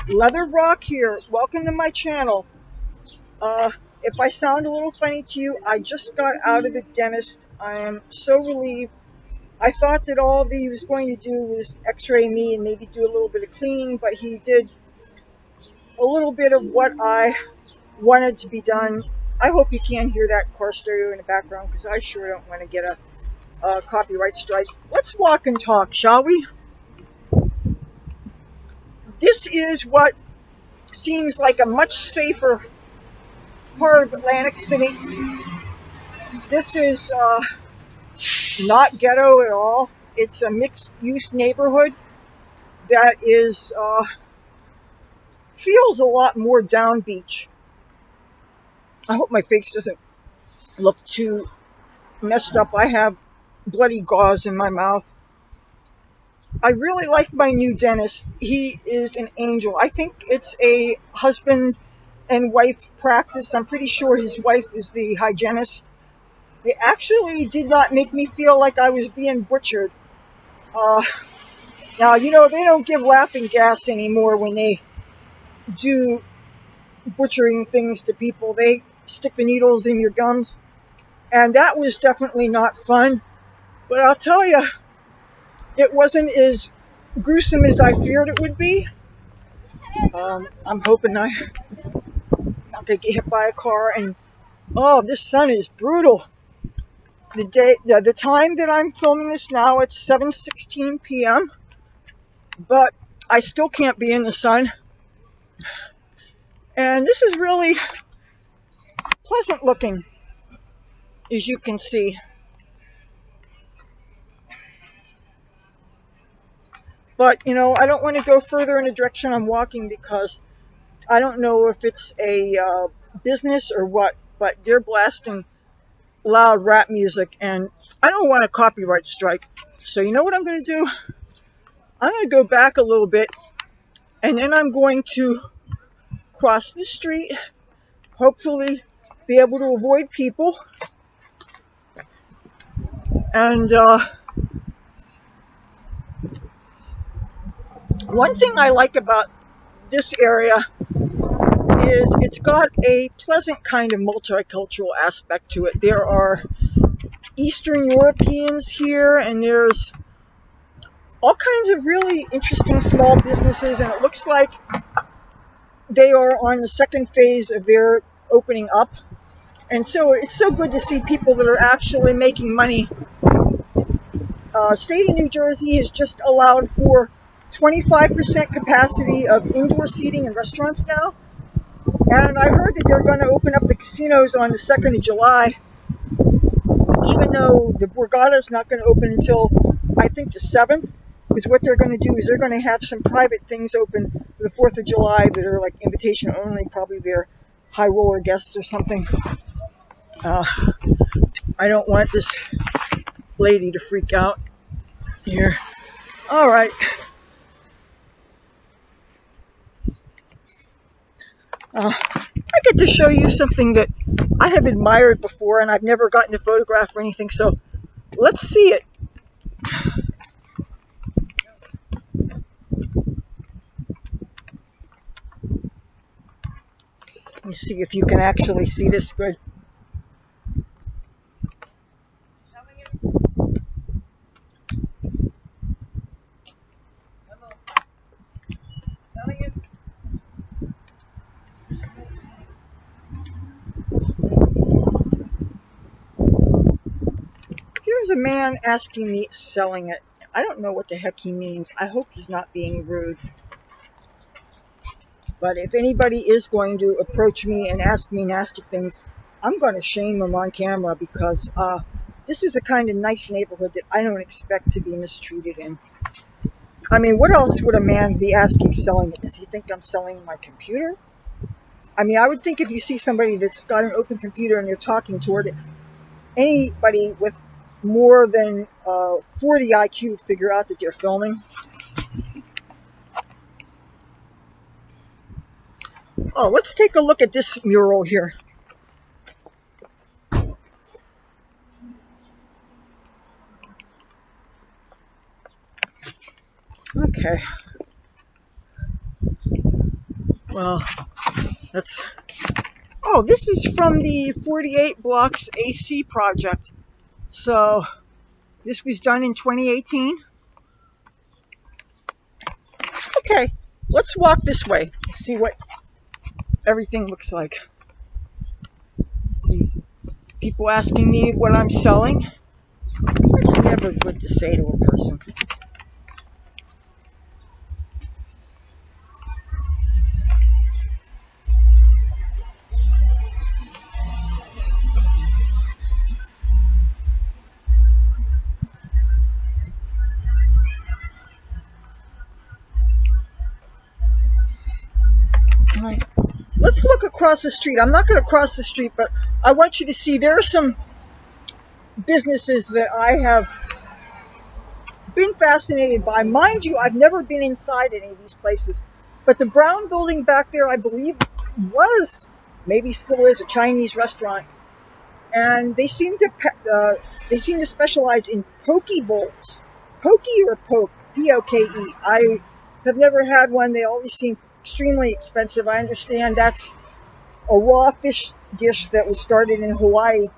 Leather Rokk here. Welcome to my channel. If I sound a little funny to you, I just got out of the dentist. I am so relieved. I thought that all that he was going to do was x-ray me and maybe do a little bit of cleaning, but he did a little bit of what I wanted to be done. I hope you can't hear that car stereo in the background because I sure don't want to get a copyright strike. Let's walk and talk, shall we? This is what seems like a much safer part of Atlantic City. This is not ghetto at all. It's a mixed-use neighborhood that is feels a lot more down beach. I hope my face doesn't look too messed up. I have bloody gauze in my mouth. I really like my new dentist. He is an angel. I think it's a husband and wife practice. I'm pretty sure his wife is the hygienist. It actually did not make me feel like I was being butchered. Now, you know, they don't give laughing gas anymore when they do butchering things to people. They stick the needles in your gums. And that was definitely not fun. But I'll tell you, it wasn't as gruesome as I feared it would be. I'm hoping I'm not going to get hit by a car. And, oh, this sun is brutal. The time that I'm filming this now, it's 7:16 p.m. But I still can't be in the sun. And this is really pleasant looking, as you can see. But, you know, I don't want to go further in the direction I'm walking because I don't know if it's a business or what, but they're blasting loud rap music and I don't want a copyright strike. So you know what I'm going to do? I'm going to go back a little bit and then I'm going to cross the street, hopefully be able to avoid people. And one thing I like about this area is it's got a pleasant kind of multicultural aspect to it. There are Eastern Europeans here, and there's all kinds of really interesting small businesses, and it looks like they are on the second phase of their opening up. And so it's so good to see people that are actually making money. State of New Jersey has just allowed for 25% capacity of indoor seating in restaurants now. And I heard that they're going to open up the casinos on the 2nd of July, even though the Borgata is not going to open until, I think, the 7th. Because what they're going to do is they're going to have some private things open for the 4th of July that are like invitation only, probably their high roller guests or something. I don't want this lady to freak out here. All right. I get to show you something that I have admired before and I've never gotten a photograph or anything, so let's see it. Let me see if you can actually see this good. Here's a man asking me selling it. I don't know what the heck he means. I hope he's not being rude. But if anybody is going to approach me and ask me nasty things, I'm going to shame them on camera because this is the kind of nice neighborhood that I don't expect to be mistreated in. I mean, what else would a man be asking selling it? Does he think I'm selling my computer? I mean, I would think if you see somebody that's got an open computer and they're talking toward it, anybody with more than 40 IQ would figure out that they're filming. Oh, let's take a look at this mural here. Okay. Well, that's... Oh, this is from the 48 Blocks AC project. So, this was done in 2018. Okay, let's walk this way, see what everything looks like. Let's see. People asking me what I'm selling. It's never good to say to a person. All right. Let's look across the street. I'm not going to cross the street, but I want you to see there are some businesses that I have been fascinated by. Mind you, I've never been inside any of these places, but the brown building back there, I believe, was, maybe still is, a Chinese restaurant, and they seem to specialize in poke bowls. Poke or poke? P-O-K-E. I have never had one. They always seem extremely expensive. I understand that's a raw fish dish that was started in Hawaii,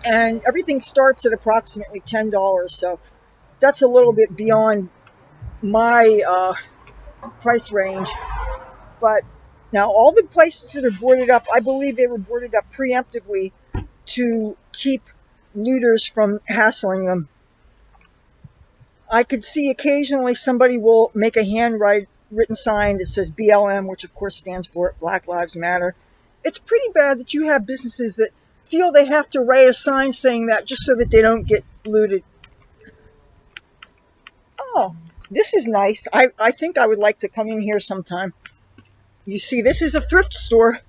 and everything starts at approximately $10. So that's a little bit beyond my price range. But now all the places that are boarded up, I believe they were boarded up preemptively to keep looters from hassling them. I could see occasionally somebody will make a handwritten sign that says BLM, which of course stands for Black Lives Matter. It's pretty bad that you have businesses that feel they have to write a sign saying that just so that they don't get looted. Oh, this is nice. I think I would like to come in here sometime. You see, this is a thrift store.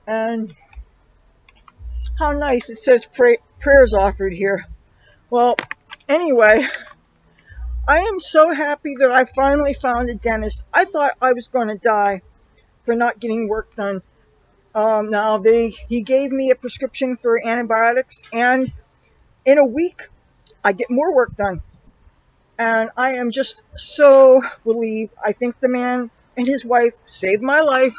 And how nice. It says prayers offered here. Well, anyway, I am so happy that I finally found a dentist. I thought I was going to die for not getting work done. Now, he gave me a prescription for antibiotics, and in a week, I get more work done. And I am just so relieved. I think the man and his wife saved my life.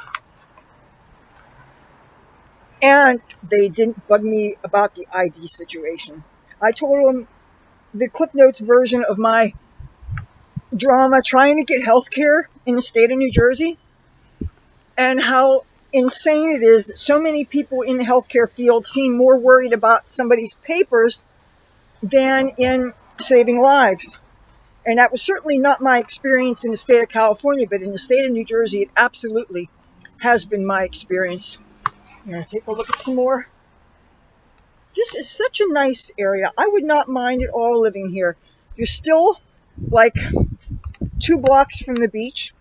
And they didn't bug me about the ID situation. I told them the Cliff Notes version of my drama trying to get health care in the state of New Jersey, and how insane it is that so many people in the healthcare field seem more worried about somebody's papers than in saving lives. And that was certainly not my experience in the state of California, but in the state of New Jersey, it absolutely has been my experience. I'm going to take a look at some more. This is such a nice area. I would not mind at all living here. You're still like 2 blocks from the beach,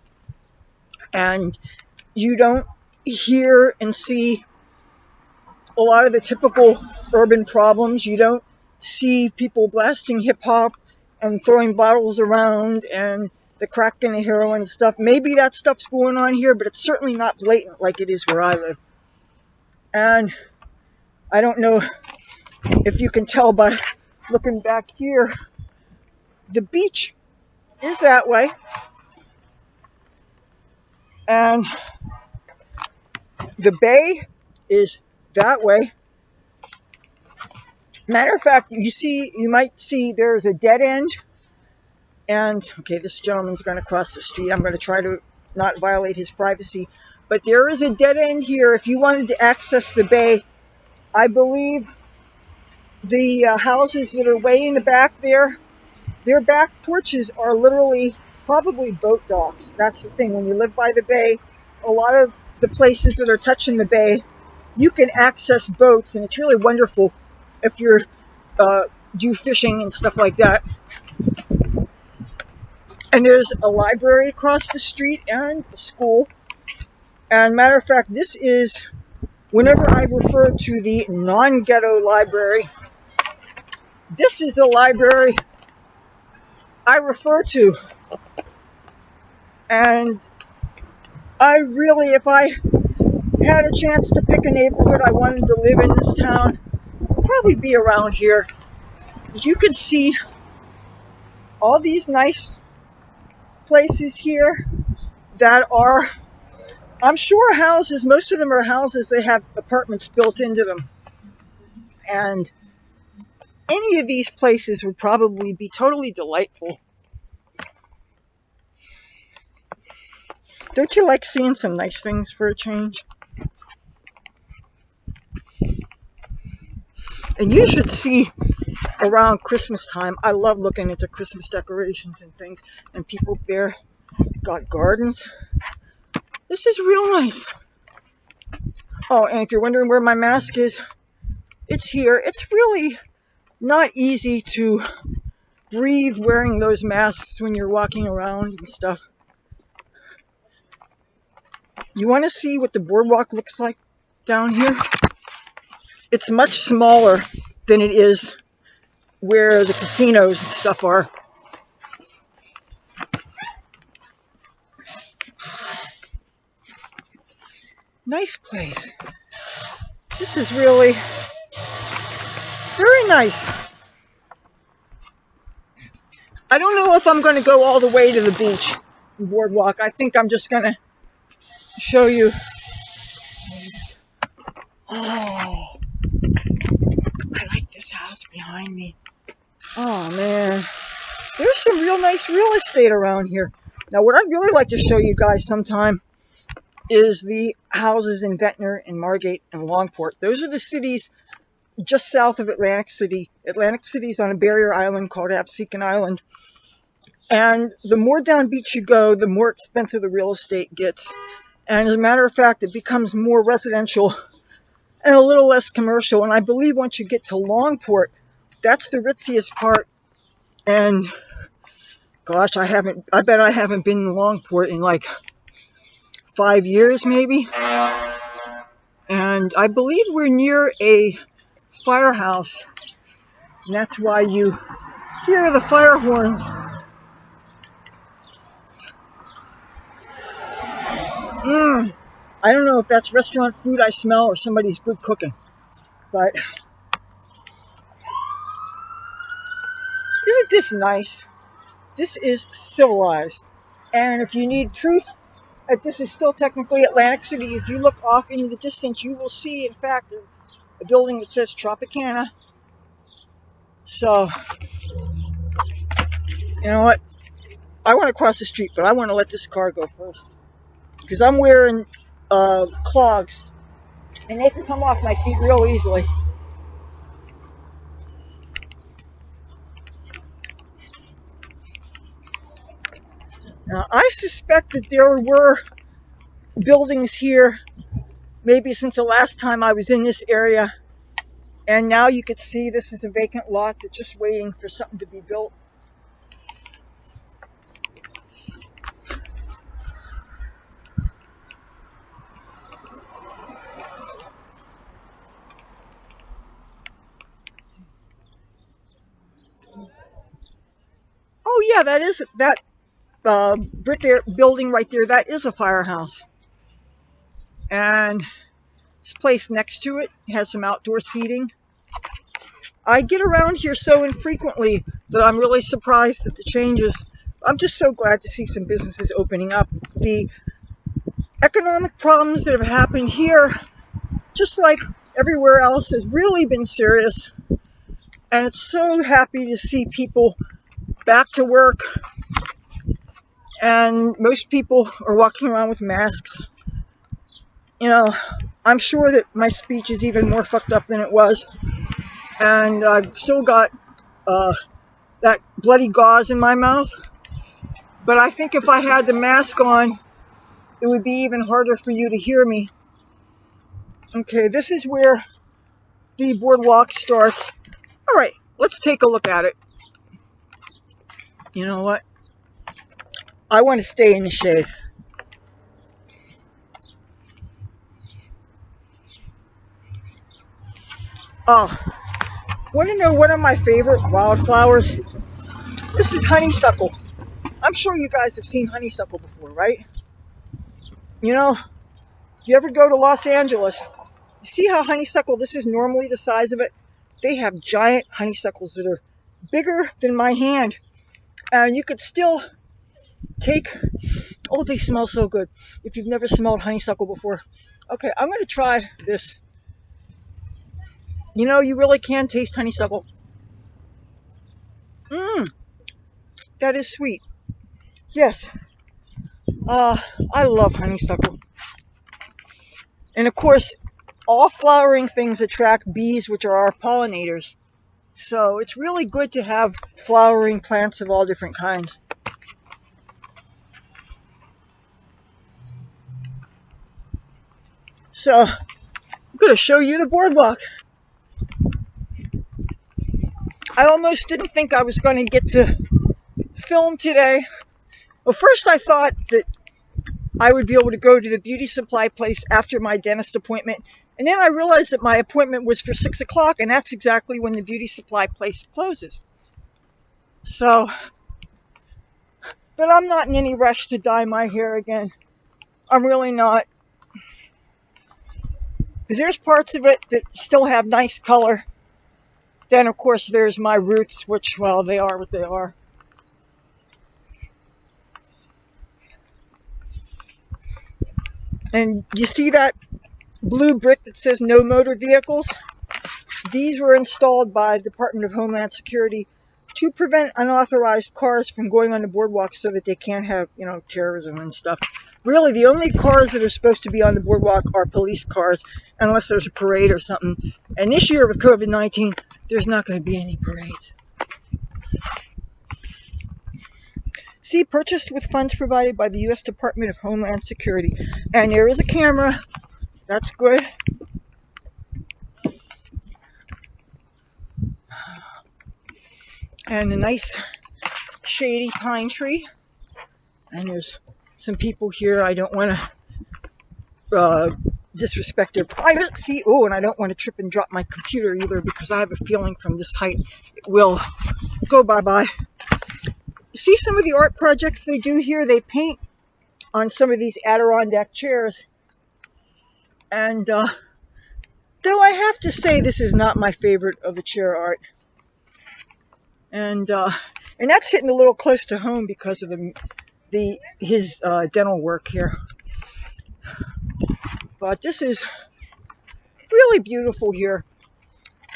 and you don't hear and see a lot of the typical urban problems. You don't see people blasting hip hop and throwing bottles around and the crack and the heroin and stuff. Maybe that stuff's going on here, but it's certainly not blatant like it is where I live. And I don't know if you can tell by looking back here, the beach is that way. And the bay is that way. Matter of fact, you might see there's a dead end. And, okay, this gentleman's going to cross the street. I'm going to try to not violate his privacy. But there is a dead end here. If you wanted to access the bay, I believe the houses that are way in the back there, their back porches are literally probably boat docks. That's the thing. When you live by the bay, a lot of the places that are touching the bay, you can access boats, and it's really wonderful if you're do fishing and stuff like that. And there's a library across the street and a school. And matter of fact, this is, whenever I refer to the non-ghetto library, this is the library I refer to. And I really, if I had a chance to pick a neighborhood I wanted to live in this town, it'd probably be around here. You can see all these nice places here that are, I'm sure, houses. Most of them are houses. They have apartments built into them. And any of these places would probably be totally delightful. Don't you like seeing some nice things for a change? And you should see around Christmas time. I love looking at the Christmas decorations and things. And people there got gardens. This is real nice. Oh, and if you're wondering where my mask is, it's here. It's really not easy to breathe wearing those masks when you're walking around and stuff. You want to see what the boardwalk looks like down here? It's much smaller than it is where the casinos and stuff are. Nice place. This is really very nice. I don't know if I'm going to go all the way to the beach boardwalk. I think I'm just going to show you. Oh, I like this house behind me. Oh man, there's some real nice real estate around here. Now what I'd really like to show you guys sometime is the houses in Ventnor and Margate and Longport. Those are the cities just south of Atlantic City. Atlantic City is on a barrier island called Absecon Island. And the more down beach you go, the more expensive the real estate gets. And as a matter of fact, it becomes more residential and a little less commercial. And I believe once you get to Longport, that's the ritziest part. And gosh, I bet I haven't been in Longport in like 5 years maybe. And I believe we're near a firehouse. And that's why you hear the fire horns. I don't know if that's restaurant food I smell or somebody's good cooking. But isn't this nice? This is civilized. And if you need truth, this is still technically Atlantic City. If you look off into the distance, you will see, in fact, a building that says Tropicana. So, you know what? I want to cross the street, but I want to let this car go first. Because I'm wearing clogs, and they can come off my feet real easily. Now, I suspect that there were buildings here maybe since the last time I was in this area, and now you could see this is a vacant lot that's just waiting for something to be built. Oh yeah, that is that brick building right there. That is a firehouse, and this place next to it has some outdoor seating. I get around here so infrequently that I'm really surprised at the changes. I'm just so glad to see some businesses opening up. The economic problems that have happened here, just like everywhere else, has really been serious. And it's so happy to see people back to work. And most people are walking around with masks. You know, I'm sure that my speech is even more fucked up than it was. And I've still got that bloody gauze in my mouth. But I think if I had the mask on, it would be even harder for you to hear me. Okay, this is where the boardwalk starts. All right, let's take a look at it. You know what? I want to stay in the shade. Oh, want to know one of my favorite wildflowers? This is honeysuckle. I'm sure you guys have seen honeysuckle before, right? You know, if you ever go to Los Angeles, you see how honeysuckle, this is normally the size of it? They have giant honeysuckles that are bigger than my hand. And you could still take, oh, they smell so good. If you've never smelled honeysuckle before. Okay, I'm going to try this. You know, you really can taste honeysuckle. Mmm, that is sweet. Yes, I love honeysuckle. And of course, all flowering things attract bees, which are our pollinators. So it's really good to have flowering plants of all different kinds. So I'm going to show you the boardwalk. I almost didn't think I was going to get to film today. Well, first I thought that I would be able to go to the beauty supply place after my dentist appointment. And then I realized that my appointment was for 6 o'clock, and that's exactly when the beauty supply place closes. So, but I'm not in any rush to dye my hair again. I'm really not. Because there's parts of it that still have nice color. Then, of course, there's my roots, which, well, they are what they are. And you see that blue brick that says no motor vehicles? These were installed by the Department of Homeland Security to prevent unauthorized cars from going on the boardwalk so that they can't have, terrorism and stuff. Really, the only cars that are supposed to be on the boardwalk are police cars, unless there's a parade or something. And this year with COVID-19, there's not going to be any parades. See, purchased with funds provided by the U.S. Department of Homeland Security. And there is a camera. That's good. And a nice shady pine tree. And there's some people here. I don't want to disrespect their privacy. Oh, and I don't want to trip and drop my computer either, because I have a feeling from this height it will go bye-bye. See some of the art projects they do here? They paint on some of these Adirondack chairs. And though I have to say this is not my favorite of the chair art. And that's hitting a little close to home because of his dental work here. But this is really beautiful here.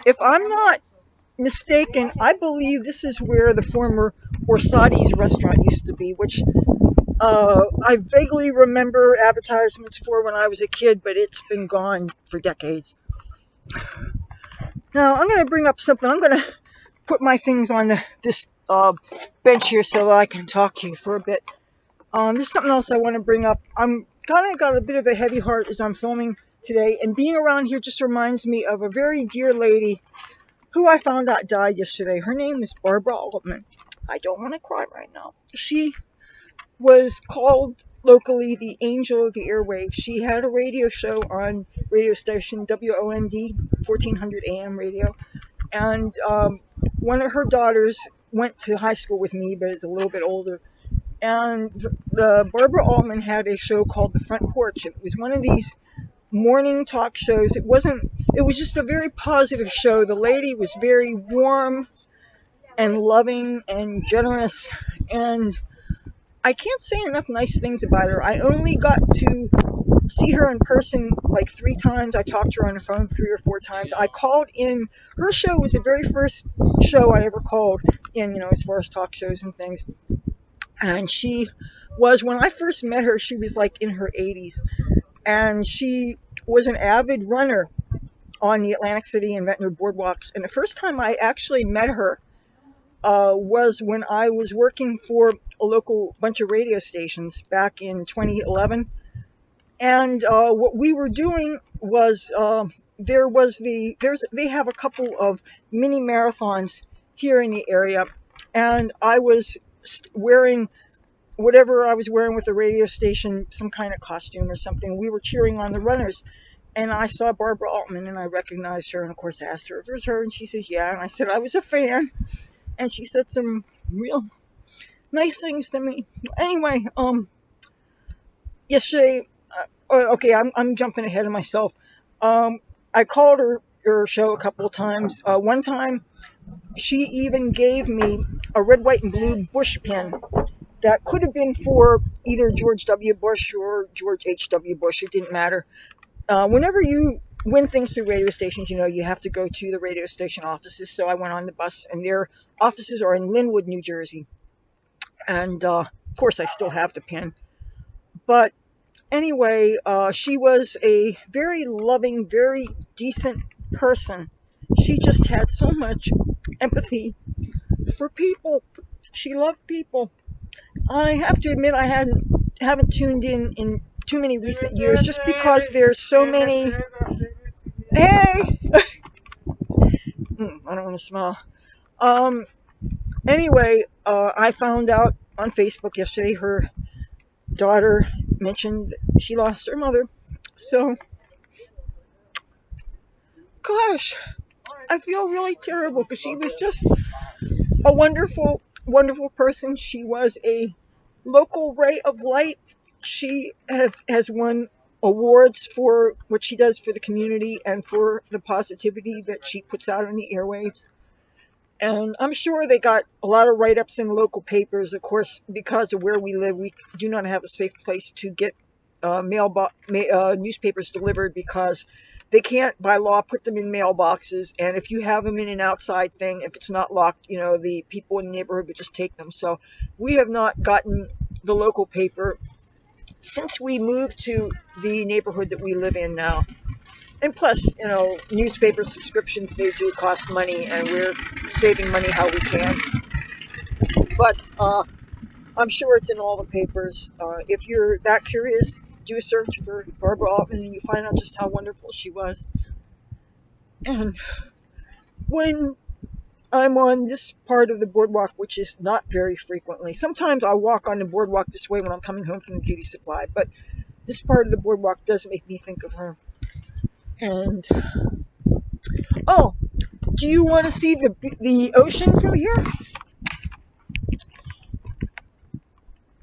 If I'm not mistaken, I believe this is where the former Orsatti's restaurant used to be, which I vaguely remember advertisements for when I was a kid, but it's been gone for decades. Now, I'm going to bring up something. I'm going to put my things on this bench here so that I can talk to you for a bit. There's something else I want to bring up. I'm kind of got a bit of a heavy heart as I'm filming today, and being around here just reminds me of a very dear lady who I found out died yesterday. Her name is Barbara Altman. I don't want to cry right now. She was called locally the Angel of the Airwaves. She had a radio show on radio station WOND, 1400 AM radio, and one of her daughters went to high school with me, but is a little bit older. And the Barbara Altman had a show called The Front Porch. It was one of these morning talk shows. It was just a very positive show. The lady was very warm and loving and generous, and I can't say enough nice things about her. I only got to see her in person like 3 times. I talked to her on the phone 3 or 4 times. I called in. Her show was the very first show I ever called in, as far as talk shows and things. And she was, when I first met her, she was like in her 80s. And she was an avid runner on the Atlantic City and Ventnor boardwalks. And the first time I actually met her was when I was working for a local bunch of radio stations back in 2011. And what we were doing was they have a couple of mini marathons here in the area, and I was wearing whatever I was wearing with the radio station, some kind of costume or something. We were cheering on the runners, and I saw Barbara Altman, and I recognized her, and of course I asked her if it was her, and she says yeah, and I said I was a fan, and she said some real nice things to me. Anyway, yesterday, okay, I'm jumping ahead of myself. I called her show a couple of times. One time, she even gave me a red, white, and blue bush pin. that could have been for either George W. Bush or George H.W. Bush. It didn't matter. Whenever you win things through radio stations, you have to go to the radio station offices. So I went on the bus, and their offices are in Linwood, New Jersey. And of course, I still have the pin. But anyway, she was a very loving, very decent person. She just had so much empathy for people. She loved people. I have to admit, I haven't tuned in too many recent years, just because there's so many. Hey, I don't want to smell. Anyway, I found out on Facebook yesterday her daughter mentioned she lost her mother. So, gosh, I feel really terrible because she was just a wonderful, wonderful person. She was a local ray of light. She has won awards for what she does for the community and for the positivity that she puts out on the airwaves. And I'm sure they got a lot of write-ups in local papers. Of course, because of where we live, we do not have a safe place to get newspapers delivered, because they can't, by law, put them in mailboxes. And if you have them in an outside thing, if it's not locked, the people in the neighborhood would just take them. So we have not gotten the local paper since we moved to the neighborhood that we live in now. And plus, newspaper subscriptions, they do cost money, and we're saving money how we can. But I'm sure it's in all the papers. If you're that curious, do a search for Barbara Altman, and you find out just how wonderful she was. And when I'm on this part of the boardwalk, which is not very frequently, sometimes I walk on the boardwalk this way when I'm coming home from the beauty supply, but this part of the boardwalk does make me think of her. And oh, do you want to see the ocean from here?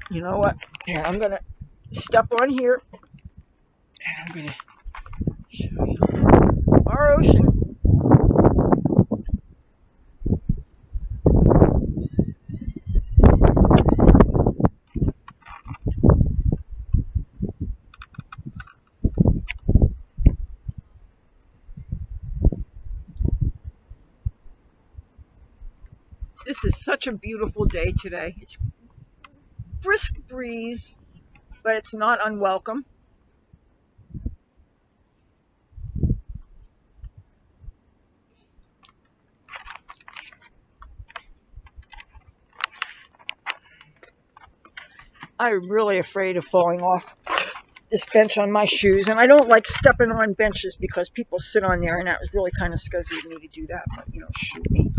You know what? Here, I'm gonna step on here, and I'm gonna show you our ocean. This is such a beautiful day today. It's brisk breeze, but it's not unwelcome. I'm really afraid of falling off this bench on my shoes, and I don't like stepping on benches because people sit on there, and that was really kind of scuzzy of me to do that, but shoot me.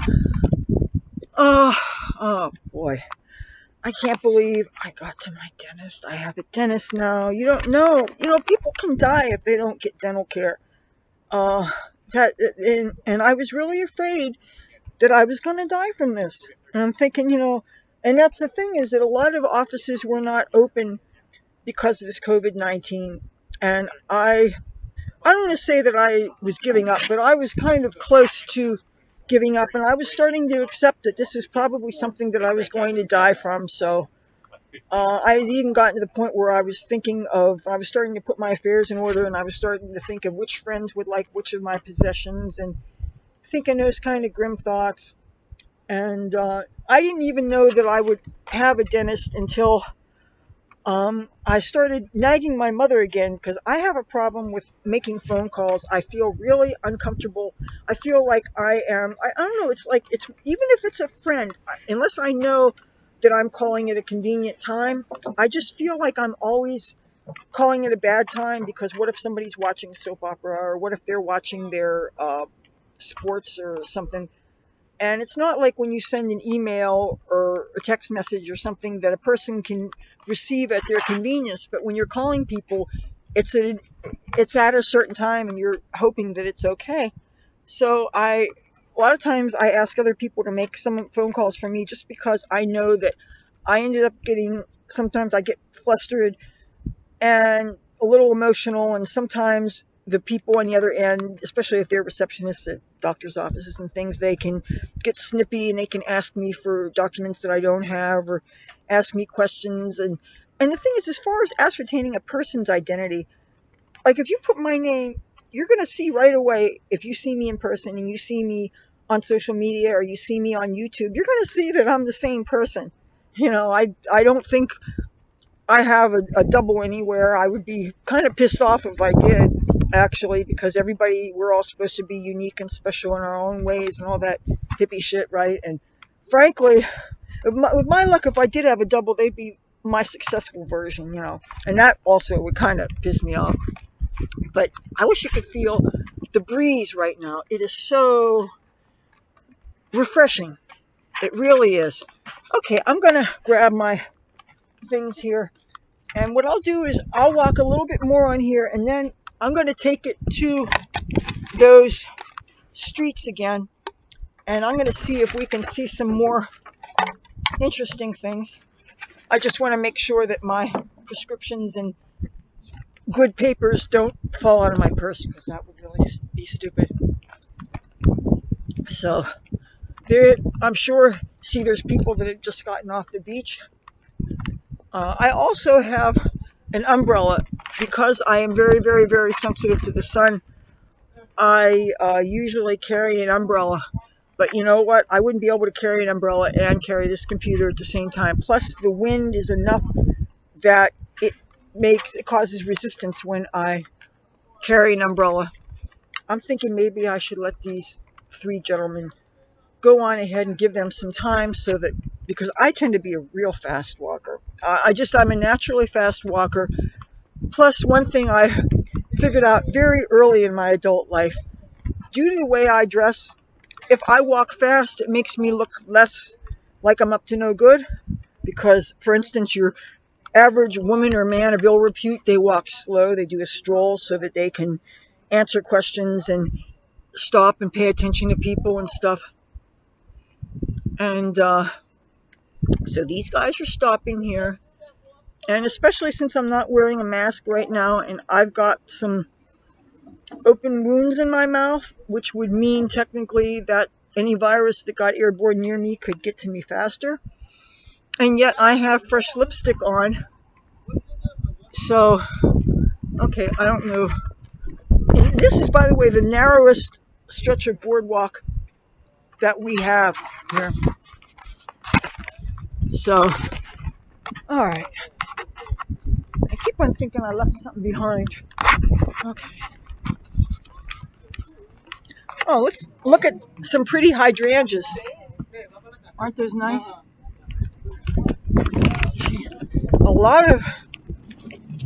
Oh boy. I can't believe I got to my dentist. I have a dentist now. You don't know. People can die if they don't get dental care. And I was really afraid that I was going to die from this. And I'm thinking, and that's the thing, is that a lot of offices were not open because of this COVID-19. And I don't want to say that I was giving up, but I was kind of close to giving up, and I was starting to accept that this was probably something that I was going to die from. So I had even gotten to the point where I was starting to put my affairs in order, and I was starting to think of which friends would like which of my possessions, and thinking those kind of grim thoughts. And I didn't even know that I would have a dentist until I started nagging my mother again, because I have a problem with making phone calls. I feel really uncomfortable. I feel like I don't know, it's even if it's a friend, unless I know that I'm calling at a convenient time, I just feel like I'm always calling at a bad time, because what if somebody's watching soap opera, or what if they're watching their sports or something. And it's not like when you send an email or a text message or something that a person can receive at their convenience. But when you're calling people, it's at a certain time, and you're hoping that it's okay. So a lot of times I ask other people to make some phone calls for me, just because I know that I ended up sometimes I get flustered and a little emotional, and sometimes the people on the other end, especially if they're receptionists at doctor's offices and things, they can get snippy and they can ask me for documents that I don't have or ask me questions. And the thing is, as far as ascertaining a person's identity, like if you put my name, you're going to see right away, if you see me in person and you see me on social media or you see me on YouTube, you're going to see that I'm the same person. I don't think I have a double anywhere. I would be kind of pissed off if I did, actually, because we're all supposed to be unique and special in our own ways and all that hippie shit, right? And frankly, with my luck, if I did have a double, they'd be my successful version, and that also would kind of piss me off. But I wish you could feel the breeze right now. It is so refreshing. It really is. Okay, I'm going to grab my things here. And what I'll do is I'll walk a little bit more on here, and then I'm going to take it to those streets again. And I'm going to see if we can see some more interesting things. I just want to make sure that my prescriptions and good papers don't fall out of my purse, because that would really be stupid. So I'm sure, see, there's people that have just gotten off the beach. I also have an umbrella because I am very, very, very sensitive to the sun. I usually carry an umbrella, but you know what? I wouldn't be able to carry an umbrella and carry this computer at the same time. Plus, the wind is enough that it causes resistance when I carry an umbrella. I'm thinking maybe I should let these three gentlemen go on ahead and give them some time, because I tend to be a real fast walker. I'm a naturally fast walker. Plus, one thing I figured out very early in my adult life, due to the way I dress, if I walk fast, it makes me look less like I'm up to no good. Because, for instance, your average woman or man of ill repute, they walk slow, they do a stroll so that they can answer questions and stop and pay attention to people and stuff. And so these guys are stopping here. And especially since I'm not wearing a mask right now and I've got some open wounds in my mouth, which would mean technically that any virus that got airborne near me could get to me faster. And yet I have fresh lipstick on. So, okay, I don't know. This is, by the way, the narrowest stretch of boardwalk that we have here. So, all right. I keep on thinking I left something behind. Okay. Oh, let's look at some pretty hydrangeas. Aren't those nice? A lot of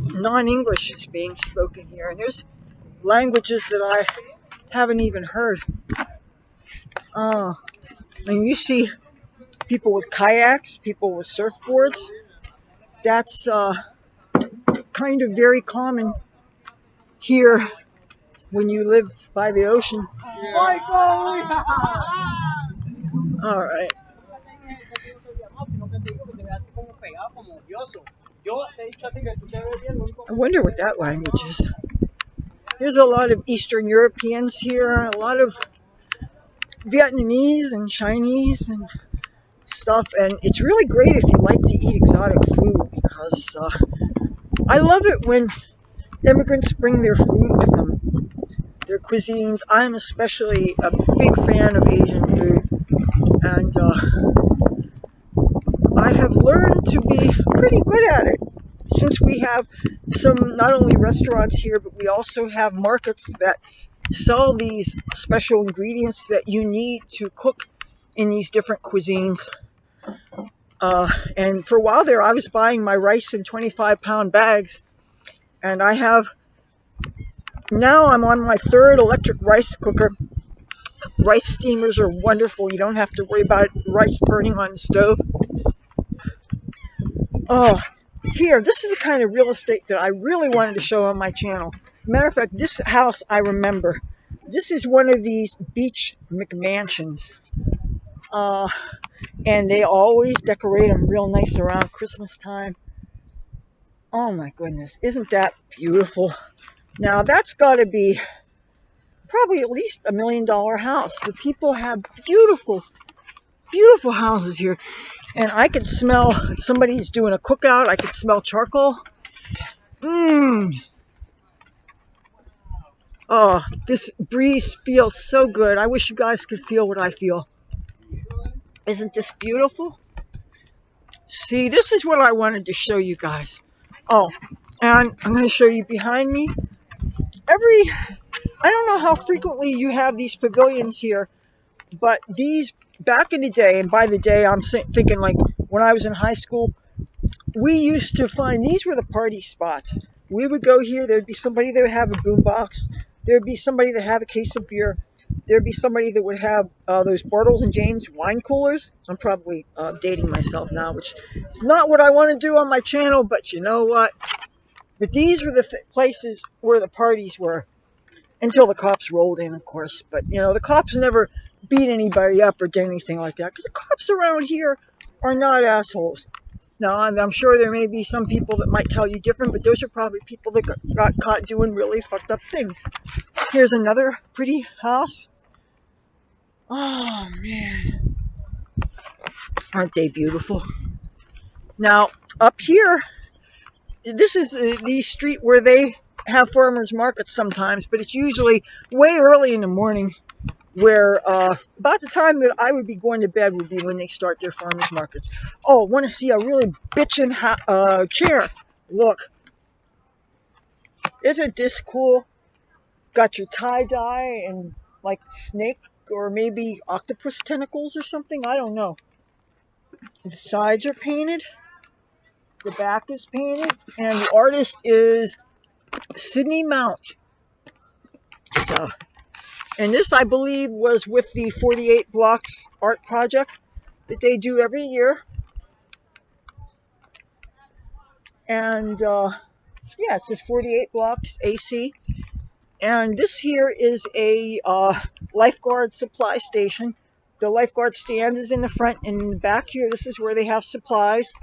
non-English is being spoken here, and there's languages that I haven't even heard. And you see people with kayaks, people with surfboards. That's kind of very common here when you live by the ocean. All right. I wonder what that language is. There's a lot of Eastern Europeans here, a lot of Vietnamese and Chinese and stuff, and it's really great if you like to eat exotic food, because I love it when immigrants bring their food with them, their cuisines. I'm especially a big fan of Asian food, and I have learned to be pretty good at it, since we have some, not only restaurants here, but we also have markets that sell these special ingredients that you need to cook in these different cuisines. And for a while there, I was buying my rice in 25-pound bags, and now I'm on my third electric rice cooker. Rice steamers are wonderful. You don't have to worry about rice burning on the stove. Oh, here, this is the kind of real estate that I really wanted to show on my channel. Matter of fact, this house I remember. This is one of these beach McMansions. And they always decorate them real nice around Christmas time. Oh my goodness, isn't that beautiful? Now that's got to be probably at least $1 million house. The people have beautiful, beautiful houses here. And I can smell somebody's doing a cookout. I can smell charcoal. Mmm. Oh, this breeze feels so good. I wish you guys could feel what I feel. Isn't this beautiful? See, this is what I wanted to show you guys. Oh, and I'm going to show you behind me. I don't know how frequently you have these pavilions here, but these back in the day, and by the day I'm thinking like when I was in high school, we used to find these were the party spots. We would go here, there'd be somebody that would have a boombox, there'd be somebody that have a case of beer, there'd be somebody that would have those Bartles and James wine coolers. I'm probably dating myself now, which is not what I want to do on my channel, but you know what? But these were the places where the parties were until the cops rolled in, of course. But, you know, the cops never beat anybody up or did anything like that because the cops around here are not assholes. Now, I'm sure there may be some people that might tell you different, but those are probably people that got caught doing really fucked up things. Here's another pretty house. Oh, man. Aren't they beautiful? Now, up here, this is the street where they have farmers markets sometimes, but it's usually way early in the morning where about the time that I would be going to bed would be when they start their farmers markets. Oh, want to see a really bitchin' chair. Look. Isn't this cool? Got your tie-dye and like snake or maybe octopus tentacles or something. I don't know. The sides are painted. The back is painted. And the artist is Sydney Mount. So, and this, I believe, was with the 48 Blocks art project that they do every year. And yeah, it says 48 Blocks AC. And this here is a lifeguard supply station. The lifeguard stands is in the front, and in the back here, this is where they have supplies.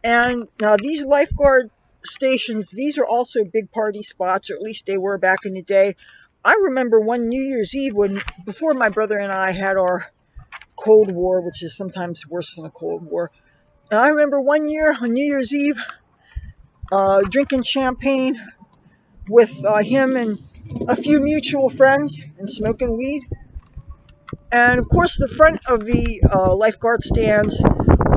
And now these lifeguard stations, these are also big party spots, or at least they were back in the day. I remember one New Year's Eve before my brother and I had our Cold War, which is sometimes worse than a Cold War. And I remember one year on New Year's Eve, drinking champagne with him and a few mutual friends and smoking weed. And of course, the front of the lifeguard stands,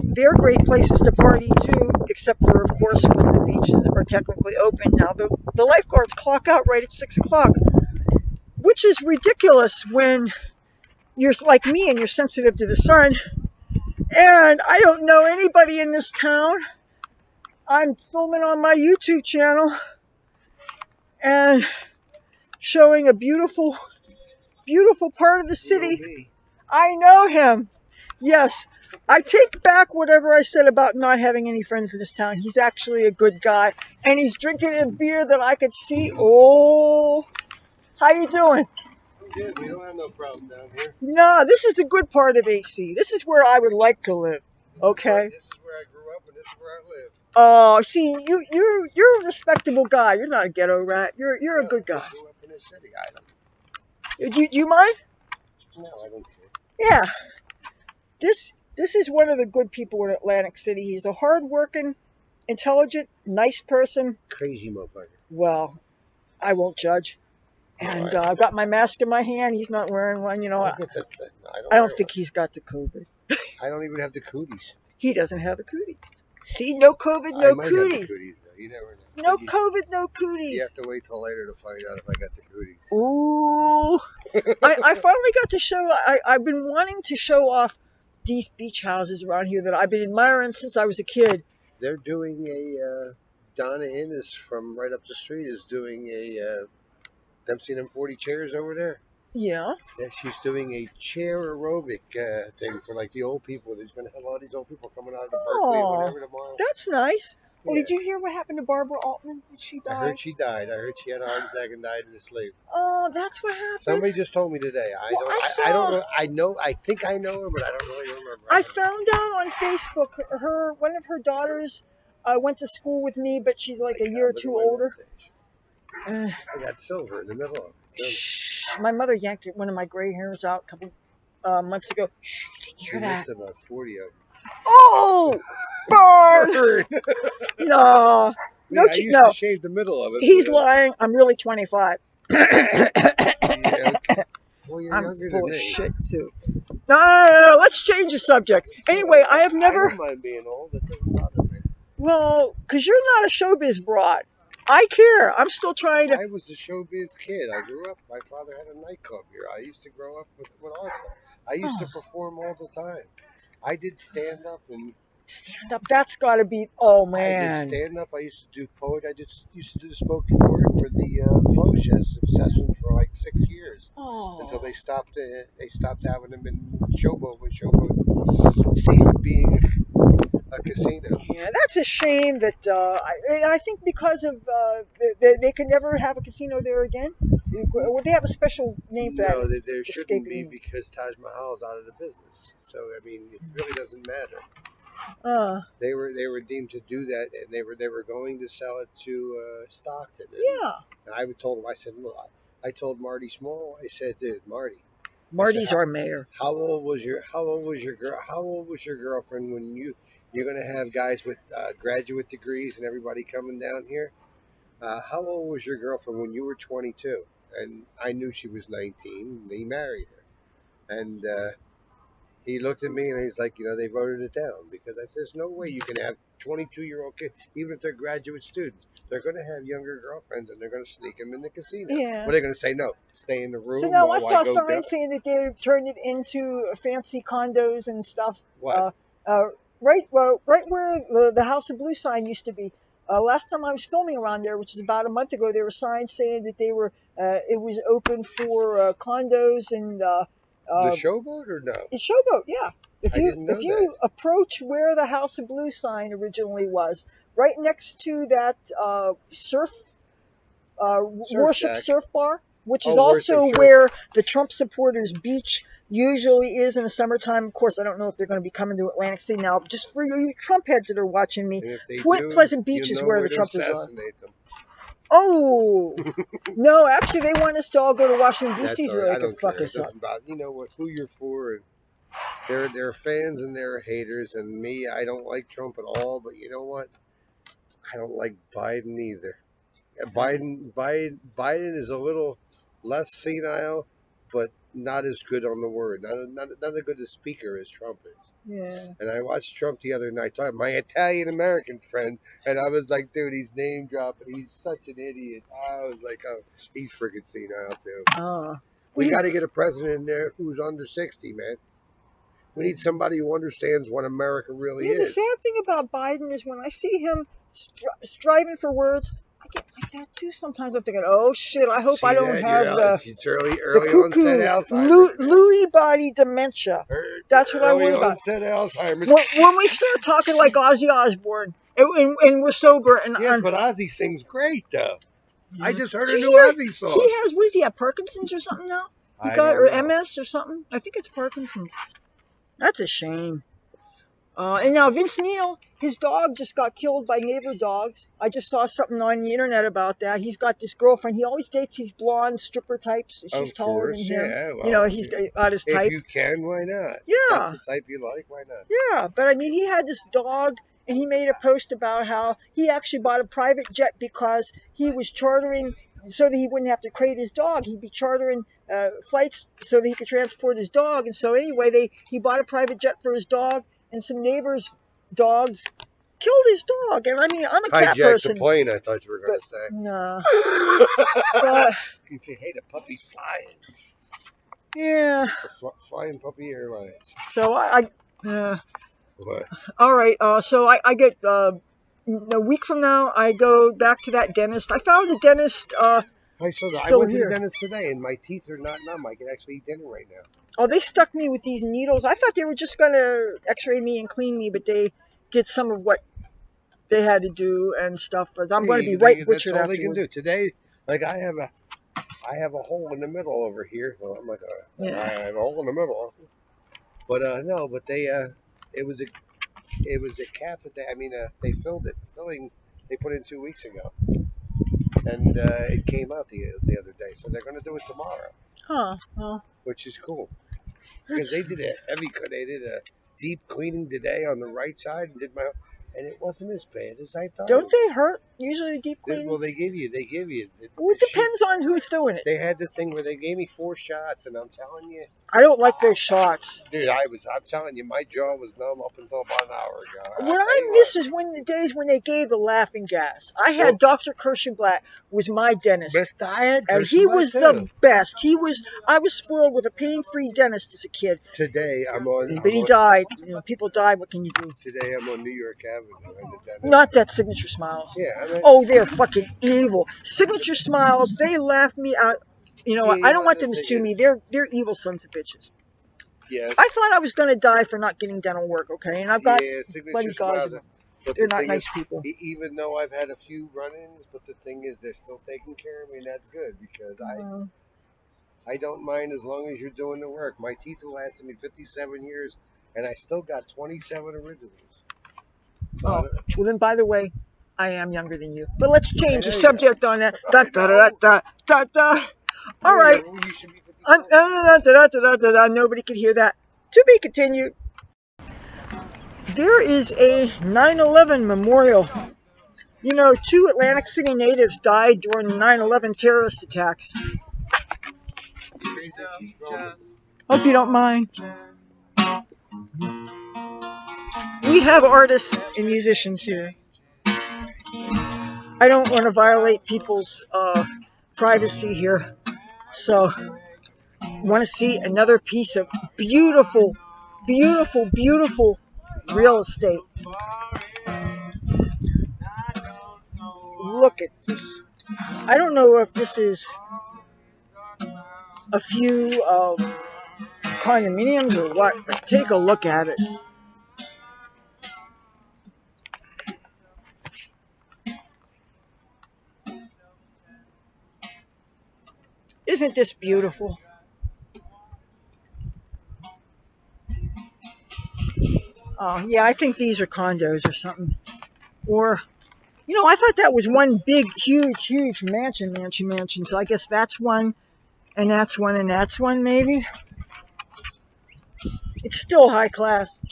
they're great places to party too, except for, of course, when the beaches are technically open. Now, the lifeguards clock out right at 6 o'clock, which is ridiculous when you're like me and you're sensitive to the sun. And I don't know anybody in this town. I'm filming on my YouTube channel and showing a beautiful, beautiful part of the city. I know him. Yes, I take back whatever I said about not having any friends in this town. He's actually a good guy, and he's drinking a beer that I could see. Oh, how you doing? I'm good. We don't have no problem down here. No, this is a good part of AC. This is where I would like to live. Okay. This is where I grew up, and this is where I live. Oh, see, you're a respectable guy. You're not a ghetto rat. You're a good guy. I grew up in this city. I don't. Do you mind? No, I don't care. Yeah. This is one of the good people in Atlantic City. He's a hard-working, intelligent, nice person. Crazy motherfucker. Well, I won't judge. And I've got my mask in my hand. He's not wearing one. You know, I don't think he's got the COVID. I don't even have the cooties. He doesn't have the cooties. See, no COVID, no I might cooties. have the cooties, though. You never know. No COVID, no cooties. You have to wait till later to find out if I got the cooties. Ooh. I finally got to show, I've been wanting to show off these beach houses around here that I've been admiring since I was a kid. They're doing around.and is from right up the street is doing them seeing them 40 chairs over there. Yeah. Yeah, she's doing a chair aerobic thing for like the old people. There's going to have all these old people coming out of the Berkeley or whatever tomorrow. That's nice. Yeah. Oh, did you hear what happened to Barbara Altman? Did she die? I heard she died. I heard she had a heart attack and died in her sleep. Oh, that's what happened. Somebody just told me today. I don't know. I think I know her, but I don't really remember. I found out on Facebook one of her daughters went to school with me, but she's like a year or two older. Uh, I got silver in the middle of it. shh, my mother yanked one of my gray hairs out a couple months ago. Shh, did you She hear that? missed about 40 of them. Oh, burn! Burn! No, Yeah, I used to no. shave the middle of it. He's lying. I'm really 25. Yeah, okay. Well, you're I'm younger full than of me. shit too. No. Let's change the subject. It's all Anyway, right. I have I never. don't mind being old. It doesn't bother me. Well, because you're not a showbiz broad. I care. I'm still trying to. I was a showbiz kid. I grew up. My father had a nightclub here. I used to grow up with all that stuff. I used to Oh, perform all the time. I did stand up and stand up. That's got to be. Oh I did man. stand up. I used to do poetry. I just used to do the spoken word for the flow session for like 6 years until Oh. they stopped having them in Showboat when Showboat ceased being a casino. Yeah, that's a shame that I think because of they could never have a casino there again. Well, they have a special name for that. No, It's there shouldn't escaping be me. because Taj Mahal's out of the business. So I mean, it really doesn't matter. Uh, They were deemed to do that, and they were going to sell it to Stockton. And yeah. I told him, I said, look, I told Marty Small, I said, dude, Marty, I said, Marty's our mayor. how old was your girl? How old was your girlfriend when you're going to have guys with graduate degrees and everybody coming down here? How old was your girlfriend when you were 22? And I knew she was 19. And he married her, and he looked at me and he's like, they voted it down because I said, there's no way you can have 22-year-old kids, even if they're graduate students. They're going to have younger girlfriends and they're going to sneak them in the casino. Yeah. What are they going to say? No, stay in the So room now I while I saw go down. signs saying that they turned it into fancy condos and stuff. What? Right where the House of Blue sign used to be. Last time I was filming around there, which is about a month ago, there were signs saying that it was open for condos and The uh, Showboat or no? it's Showboat. Yeah, I didn't know if that. you approach where the House of Blue sign originally was, right next to that surf Surf worship Shack. surf bar, which is Oh, worship also surf. where the Trump supporters beach usually is in the summertime. Of course, I don't know if they're going to be coming to Atlantic City now. Just for you Trump heads that are watching me, And if they Point do, Pleasant Beach you is know where where the to Trumpers are. assassinate them. Oh no, actually, they want us to all go to Washington That's D.C. all so right. they I can don't fuck care. It us up. doesn't bother. You know what? Who you're for? And they're fans and they're haters. And me, I don't like Trump at all. But you know what? I don't like Biden either. Biden is a little less senile, but not as good on the word. Not as good a speaker as Trump is. Yeah. And I watched Trump the other night, talking to my Italian American friend, and I was like, dude, he's name dropping. He's such an idiot. I was like, oh, he's freaking senile too. We got to get a president in there who's under 60, man. We need somebody who understands what America really The is. sad thing about Biden is when I see him striving for words, I get like that too. Sometimes I'm thinking, oh shit, I hope I See don't that? have It's early the onset cuckoo Alzheimer's, man. Lewy body dementia. That's what I Early worry about. onset Alzheimer's. When we start talking like Ozzy Osbourne and we're sober Yes, but Ozzy sings great, though. I just heard a He new Ozzy song. has, what does he have, Parkinson's or something now? He I got, don't or know. MS or something? I think it's Parkinson's. That's a shame. And now Vince Neil, his dog just got killed by neighbor dogs. I just saw something on the internet about that. He's got this girlfriend. He always dates these blonde stripper types. She's Of taller course, than him. yeah. Well, He's got his if type. you can, why not? Yeah. If that's the type you like, why not? Yeah, but I mean, he had this dog, and he made a post about how he actually bought a private jet because he was chartering so that he wouldn't have to crate his dog. He'd be chartering flights so that he could transport his dog. And so anyway, he bought a private jet for his dog, and some neighbors' dogs killed his dog. And I mean, I'm a cat Hijack person. the plane, I thought you were going to say. No. You say, hey, the puppy's flying. Yeah. The Flying Puppy Airlines. So What? all right. So I get a week from now. I go back to that dentist. I found the dentist. I saw that. I Still went to here. the dentist today, and my teeth are not numb. I can actually eat dinner right now. Oh, they stuck me with these needles. I thought they were just gonna X-ray me and clean me, but they did some of what they had to do and stuff. But I'm going to be right That's butchered all they can afterwards. do today. Like I have a hole in the middle over here. Well, I'm like, I have a hole in the middle. But no, but it was a cap that they filled it. Filling they put in 2 weeks ago. and it came out the other day. So they're going to do it tomorrow, Huh. Well, which is cool because they did they did a deep cleaning today on the right side and it wasn't as bad as I thought. don't they hurt usually deep cleaning? Well, they give you Well, it depends on who's doing it. They had the thing where they gave me 4 shots, and I'm telling you, I don't like those shots. dude, I'm telling you, my jaw was numb up until about an hour ago. What I miss is the days when they gave the laughing gas. I had Dr. Kirschenblatt was my dentist, and he was the best. I was spoiled with a pain-free dentist as a kid. Today but he died. People die. What can you do? Today I'm on New York Avenue, and the dentist. Not that Signature Smiles. Yeah. Oh, they're fucking evil. Signature Smiles. They laugh me out. I don't want them to sue me. They're evil sons of bitches. Yes. I thought I was going to die for not getting dental work, okay? And I've got buddy guys. They're not nice people. Even though I've had a few run-ins, but the thing is, they're still taking care of me, and that's good because I don't mind as long as you're doing the work. My teeth have lasted me 57 years, and I still got 27 originals. Well, then, by the way, I am younger than you. But let's change the subject on that. Da, da, da, da, da, da. All right. Nobody could hear that. To be continued. There is a 9/11 memorial. 2 Atlantic City natives died during the 9/11 terrorist attacks. Hope you don't mind. We have artists and musicians here. I don't want to violate people's privacy here. So, want to see another piece of beautiful, beautiful, beautiful real estate. Look at this. I don't know if this is a few condominiums or what, but take a look at it. Isn't this beautiful? Yeah, I think these are condos or something. Or, I thought that was one big, huge mansion. So I guess that's one, and that's one, and that's one, maybe. It's still high class.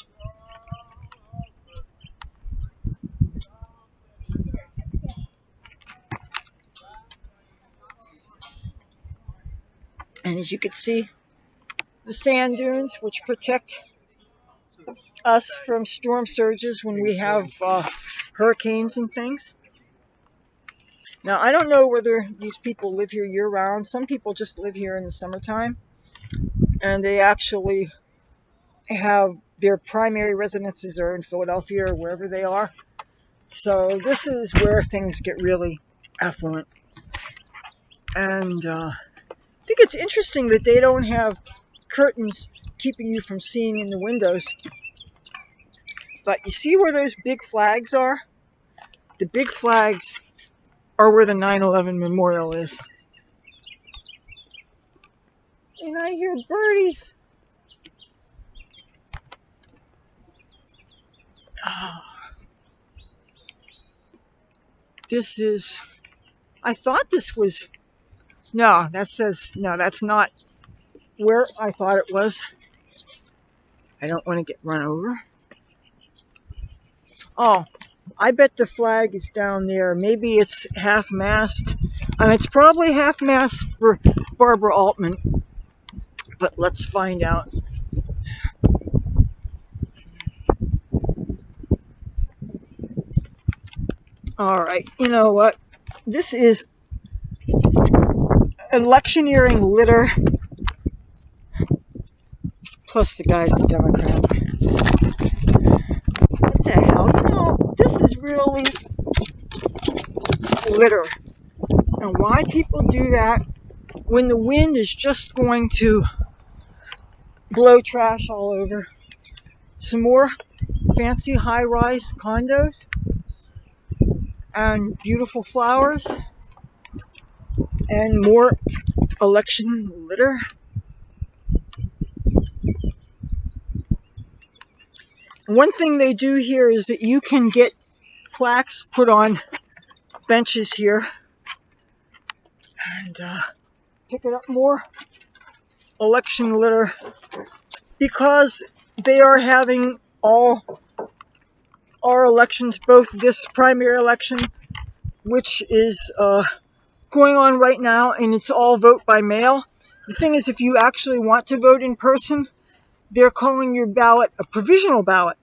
And as you can see, the sand dunes, which protect us from storm surges when we have hurricanes and things. Now, I don't know whether these people live here year-round. Some people just live here in the summertime, and they actually have their primary residences are in Philadelphia or wherever they are. So this is where things get really affluent. And I think it's interesting that they don't have curtains keeping you from seeing in the windows. But you see where those big flags are? The big flags are where the 9/11 memorial is. And I hear birdies. This is, I thought this was, no, that's not where I thought it was. I don't want to get run over. Oh, I bet the flag is down there. Maybe it's half-mast. It's probably half-mast for Barbara Altman. But let's find out. All right, you know what? This is electioneering litter. Plus the guy's a Democrat. What the hell? This is really litter. And why people do that when the wind is just going to blow trash all over. Some more fancy high-rise condos and beautiful flowers and more election litter. One thing they do here is that you can get plaques put on benches here and picking up more election litter because they are having all our elections, both this primary election, which is going on right now, and it's all vote by mail. The thing is, if you actually want to vote in person, they're calling your ballot a provisional ballot.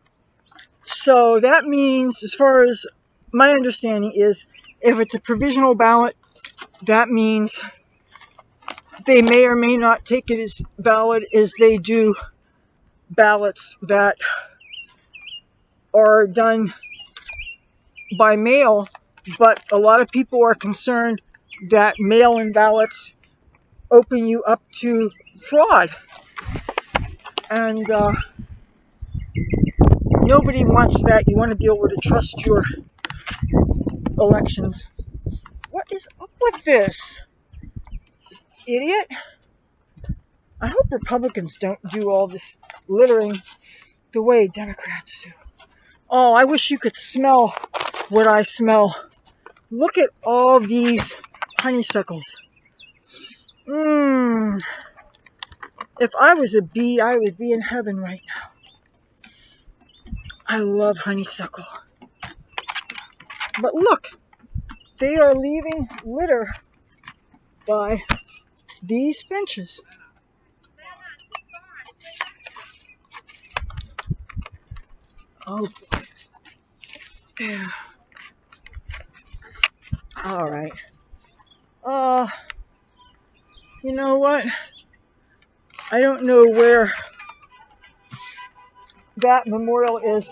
So that means, as far as my understanding is, if it's a provisional ballot, that means they may or may not take it as valid as they do ballots that are done by mail. But a lot of people are concerned that mail-in ballots open you up to fraud. And nobody wants that. You want to be able to trust your elections. What is up with this? Idiot. I hope Republicans don't do all this littering the way Democrats do. Oh, I wish you could smell what I smell. Look at all these honeysuckles. If I was a bee, I would be in heaven right now. I love honeysuckle. But look, they are leaving litter by these benches. Oh boy. Yeah. All right. You know what? I don't know where that memorial is.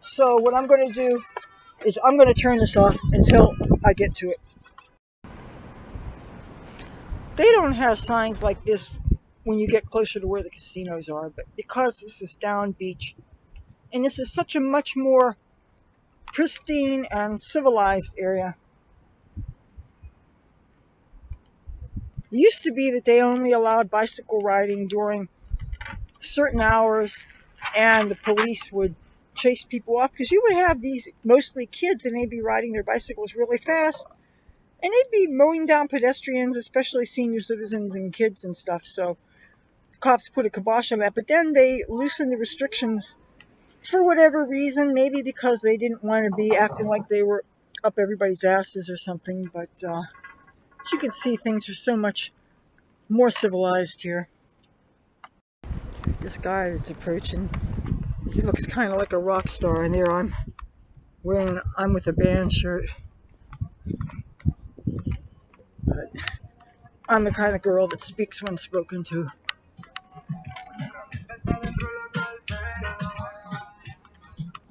So what I'm going to do is I'm going to turn this off until I get to it. They don't have signs like this when you get closer to where the casinos are, but because this is Downbeach, and this is such a much more pristine and civilized area. It used to be that they only allowed bicycle riding during certain hours, and the police would chase people off because you would have these mostly kids, and they'd be riding their bicycles really fast, and they'd be mowing down pedestrians, especially senior citizens and kids and stuff. So the cops put a kibosh on that, but then they loosened the restrictions for whatever reason, maybe because they didn't want to be acting like they were up everybody's asses or something. But as you can see, things are so much more civilized here. This guy that's approaching, he looks kind of like a rock star, and there I'm wearing an I'm with a band shirt. But I'm the kind of girl that speaks when spoken to.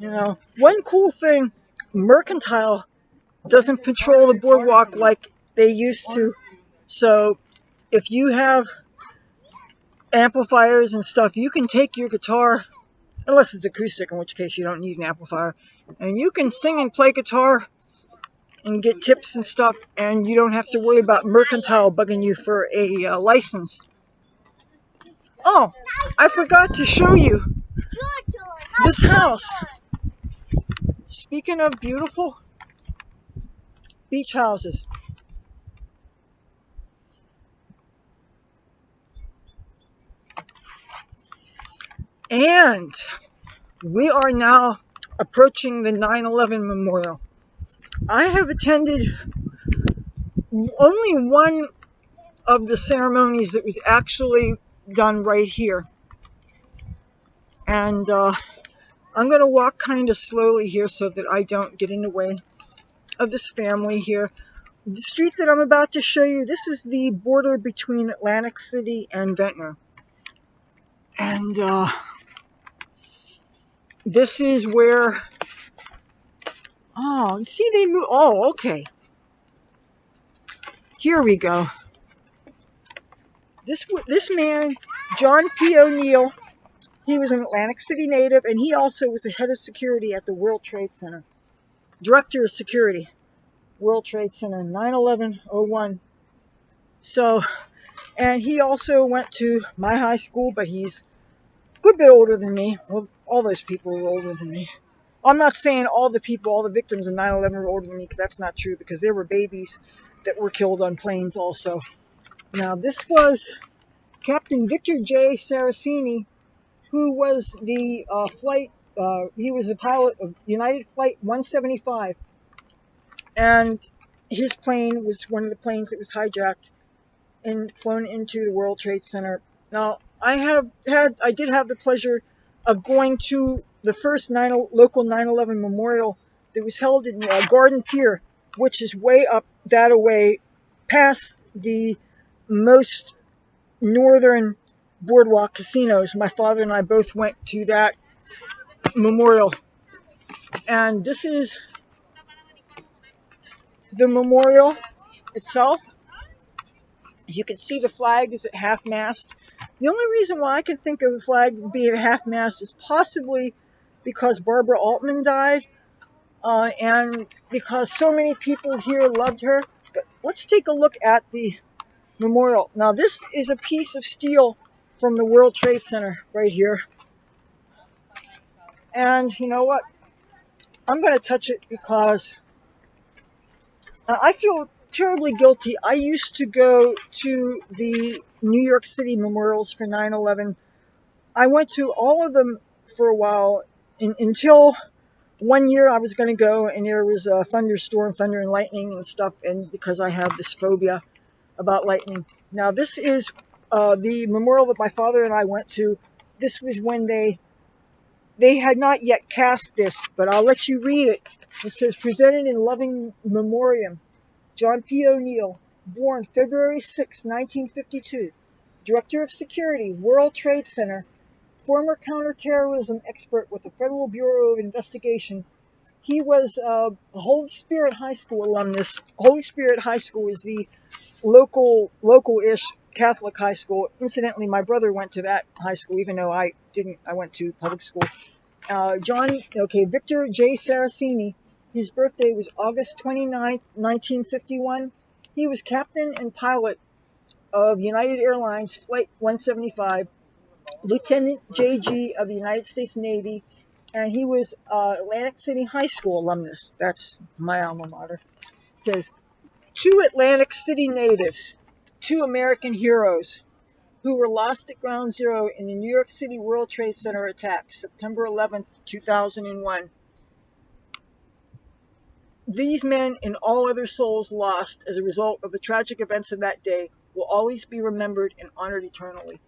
You know, one cool thing, Mercantile doesn't patrol the boardwalk like they used to. So if you have amplifiers and stuff, you can take your guitar, unless it's acoustic, in which case you don't need an amplifier, and you can sing and play guitar and get tips and stuff, and you don't have to worry about Mercantile bugging you for a license. Oh, I forgot to show you this house. Speaking of beautiful beach houses, and we are now approaching the 9/11 memorial. I have attended only one of the ceremonies that was actually done right here. And I'm going to walk kind of slowly here so that I don't get in the way of this family here. The street that I'm about to show you, this is the border between Atlantic City and Ventnor. And this is where, oh, see they move, oh, okay. Here we go. This man, John P. O'Neill, he was an Atlantic City native, and he also was the head of security at the World Trade Center. Director of Security, World Trade Center, 9/11/01. So, and he also went to my high school, but he's a good bit older than me. Well, all those people were older than me. I'm not saying all the victims of 9/11 were older than me, because that's not true, because there were babies that were killed on planes also. Now, this was Captain Victor J. Saracini, who was the he was a pilot of United Flight 175, and his plane was one of the planes that was hijacked and flown into the World Trade Center. Now, I did have the pleasure of going to the first local 9/11 memorial that was held in Garden Pier, which is way up that away, past the most northern boardwalk casinos. My father and I both went to that memorial, and this is the memorial itself. You can see the flag is at half-mast. The only reason why I can think of the flag being at half-mast is possibly because Barbara Altman died, and because so many people here loved her. But let's take a look at the memorial. Now, this is a piece of steel from the World Trade Center right here. And you know what? I'm going to touch it because I feel terribly guilty. I used to go to the New York City memorials for 9/11. I went to all of them for a while until one year I was going to go, and there was a thunderstorm, thunder and lightning and stuff, and because I have this phobia about lightning. Now, this is the memorial that my father and I went to. This was when they had not yet cast this, but I'll let you read it. It says, presented in loving memoriam, John P. O'Neill, born February 6, 1952, Director of Security, World Trade Center, former counterterrorism expert with the Federal Bureau of Investigation. He was a Holy Spirit High School alumnus. Holy Spirit High School is the local-ish Catholic high school. Incidentally, my brother went to that high school, even though I didn't. I went to public school. Victor J. Saracini, his birthday was August 29th, 1951. He was captain and pilot of United Airlines Flight 175, Lieutenant JG of the United States Navy, and he was Atlantic City High School alumnus. That's my alma mater. It says, two Atlantic City natives, two American heroes, who were lost at Ground Zero in the New York City World Trade Center attack, September 11th, 2001. These men and all other souls lost as a result of the tragic events of that day will always be remembered and honored eternally.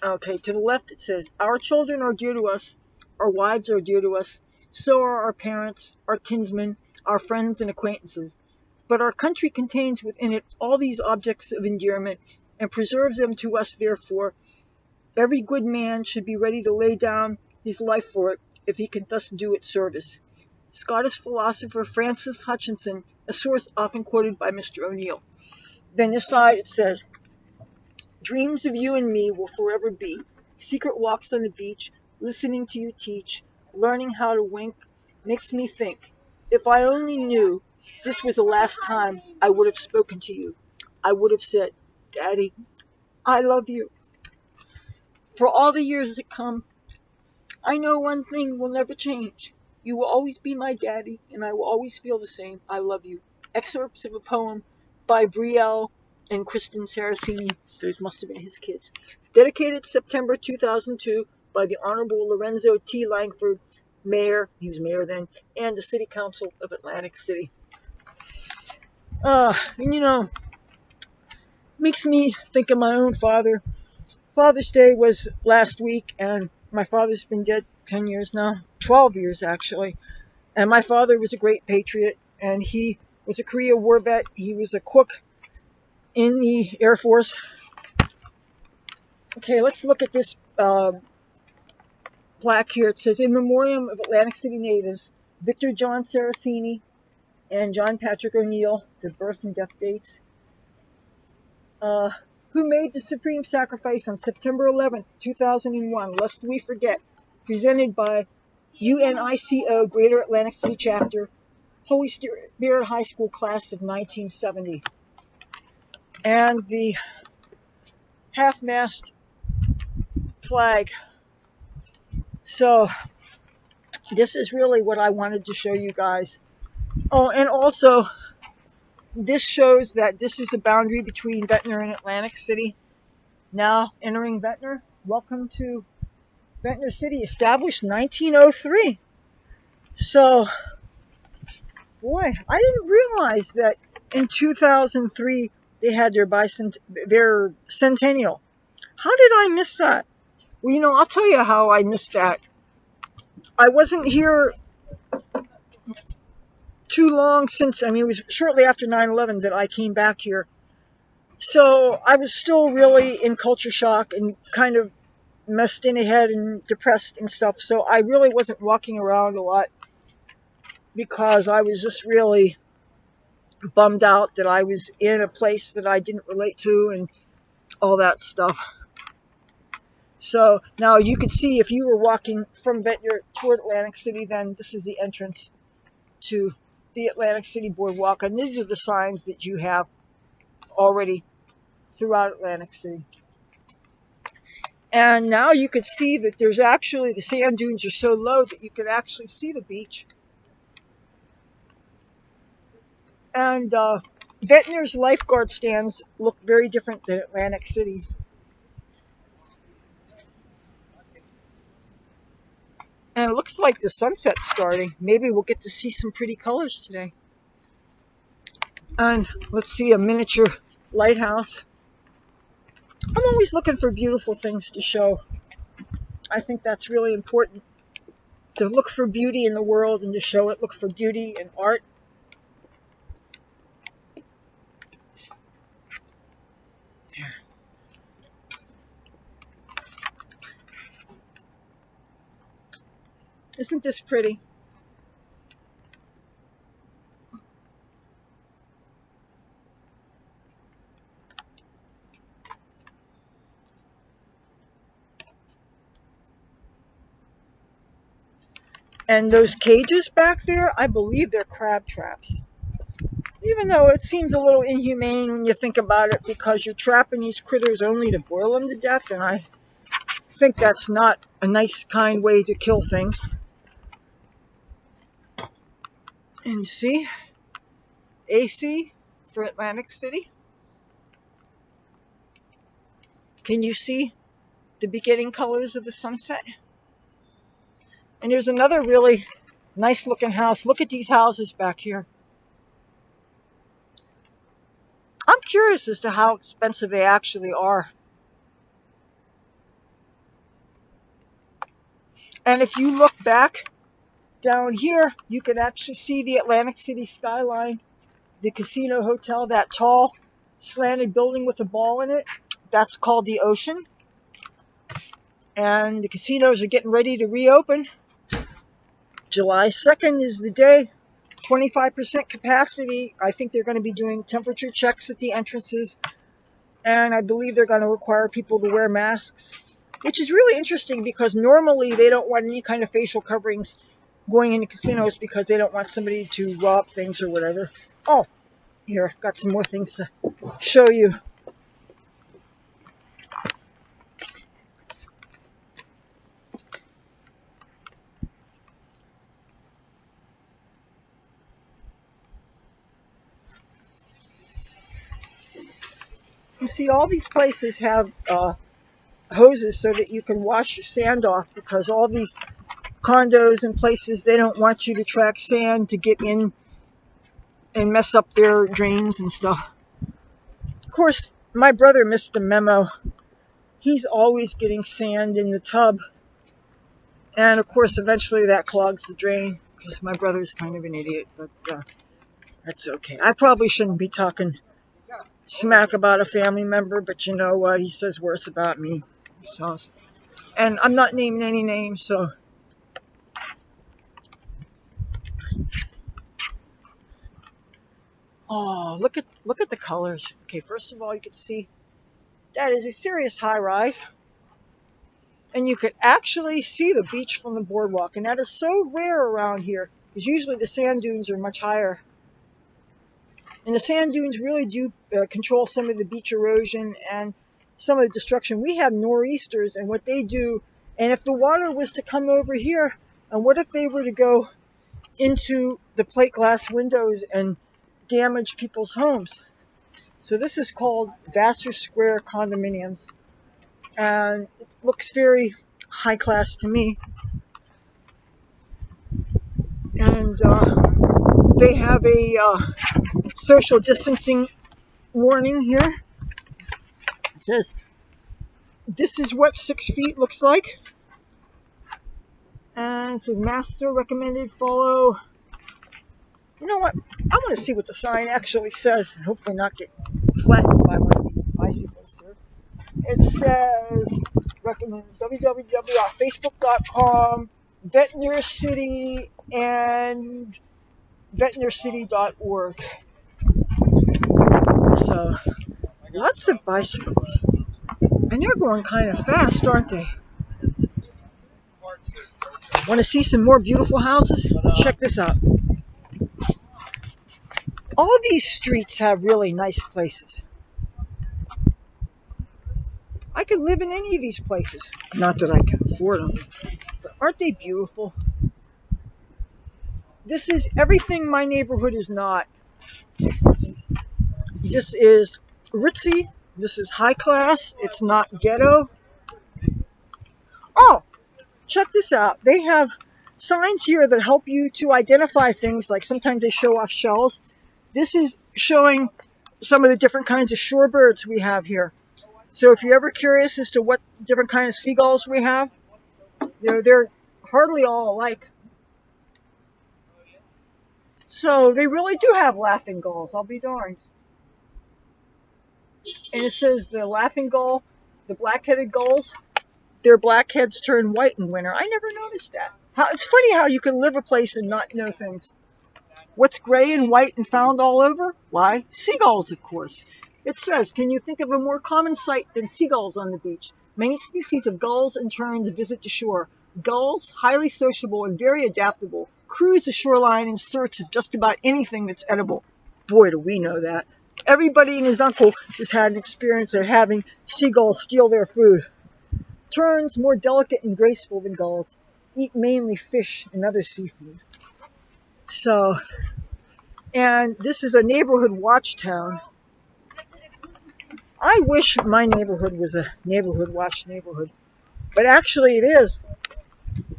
Okay, to the left it says, our children are dear to us, our wives are dear to us, so are our parents, our kinsmen, our friends and acquaintances. But our country contains within it all these objects of endearment, and preserves them to us. Therefore, every good man should be ready to lay down his life for it, if he can thus do it service. Scottish philosopher Francis Hutchinson, a source often quoted by Mr. O'Neill. Then this side it says, dreams of you and me will forever be secret walks on the beach, listening to you teach, learning how to wink, makes me think, if I only knew this was the last time I would have spoken to you, I would have said, Daddy, I love you. For all the years that come, I know one thing will never change. You will always be my daddy, and I will always feel the same. I love you. Excerpts of a poem by Brielle and Kristen Saracini. Those must have been his kids. Dedicated September 2002 by the Honorable Lorenzo T. Langford, Mayor, he was mayor then, and the City Council of Atlantic City. Makes me think of my own father. Father's Day was last week, and my father's been dead 10 years now, 12 years actually. And my father was a great patriot, and he was a Korea War vet. He was a cook in the Air Force. Okay, let's look at this plaque here. It says, in memoriam of Atlantic City natives, Victor John Saracini and John Patrick O'Neill, their birth and death dates, who made the supreme sacrifice on September 11th, 2001, lest we forget, presented by UNICO Greater Atlantic City Chapter, Holy Spirit High School class of 1970. And the half-mast flag. So this is really what I wanted to show you guys. Oh, and also this shows that this is the boundary between Ventnor and Atlantic City. Now entering Ventnor. Welcome to Ventnor City, established 1903. So, boy, I didn't realize that in 2003 they had their centennial. How did I miss that? Well, I'll tell you how I missed that. I wasn't here too long since, it was shortly after 9/11 that I came back here. So I was still really in culture shock and kind of messed in ahead and depressed and stuff. So I really wasn't walking around a lot because I was just really bummed out that I was in a place that I didn't relate to and all that stuff. So now you could see if you were walking from Ventnor toward Atlantic City, then this is the entrance to the Atlantic City Boardwalk. And these are the signs that you have already throughout Atlantic City. And now you could see that there's actually, the sand dunes are so low that you could actually see the beach. And Ventnor's lifeguard stands look very different than Atlantic City's. And it looks like the sunset's starting. Maybe we'll get to see some pretty colors today. And let's see a miniature lighthouse. I'm always looking for beautiful things to show. I think that's really important, to look for beauty in the world and to show it. Look for beauty in art. There. Isn't this pretty? And those cages back there, I believe they're crab traps. Even though it seems a little inhumane when you think about it, because you're trapping these critters only to boil them to death, and I think that's not a nice, kind way to kill things. And see, AC for Atlantic City. Can you see the beginning colors of the sunset? And there's another really nice looking house. Look at these houses back here. I'm curious as to how expensive they actually are. And if you look back down here, you can actually see the Atlantic City skyline, the casino hotel, that tall slanted building with a ball in it. That's called the Ocean. And the casinos are getting ready to reopen. July 2nd is the day. 25% capacity. I think they're going to be doing temperature checks at the entrances. And I believe they're going to require people to wear masks, which is really interesting because normally they don't want any kind of facial coverings going into casinos because they don't want somebody to rob things or whatever. Oh, here, I've got some more things to show you. You see, all these places have hoses so that you can wash your sand off, because all these condos and places, they don't want you to track sand to get in and mess up their drains and stuff. Of course, my brother missed the memo. He's always getting sand in the tub. And of course, eventually that clogs the drain, because my brother's kind of an idiot, but that's okay. I probably shouldn't be talking smack about a family member, but you know what? He says worse about me. So, and I'm not naming any names, so. Oh, look at the colors. Okay, first of all, you can see that is a serious high rise. And you could actually see the beach from the boardwalk, and that is so rare around here, because usually the sand dunes are much higher. And the sand dunes really do control some of the beach erosion and some of the destruction. We have nor'easters, and what they do, and if the water was to come over here, and what if they were to go into the plate glass windows and damage people's homes. So this is called Vassar Square Condominiums, and it looks very high class to me. And they have a social distancing warning here. It says, this is what 6 feet looks like. And it says, masks are recommended, follow. You know what? I want to see what the sign actually says and hopefully not get flattened by one of these bicycles here. It says, recommend www.facebook.com, Ventnor City, and ventnorcity.org. So, lots of bicycles. And they're going kind of fast, aren't they? Want to see some more beautiful houses? Check this out. All these streets have really nice places. I could live in any of these places. Not that I can afford them, but aren't they beautiful? This is everything my neighborhood is not. This is ritzy. This is high class. It's not ghetto. Oh, check this out. They have signs here that help you to identify things, like sometimes they show off shells. This is showing some of the different kinds of shorebirds we have here. So if you're ever curious as to what different kinds of seagulls we have, they're hardly all alike. So they really do have laughing gulls, I'll be darned. And it says the laughing gull, the black-headed gulls, their black heads turn white in winter. I never noticed that. It's funny how you can live a place and not know things. What's gray and white and found all over? Why, seagulls, of course. It says, can you think of a more common sight than seagulls on the beach? Many species of gulls and terns visit the shore. Gulls, highly sociable and very adaptable, cruise the shoreline in search of just about anything that's edible. Boy, do we know that. Everybody and his uncle has had an experience of having seagulls steal their food. Terns, more delicate and graceful than gulls, eat mainly fish and other seafood. So, and this is a neighborhood watch town. I wish my neighborhood was a neighborhood watch neighborhood, but actually it is.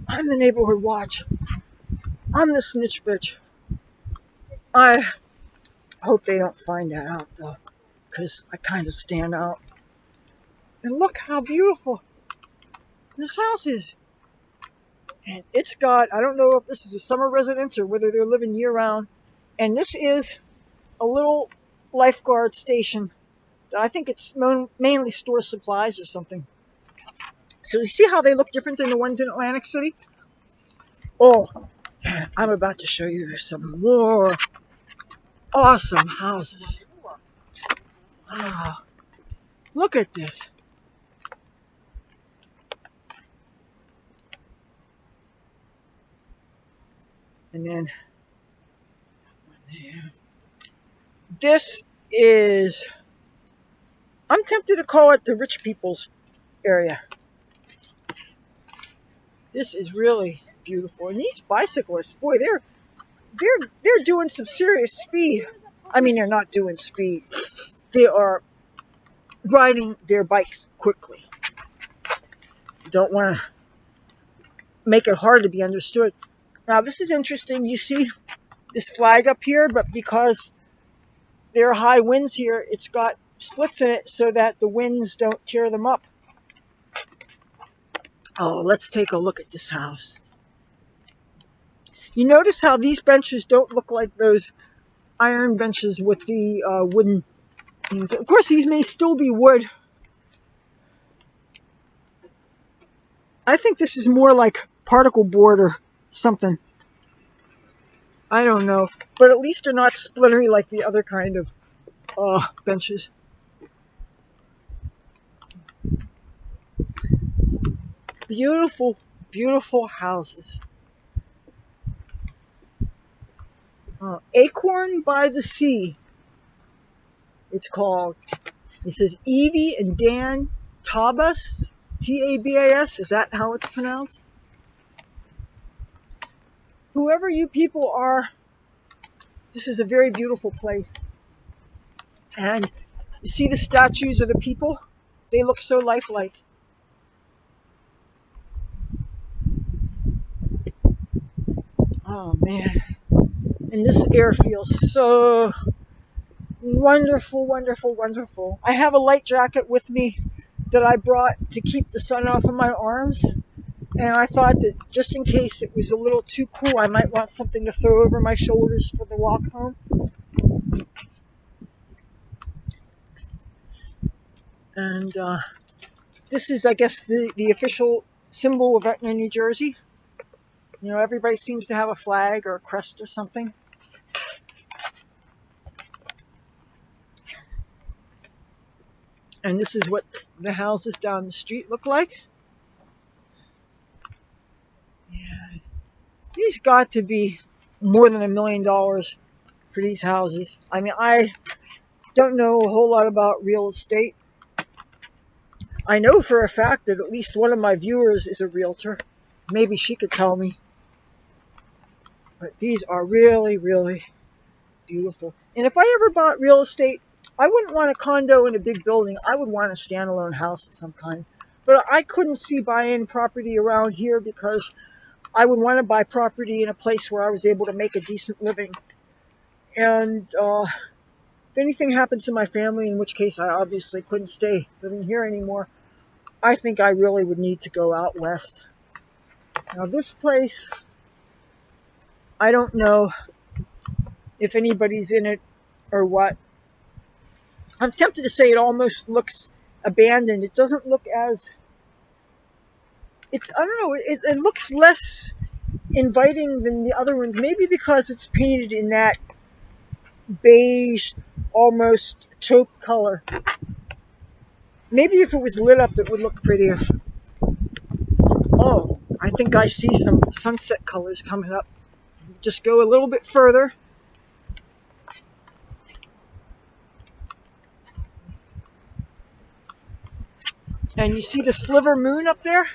I'm the neighborhood watch. I'm the snitch bitch. I hope they don't find that out, though, because I kind of stand out. And look how beautiful this house is. And it's got, I don't know if this is a summer residence or whether they're living year-round. And this is a little lifeguard station. I think it's mainly stores supplies or something. So you see how they look different than the ones in Atlantic City? Oh, I'm about to show you some more awesome houses. Wow. Look at this. And then this is, I'm tempted to call it the rich people's area. This is really beautiful. And these bicyclists, boy, they're doing some serious speed. I mean, they're not doing speed. They are riding their bikes quickly. Don't want to make it hard to be understood. Now, this is interesting. You see this flag up here, but because there are high winds here, it's got slits in it so that the winds don't tear them up. Oh, let's take a look at this house. You notice how these benches don't look like those iron benches with the wooden things. Of course, these may still be wood. I think this is more like particle board or something. I don't know. But at least they're not splintery like the other kind of benches. Beautiful, beautiful houses. Acorn by the Sea, it's called. It says Evie and Dan Tabas, Tabas. Is that how it's pronounced? Whoever you people are, This is a very beautiful place. And you see the statues of the people? They look so lifelike. Oh man. And this air feels so wonderful, wonderful, wonderful. I have a light jacket with me that I brought to keep the sun off of my arms. And I thought that just in case it was a little too cool, I might want something to throw over my shoulders for the walk home. And this is, I guess, the official symbol of Ventnor, New Jersey. You know, everybody seems to have a flag or a crest or something. And this is what the houses down the street look like. Yeah. These got to be more than $1 million for these houses. I mean, I don't know a whole lot about real estate. I know for a fact that at least one of my viewers is a realtor. Maybe she could tell me. But these are really, really beautiful. And if I ever bought real estate, I wouldn't want a condo in a big building. I would want a standalone house of some kind. But I couldn't see buying property around here because I would want to buy property in a place where I was able to make a decent living. And if anything happened to my family, in which case I obviously couldn't stay living here anymore, I think I really would need to go out west. Now this place, I don't know if anybody's in it or what. I'm tempted to say it almost looks abandoned. It doesn't look as... I don't know, it looks less inviting than the other ones. Maybe because it's painted in that beige, almost taupe color. Maybe if it was lit up, it would look prettier. Oh, I think I see some sunset colors coming up. Just go a little bit further. And you see the sliver moon up there?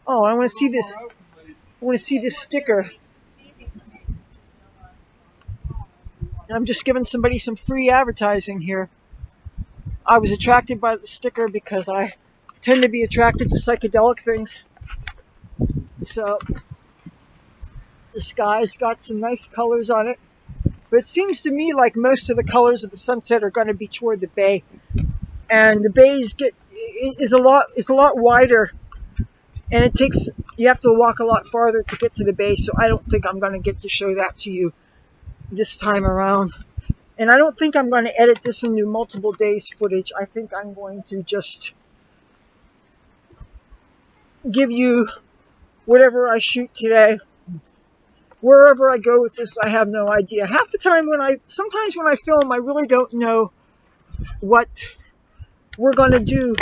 Oh, I want to see this. I want to see this sticker. I'm just giving somebody some free advertising here. I was attracted by the sticker because I tend to be attracted to psychedelic things. So the sky's got some nice colors on it. But it seems to me like most of the colors of the sunset are going to be toward the bay. And the bay is a lot wider. And you have to walk a lot farther to get to the bay. So I don't think I'm going to get to show that to you this time around. And I don't think I'm going to edit this into multiple days footage. I think I'm going to just give you whatever I shoot today. Wherever I go with this, I have no idea. Half the time sometimes when I film, I really don't know what we're going to do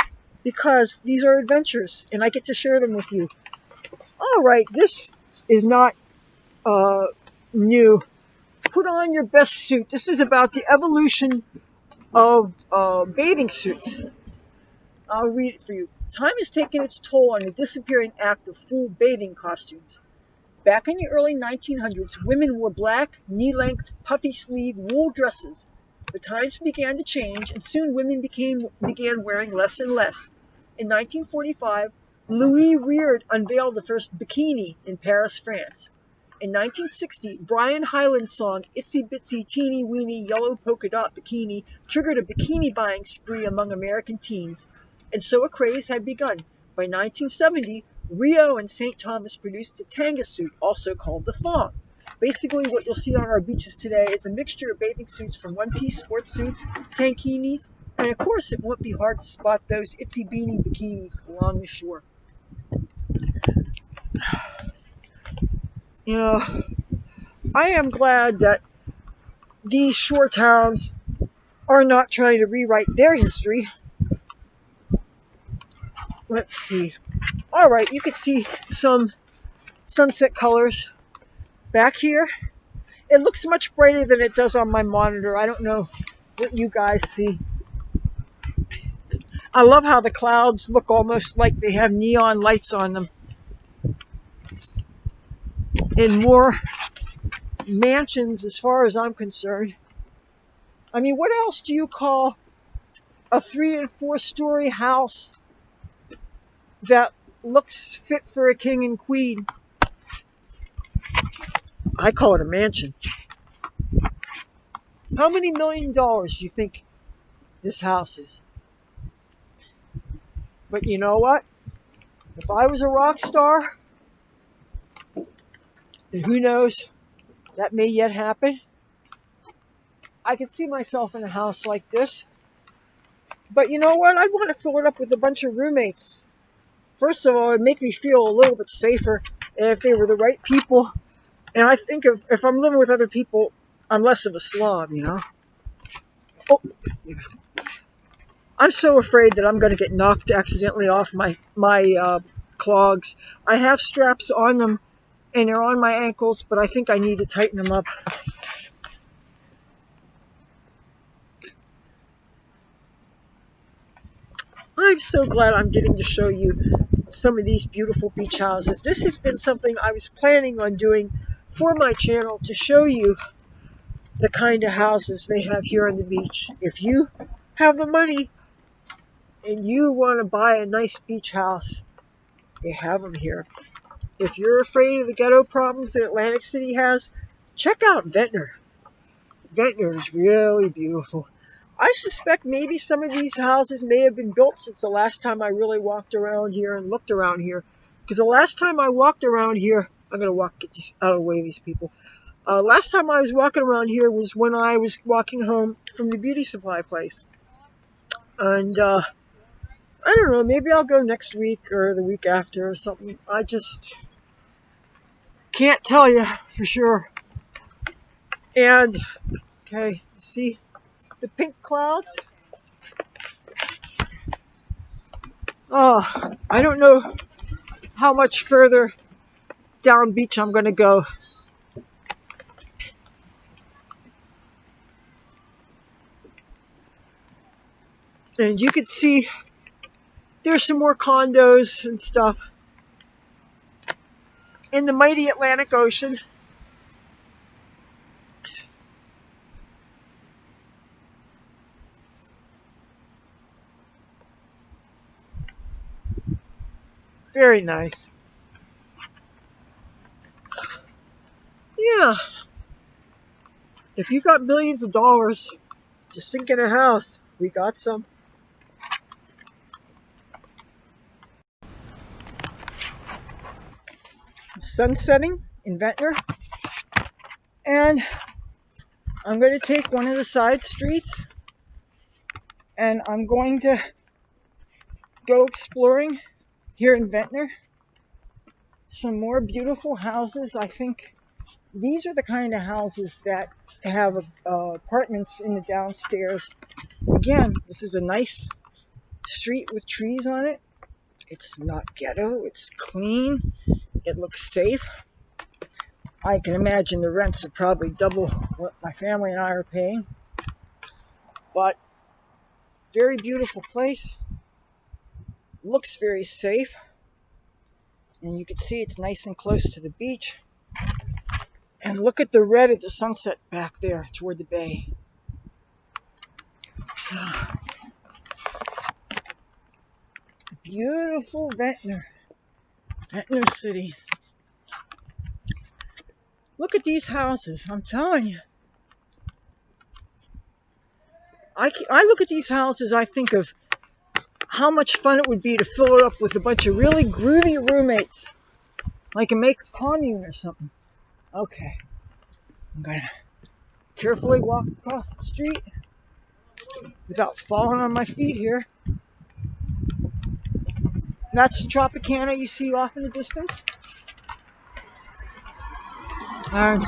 because these are adventures and I get to share them with you. All right, this is not new. Put on your best suit. This is about the evolution of bathing suits. I'll read it for you. Time has taken its toll on the disappearing act of full bathing costumes. Back in the early 1900s, women wore black, knee-length, puffy-sleeve wool dresses. The times began to change, and soon women began wearing less and less. In 1945, Louis Reard unveiled the first bikini in Paris, France. In 1960, Brian Hyland's song Itsy Bitsy Teeny Weeny Yellow Polka Dot Bikini triggered a bikini buying spree among American teens, and so a craze had begun. By 1970, Rio and St. Thomas produced the tanga suit, also called the thong. Basically, what you'll see on our beaches today is a mixture of bathing suits from one-piece sports suits, tankinis, and of course it won't be hard to spot those itsy-beeny bikinis along the shore. You know, I am glad that these shore towns are not trying to rewrite their history. Let's see. All right, you can see some sunset colors back here. It looks much brighter than it does on my monitor. I don't know what you guys see. I love how the clouds look almost like they have neon lights on them. and more mansions as far as I'm concerned. I mean, what else do you call a 3 and 4 story house that looks fit for a king and queen? I call it a mansion. How many $1,000,000 do you think this house is? But you know what? If I was a rock star, and who knows, that may yet happen, I could see myself in a house like this. But you know what? I'd want to fill it up with a bunch of roommates. First of all, it'd make me feel a little bit safer if they were the right people. And I think if I'm living with other people, I'm less of a slob, you know? Oh, yeah. I'm so afraid that I'm going to get knocked accidentally off my clogs. I have straps on them, and they're on my ankles, but I think I need to tighten them up. I'm so glad I'm getting to show you some of these beautiful beach houses. This has been something I was planning on doing for my channel, to show you the kind of houses they have here on the beach. If you have the money and you want to buy a nice beach house, they have them here. If you're afraid of the ghetto problems that Atlantic City has, check out Ventnor. Ventnor is really beautiful. I suspect maybe some of these houses may have been built since the last time I really walked around here and looked around here. Because the last time I walked around here, I'm going to get these out of the way of these people. Last time I was walking around here was when I was walking home from the beauty supply place. And I don't know, maybe I'll go next week or the week after or something. I just can't tell you for sure. And, okay, see the pink clouds? Oh, I don't know how much further down beach I'm going to go. And you can see there's some more condos and stuff in the mighty Atlantic Ocean. Very nice. Yeah. If you got millions of dollars to sink in a house, we got some. Sun setting in Ventnor. And I'm going to take one of the side streets and I'm going to go exploring here in Ventnor. Some more beautiful houses. I think these are the kind of houses that have apartments in the downstairs. Again, this is a nice street with trees on it. It's not ghetto. It's clean. It looks safe. I can imagine the rents are probably double what my family and I are paying. But very beautiful place. Looks very safe. And you can see it's nice and close to the beach. And look at the red of the sunset back there toward the bay. So, beautiful Ventnor. Ventnor City. Look at these houses. I'm telling you. I look at these houses, I think of how much fun it would be to fill it up with a bunch of really groovy roommates. Like make a commune or something. Okay. I'm going to carefully walk across the street without falling on my feet here. That's the Tropicana you see off in the distance. And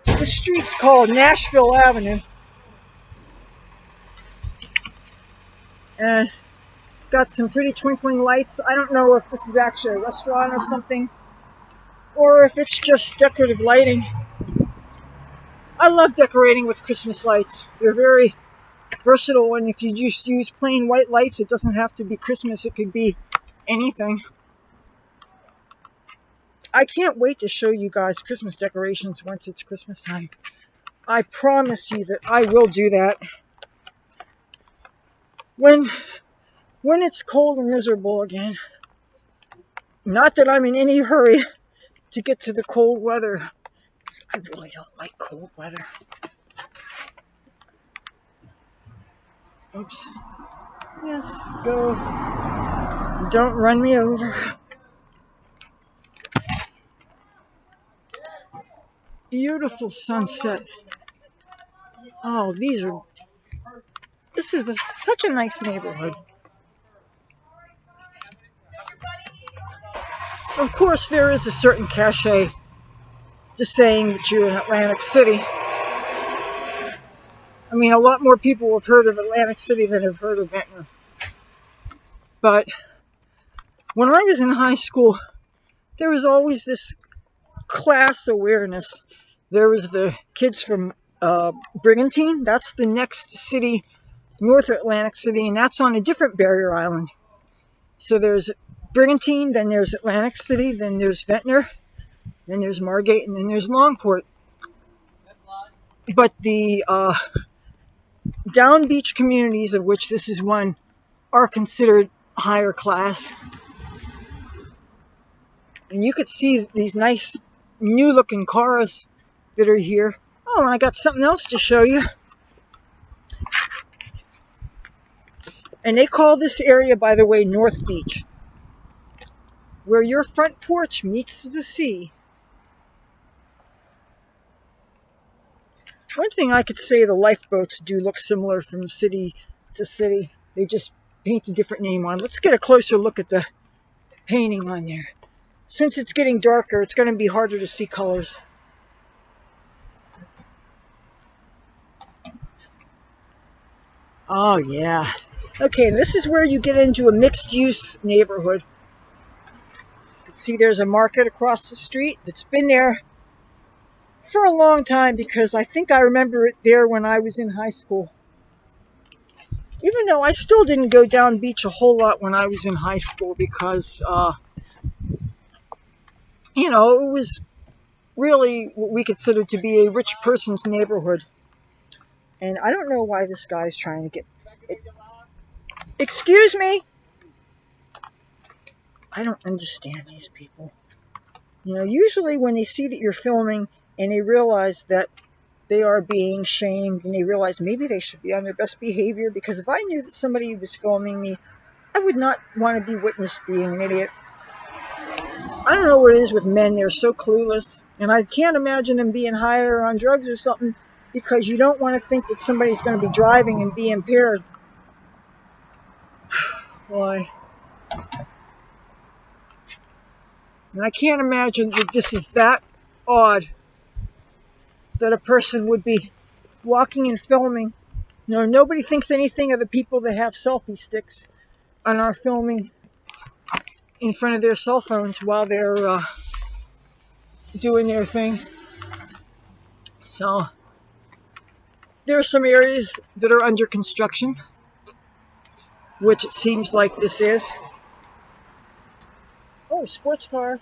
the street's called Nashville Avenue. And got some pretty twinkling lights. I don't know if this is actually a restaurant or something, or if it's just decorative lighting. I love decorating with Christmas lights. They're very versatile, and if you just use plain white lights, it doesn't have to be Christmas. It could be anything. I can't wait to show you guys Christmas decorations once it's Christmas time. I promise you that I will do that when it's cold and miserable again. Not that I'm in any hurry to get to the cold weather. I really don't like cold weather. Oops. Yes, go. Don't run me over. Beautiful sunset. Oh, this is such a nice neighborhood. Of course, there is a certain cachet to saying that you're in Atlantic City. I mean, a lot more people have heard of Atlantic City than have heard of Ventnor. But when I was in high school, there was always this class awareness. There was the kids from Brigantine. That's the next city north of Atlantic City, and that's on a different barrier island. So there's Brigantine, then there's Atlantic City, then there's Ventnor, then there's Margate, and then there's Longport. But the Downbeach communities, of which this is one, are considered higher class. And you could see these nice new looking cars that are here. Oh, and I got something else to show you. And they call this area, by the way, North Beach, where your front porch meets the sea. One thing I could say, the lifeboats do look similar from city to city. They just paint a different name on. Let's get a closer look at the painting on there. Since it's getting darker, it's going to be harder to see colors. Oh, yeah. Okay, this is where you get into a mixed-use neighborhood. You can see there's a market across the street that's been there for a long time, because I think I remember it there when I was in high school. Even though I still didn't go down beach a whole lot when I was in high school, because, it was really what we considered to be a rich person's neighborhood. And I don't know why this guy's trying to get... Excuse me? I don't understand these people. Usually when they see that you're filming and they realize that they are being shamed and they realize maybe they should be on their best behavior, because if I knew that somebody was filming me, I would not want to be witnessed being an idiot. I don't know what it is with men. They're so clueless. And I can't imagine them being high or on drugs or something, because you don't want to think that somebody's going to be driving and be impaired. Boy. And I can't imagine that this is that odd that a person would be walking and filming. Nobody thinks anything of the people that have selfie sticks and are filming in front of their cell phones while they're doing their thing. So there are some areas that are under construction, which it seems like this is. Oh, sports car.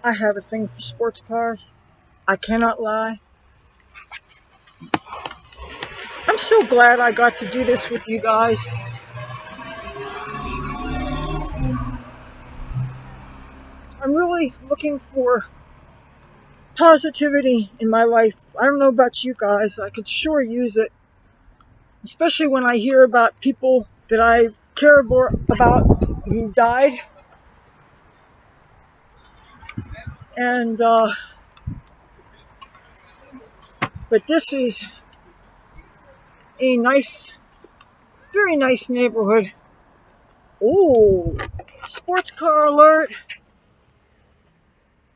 I have a thing for sports cars. I cannot lie. I'm so glad I got to do this with you guys. I'm really looking for positivity in my life. I don't know about you guys. I could sure use it. Especially when I hear about people that I care about who died. And, but this is a nice, very nice neighborhood. Oh, sports car alert.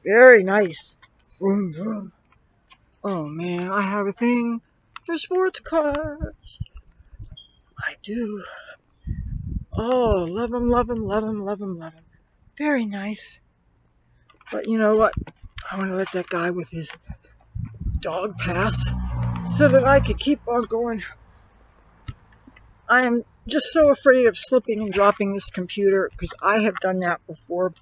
Very nice. Vroom, vroom. Oh man, I have a thing for sports cars. I do. Oh, love them, love them, love them, love them, love them. Very nice. But you know what? I want to let that guy with his dog pass so that I could keep on going. I am just so afraid of slipping and dropping this computer, because I have done that before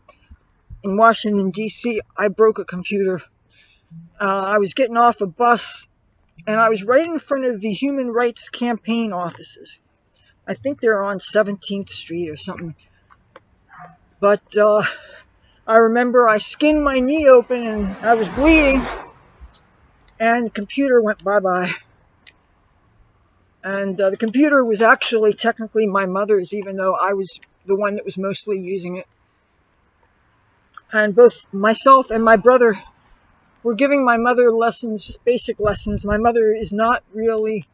in Washington, D.C., I broke a computer. I was getting off a bus, and I was right in front of the Human Rights Campaign offices. I think they're on 17th Street or something. But I remember I skinned my knee open, and I was bleeding, and the computer went bye-bye. And the computer was actually technically my mother's, even though I was the one that was mostly using it. And both myself and my brother were giving my mother lessons, just basic lessons. My mother is not really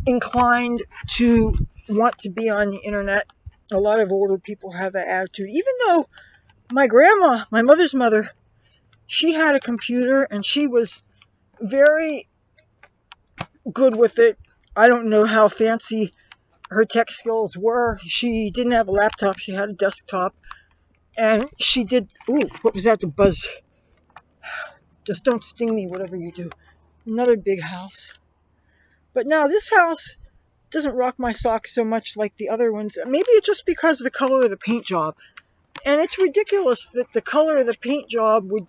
inclined to want to be on the internet. A lot of older people have that attitude. Even though my grandma, my mother's mother, she had a computer and she was very good with it. I don't know how fancy her tech skills were. She didn't have a laptop, she had a desktop. And she did, ooh, what was that, the buzz? Just don't sting me, whatever you do. Another big house. But now this house doesn't rock my socks so much like the other ones. Maybe it's just because of the color of the paint job. And it's ridiculous that the color of the paint job would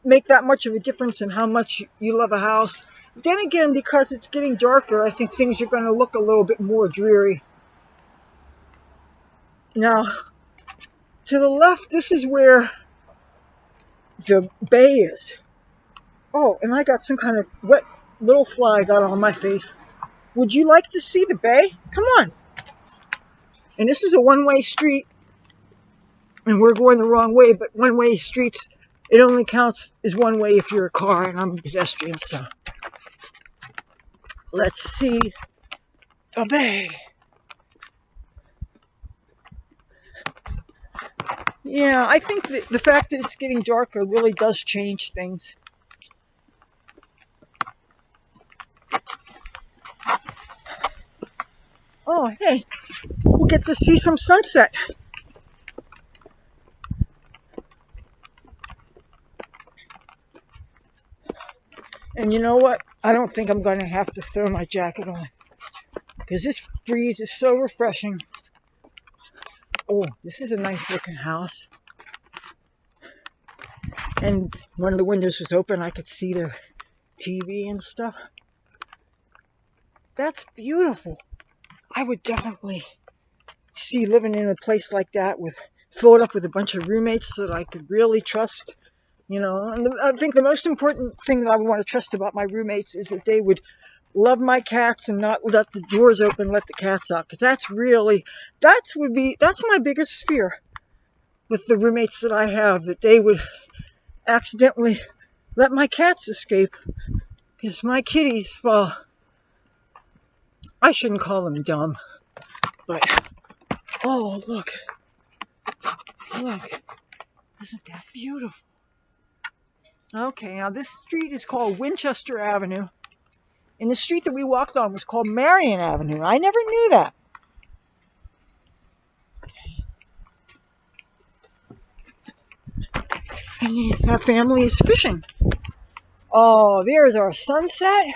make that much of a difference in how much you love a house. Then again, because it's getting darker, I think things are going to look a little bit more dreary. Now, to the left, this is where the bay is. Oh, and I got some kind of wet little fly got on my face. Would you like to see the bay? Come on. And this is a one-way street, and we're going the wrong way, but one-way streets, it only counts as one way if you're a car, and I'm a pedestrian, so let's see the bay. Yeah, I think that the fact that it's getting darker really does change things. Oh, hey, we'll get to see some sunset. And you know what? I don't think I'm going to have to throw my jacket on, because this breeze is so refreshing. Oh, this is a nice looking house. And one of the windows was open. I could see the TV and stuff. That's beautiful. I would definitely see living in a place like that, with filled up with a bunch of roommates that I could really trust. You know, and I think the most important thing that I would want to trust about my roommates is that they would love my cats and not let the doors open, let the cats out. Because that's my biggest fear with the roommates that I have, that they would accidentally let my cats escape. Because my kitties, well, I shouldn't call them dumb, but oh, look, isn't that beautiful? Okay, now this street is called Winchester Avenue, and the street that we walked on was called Marion Avenue. I never knew that. And that family is fishing. Oh, there's our sunset.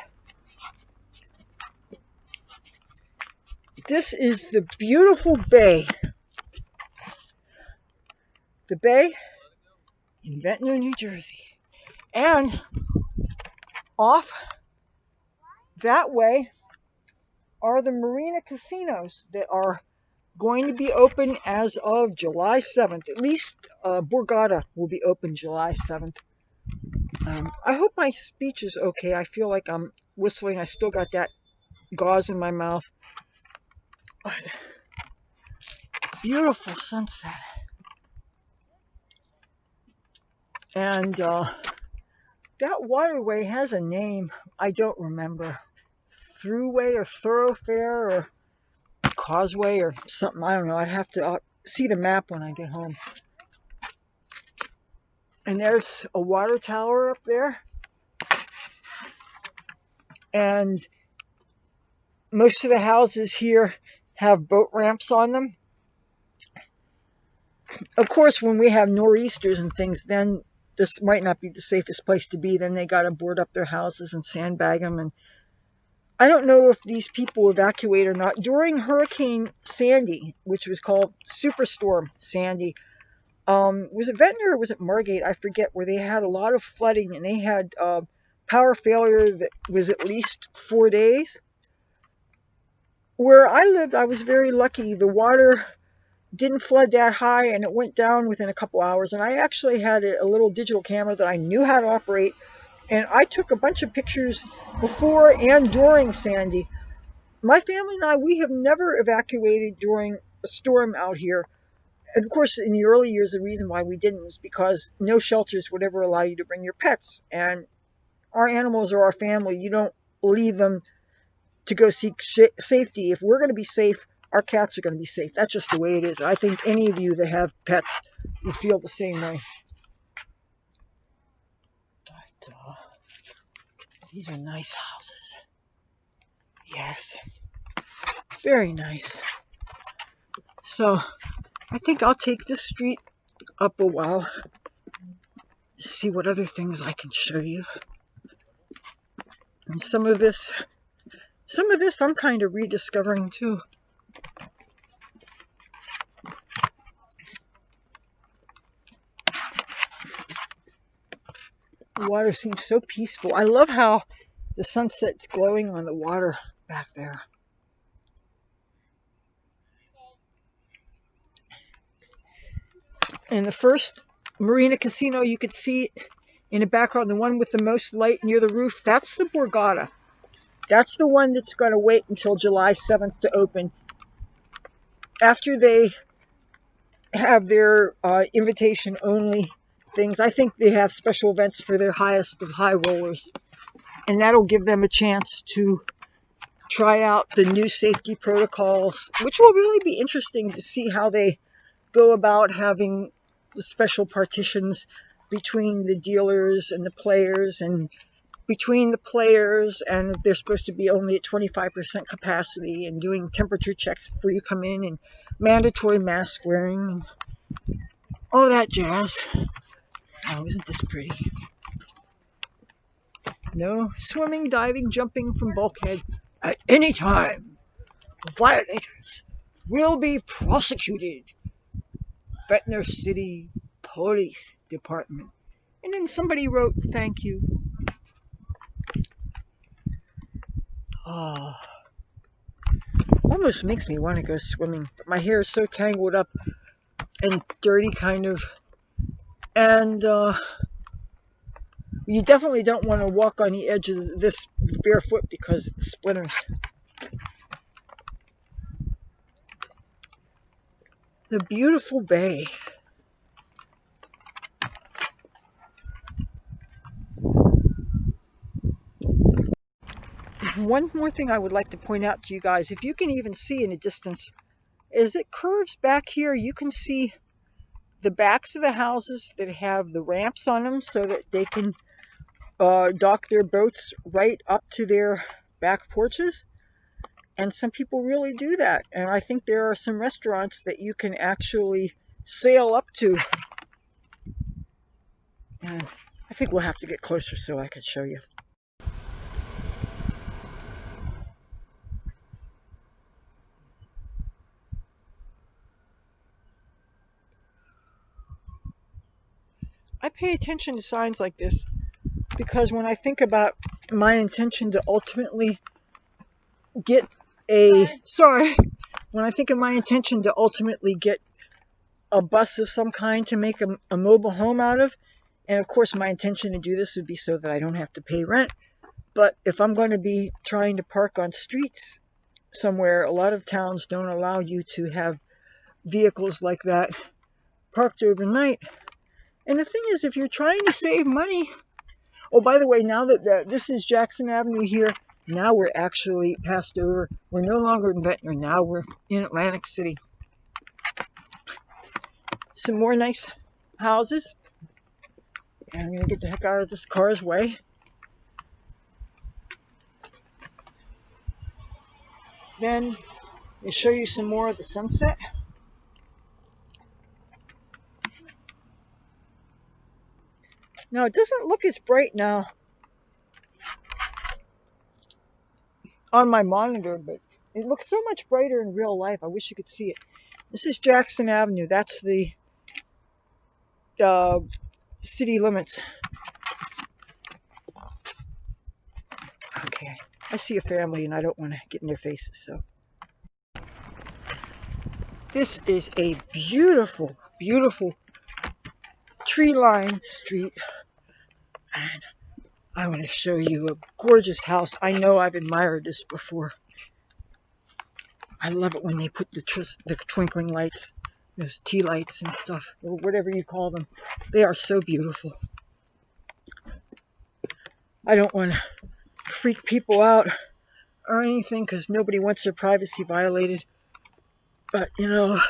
This is the beautiful bay. The bay in Ventnor, New Jersey. And off that way are the marina casinos that are going to be open as of July 7th. At least Borgata will be open July 7th. I hope my speech is okay. I feel like I'm whistling. I still got that gauze in my mouth. Beautiful sunset. And that waterway has a name. I don't remember. Throughway or thoroughfare or causeway or something. I don't know. I'd have to see the map when I get home. And there's a water tower up there. And most of the houses here have boat ramps on them. Of course, when we have nor'easters and things, then this might not be the safest place to be. Then they got to board up their houses and sandbag them. And I don't know if these people evacuate or not. During Hurricane Sandy, which was called Superstorm Sandy, Was it Ventnor or was it Margate? I forget, where they had a lot of flooding and they had power failure that was at least 4 days. Where I lived, I was very lucky. The water didn't flood that high and it went down within a couple hours. And I actually had a little digital camera that I knew how to operate. And I took a bunch of pictures before and during Sandy. My family and I, we have never evacuated during a storm out here. And of course, in the early years, the reason why we didn't was because no shelters would ever allow you to bring your pets. And our animals are our family. You don't leave them to go seek safety. If we're going to be safe, our cats are going to be safe. That's just the way it is. I think any of you that have pets will feel the same way. But, these are nice houses. Yes. Very nice. So, I think I'll take this street up a while. See what other things I can show you. And some of this I'm kind of rediscovering too. The water seems so peaceful. I love how the sunset's glowing on the water back there. And the first marina casino you could see in the background, the one with the most light near the roof, that's the Borgata. That's the one that's going to wait until July 7th to open. After they have their invitation-only things, I think they have special events for their highest of high rollers. And that'll give them a chance to try out the new safety protocols, which will really be interesting to see how they go about having the special partitions between the dealers and the players, and between the players, and they're supposed to be only at 25% capacity, and doing temperature checks before you come in, and mandatory mask wearing, and all that jazz. Oh, isn't this pretty? No swimming, diving, jumping from bulkhead at any time. Violators will be prosecuted. Ventnor City Police Department. And then somebody wrote, thank you. Oh, almost makes me want to go swimming. But my hair is so tangled up and dirty, kind of. And you definitely don't want to walk on the edge of this barefoot because of the splinters. The beautiful bay. One more thing I would like to point out to you guys, if you can even see in the distance, is it curves back here. You can see the backs of the houses that have the ramps on them so that they can dock their boats right up to their back porches. And some people really do that. And I think there are some restaurants that you can actually sail up to. And I think we'll have to get closer so I can show you. I pay attention to signs like this because when I think about my intention to ultimately get when I think of my intention to ultimately get a bus of some kind to make a mobile home out of, and of course my intention to do this would be so that I don't have to pay rent. But if I'm going to be trying to park on streets somewhere, a lot of towns don't allow you to have vehicles like that parked overnight. And the thing is, if you're trying to save money, oh, by the way, now that this is Jackson Avenue here, now we're actually passed over. We're no longer in Ventnor. Now we're in Atlantic City. Some more nice houses. And I'm going to get the heck out of this car's way. Then I'll show you some more of the sunset. Now, it doesn't look as bright now on my monitor, but it looks so much brighter in real life. I wish you could see it. This is Jackson Avenue. That's the city limits. Okay, I see a family and I don't want to get in their faces, so. This is a beautiful, beautiful tree-lined street, and I want to show you a gorgeous house. I know I've admired this before. I love it when they put the twinkling lights, those tea lights and stuff, or whatever you call them. They are so beautiful. I don't want to freak people out or anything because nobody wants their privacy violated. But, you know,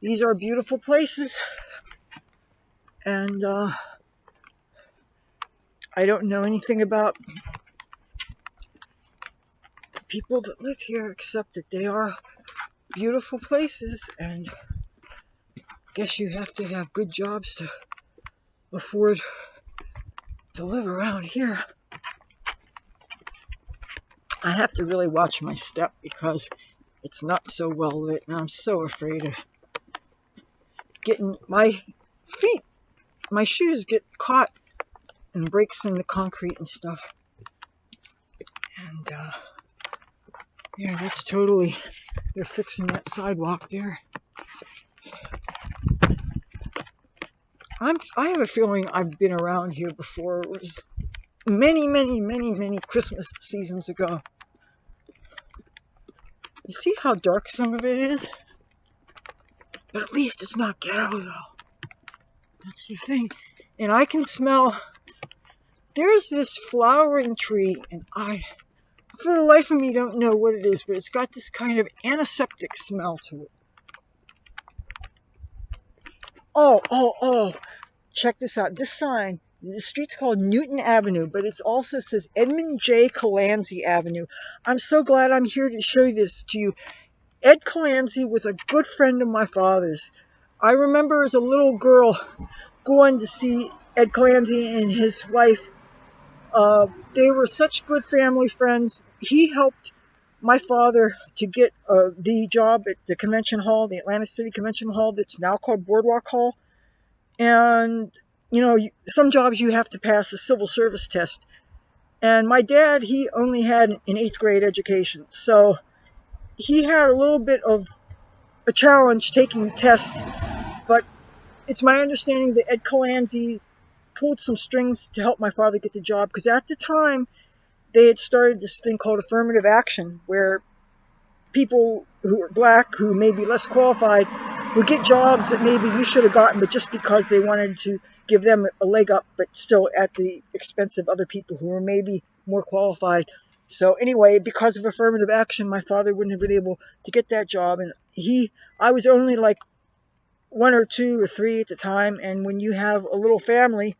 these are beautiful places. And I don't know anything about the people that live here except that they are beautiful places. And I guess you have to have good jobs to afford to live around here. I have to really watch my step because it's not so well lit, and I'm so afraid of getting my feet, my shoes get caught and breaks in the concrete and stuff. And yeah, that's totally, they're fixing that sidewalk there. I have a feeling I've been around here before. It was many Christmas seasons ago. You see how dark some of it is? But at least it's not ghetto, though. That's the thing. And I can smell, there's this flowering tree, and I, for the life of me, don't know what it is, but it's got this kind of antiseptic smell to it. Oh, check this out. This sign, the street's called Newton Avenue, but it also says Edmund Colanzi Avenue. I'm so glad I'm here to show this to you. Ed Colanzi was a good friend of my father's. I remember as a little girl going to see Ed Colanzi and his wife. They were such good family friends. He helped my father to get the job at the convention hall, the Atlantic City Convention Hall, that's now called Boardwalk Hall. And, you know, some jobs you have to pass a civil service test. And my dad, he only had an 8th grade education. So he had a little bit of a challenge taking the test. But it's my understanding that Ed Colanzi pulled some strings to help my father get the job. Because at the time, they had started this thing called affirmative action, where people who are black, who may be less qualified, would get jobs that maybe you should have gotten, but just because they wanted to give them a leg up, but still at the expense of other people who were maybe more qualified. So anyway, because of affirmative action, my father wouldn't have been able to get that job. And I was only like 1 or 2 or 3 at the time. And when you have a little family,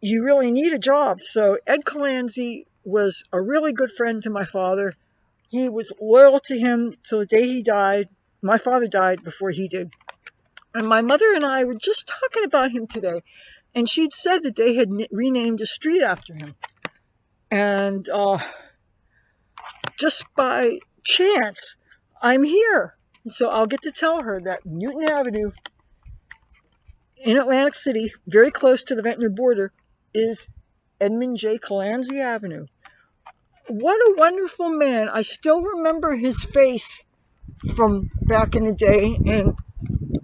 you really need a job. So Ed Colanzi was a really good friend to my father. He was loyal to him till the day he died. My father died before he did. And my mother and I were just talking about him today. And she'd said that they had renamed a street after him. And just by chance, I'm here. And so I'll get to tell her that Newton Avenue in Atlantic City, very close to the Ventnor border, is Edmund Colanzi Avenue. What a wonderful man. I still remember his face from back in the day, and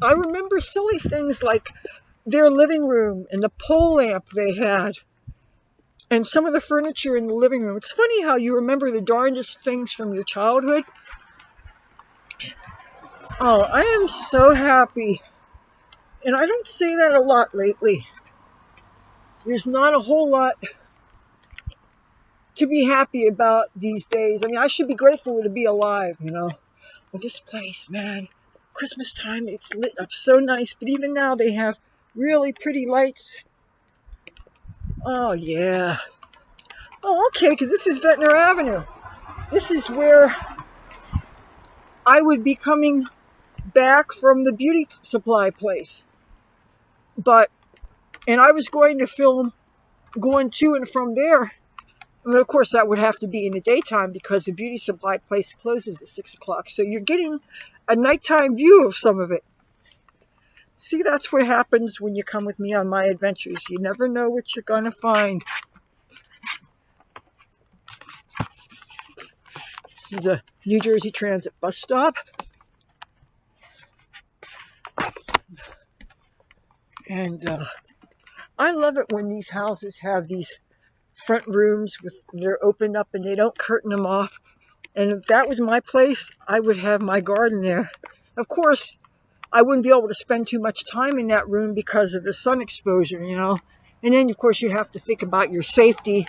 I remember silly things like their living room and the pole lamp they had and some of the furniture in the living room. It's funny how you remember the darndest things from your childhood. Oh, I am so happy. And I don't say that a lot lately. There's not a whole lot to be happy about these days. I mean, I should be grateful to be alive, you know. But this place, man, Christmas time, it's lit up so nice. But even now, they have really pretty lights. Oh, yeah. Oh, okay, because this is Ventnor Avenue. This is where I would be coming back from the beauty supply place. And I was going to film going to and from there. And of course, that would have to be in the daytime because the beauty supply place closes at 6 o'clock. So you're getting a nighttime view of some of it. See, that's what happens when you come with me on my adventures. You never know what you're going to find. This is a New Jersey Transit bus stop. And I love it when these houses have these front rooms they're opened up and they don't curtain them off. And if that was my place, I would have my garden there. Of course, I wouldn't be able to spend too much time in that room because of the sun exposure, you know. And then, of course, you have to think about your safety,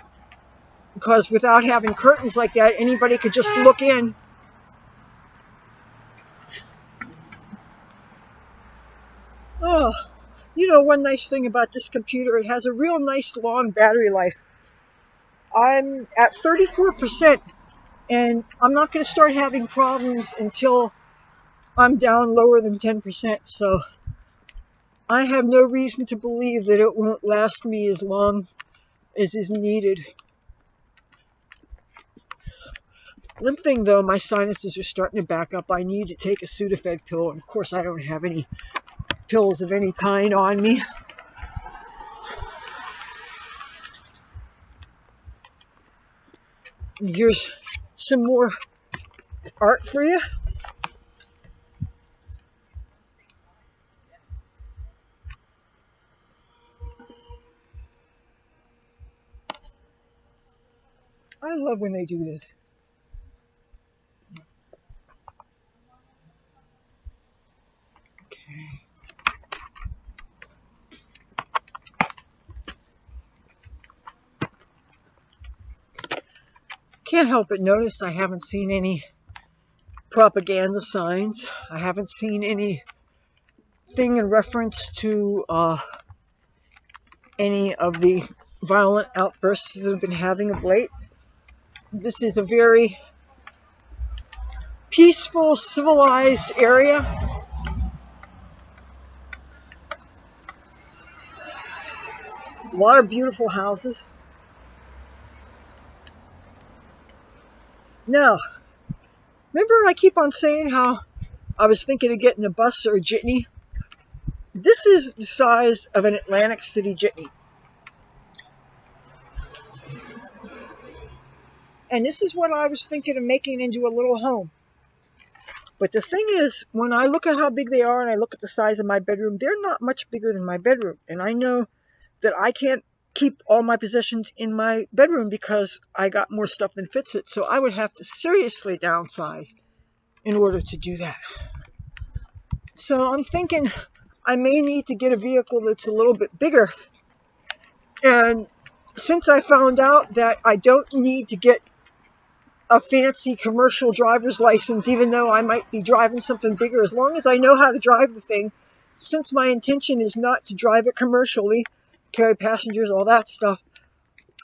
because without having curtains like that, anybody could just look in. Oh, you know, one nice thing about this computer, it has a real nice long battery life. I'm at 34%, and I'm not going to start having problems until I'm down lower than 10%. So I have no reason to believe that it won't last me as long as is needed. One thing though, my sinuses are starting to back up. I need to take a Sudafed pill, and of course I don't have any pills of any kind on me. Here's some more art for you. I love when they do this. Okay. Can't help but notice I haven't seen any propaganda signs. I haven't seen anything in reference to any of the violent outbursts that have been having of late. This is a very peaceful, civilized area. A lot of beautiful houses. Now, remember I keep on saying how I was thinking of getting a bus or a jitney? This is the size of an Atlantic City jitney. And this is what I was thinking of making into a little home. But the thing is, when I look at how big they are and I look at the size of my bedroom, they're not much bigger than my bedroom. And I know that I can't keep all my possessions in my bedroom because I got more stuff than fits it. So I would have to seriously downsize in order to do that. So I'm thinking I may need to get a vehicle that's a little bit bigger. And since I found out that I don't need to get a fancy commercial driver's license, even though I might be driving something bigger, as long as I know how to drive the thing, since my intention is not to drive it commercially, carry passengers, all that stuff,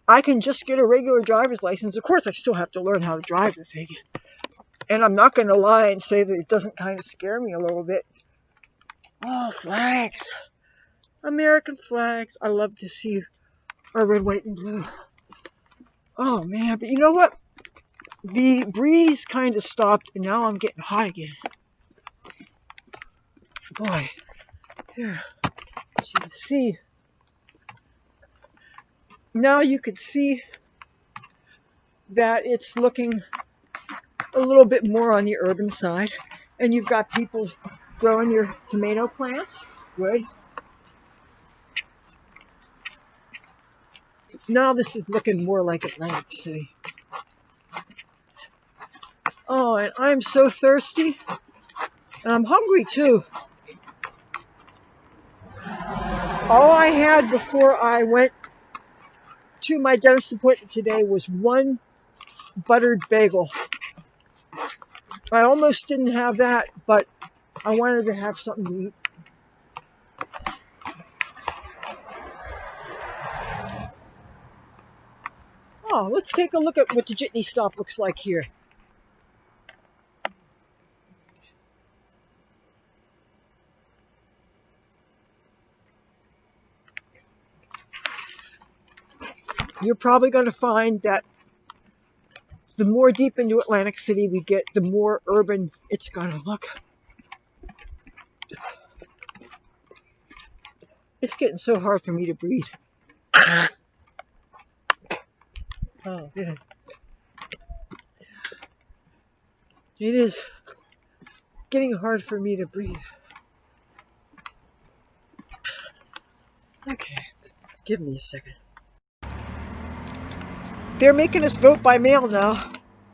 I can just get a regular driver's license. Of course, I still have to learn how to drive the thing. And I'm not going to lie and say that it doesn't kind of scare me a little bit. Oh, flags. American flags. I love to see our red, white, and blue. Oh, man. But you know what? The breeze kind of stopped, and now I'm getting hot again. Boy, here, as you can see, now you could see that it's looking a little bit more on the urban side, and you've got people growing your tomato plants. Good. Now this is looking more like Atlantic City. Oh, and I'm so thirsty. And I'm hungry too. All I had before I went to my dentist appointment today was one buttered bagel. I almost didn't have that, but I wanted to have something to eat. Oh, let's take a look at what the jitney stop looks like here. You're probably going to find that the more deep into Atlantic City we get, the more urban it's going to look. It's getting so hard for me to breathe. Oh, man. It is getting hard for me to breathe. Okay, give me a second. They're making us vote by mail now,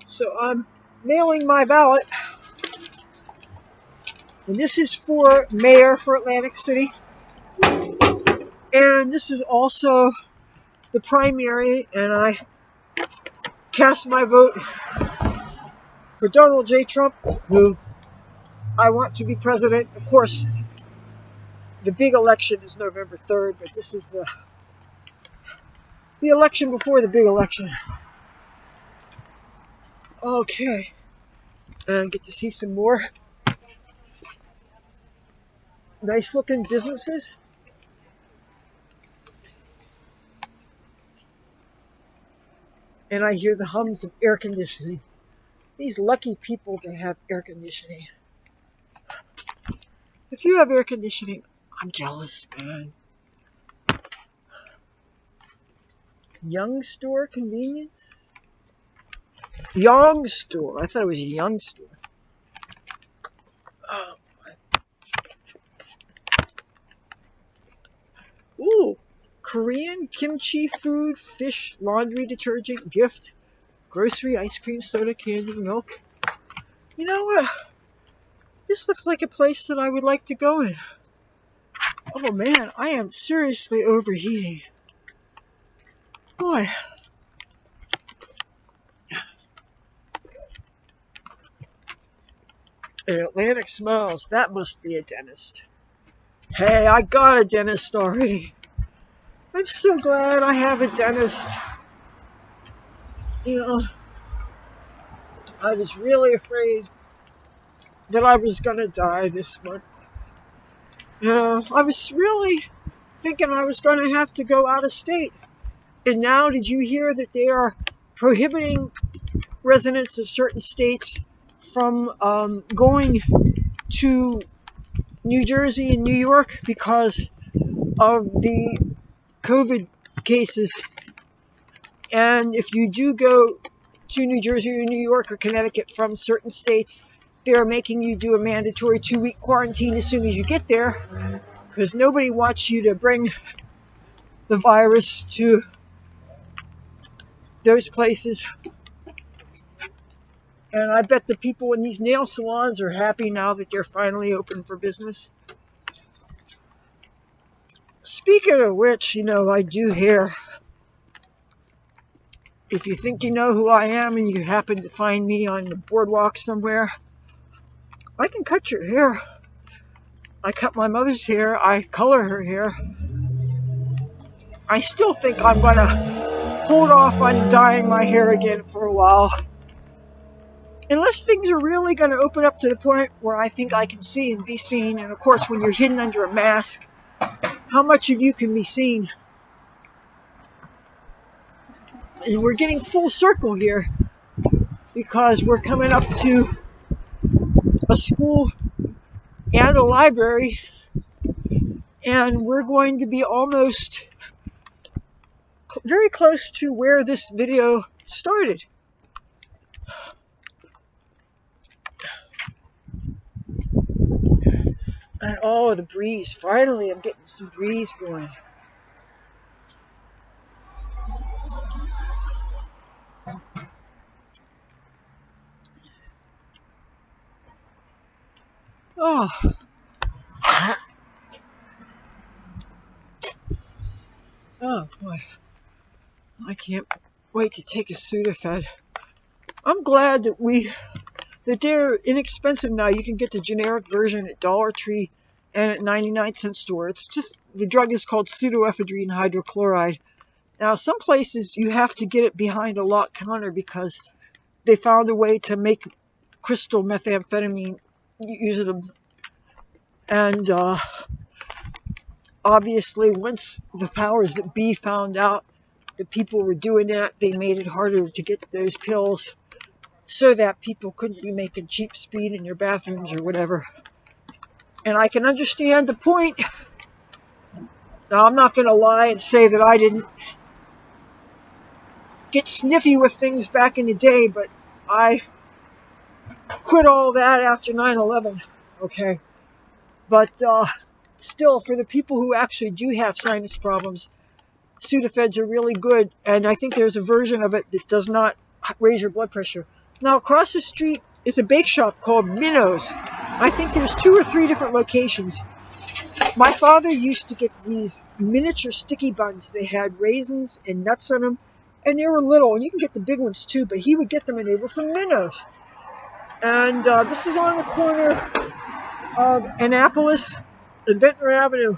so I'm mailing my ballot. And this is for mayor for Atlantic City. And this is also the primary, and I cast my vote for Donald J. Trump, who I want to be president. Of course, the big election is November 3rd, but this is the election before the big election. Okay, and get to see some more nice looking businesses. And I hear the hums of air conditioning. These lucky people that have air conditioning. If you have air conditioning, I'm jealous, man. Young Store Convenience? Young Store. I thought it was Young Store. Oh. Ooh. Korean kimchi food, fish, laundry detergent, gift, grocery, ice cream, soda, candy, milk. You know what? This looks like a place that I would like to go in. Oh man, I am seriously overheating. Boy. And Atlantic Smiles, that must be a dentist. Hey, I got a dentist already. I'm so glad I have a dentist. You know, I was really afraid that I was going to die this month. You know, I was really thinking I was going to have to go out of state. And now, did you hear that they are prohibiting residents of certain states from going to New Jersey and New York because of the COVID cases? And if you do go to New Jersey or New York or Connecticut from certain states, they're making you do a mandatory 2-week quarantine as soon as you get there, because nobody wants you to bring the virus to those places. And I bet the people in these nail salons are happy now that they're finally open for business. Speaking of which, you know, I do hair. If you think you know who I am and you happen to find me on the boardwalk somewhere, I can cut your hair. I cut my mother's hair. I color her hair. I still think I'm going to hold off on dyeing my hair again for a while. Unless things are really going to open up to the point where I think I can see and be seen. And of course, when you're hidden under a mask, how much of you can be seen? And we're getting full circle here because we're coming up to a school and a library, and we're going to be almost very close to where this video started. And oh, the breeze. Finally, I'm getting some breeze going. Oh. Oh, boy. I can't wait to take a Sudafed. I'm glad that they're inexpensive now. You can get the generic version at Dollar Tree and at 99-cent store. It's just, the drug is called pseudoephedrine hydrochloride. Now, some places you have to get it behind a locked counter because they found a way to make crystal methamphetamine using them. And obviously, once the powers that be found out that people were doing that, they made it harder to get those pills so that people couldn't be making cheap speed in your bathrooms or whatever. And I can understand the point Now, I'm not going to lie and say that I didn't get sniffy with things back in the day, but I quit all that after 9/11. Okay. But still, for the people who actually do have sinus problems, Sudafeds are really good. And I think there's a version of it that does not raise your blood pressure. Now, across the street is a bake shop called Minnows. I think there's 2 or 3 different locations. My father used to get these miniature sticky buns. They had raisins and nuts on them, and they were little. And you can get the big ones too, but he would get them, and they were from Minnows. And this is on the corner of Annapolis and Ventnor Avenue.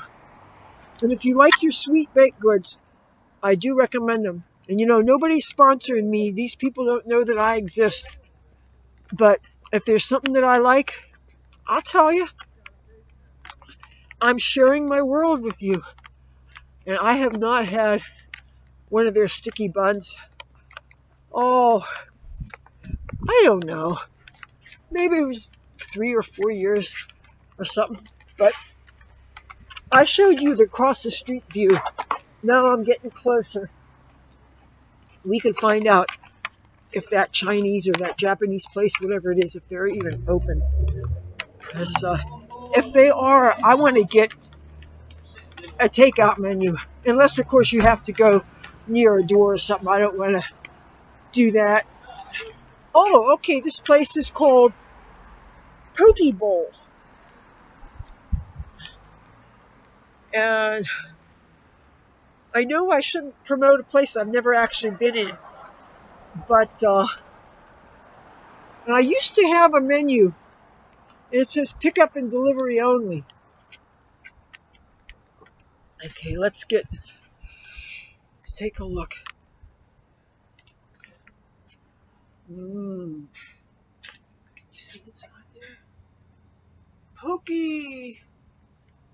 And if you like your sweet baked goods, I do recommend them. And you know, nobody's sponsoring me. These people don't know that I exist. But if there's something that I like, I'll tell you. I'm sharing my world with you. And I have not had one of their sticky buns. Oh, I don't know. Maybe it was 3 or 4 years or something. But I showed you the across the street view. Now I'm getting closer. We can find out if that Chinese or that Japanese place, whatever it is, if they're even open. Because if they are, I want to get a takeout menu. Unless, of course, you have to go near a door or something. I don't want to do that. Oh, okay, this place is called Poke Bowl. And I know I shouldn't promote a place I've never actually been in. But I used to have a menu. And it says pickup and delivery only. Okay, let's take a look. Can you see inside there? Poke!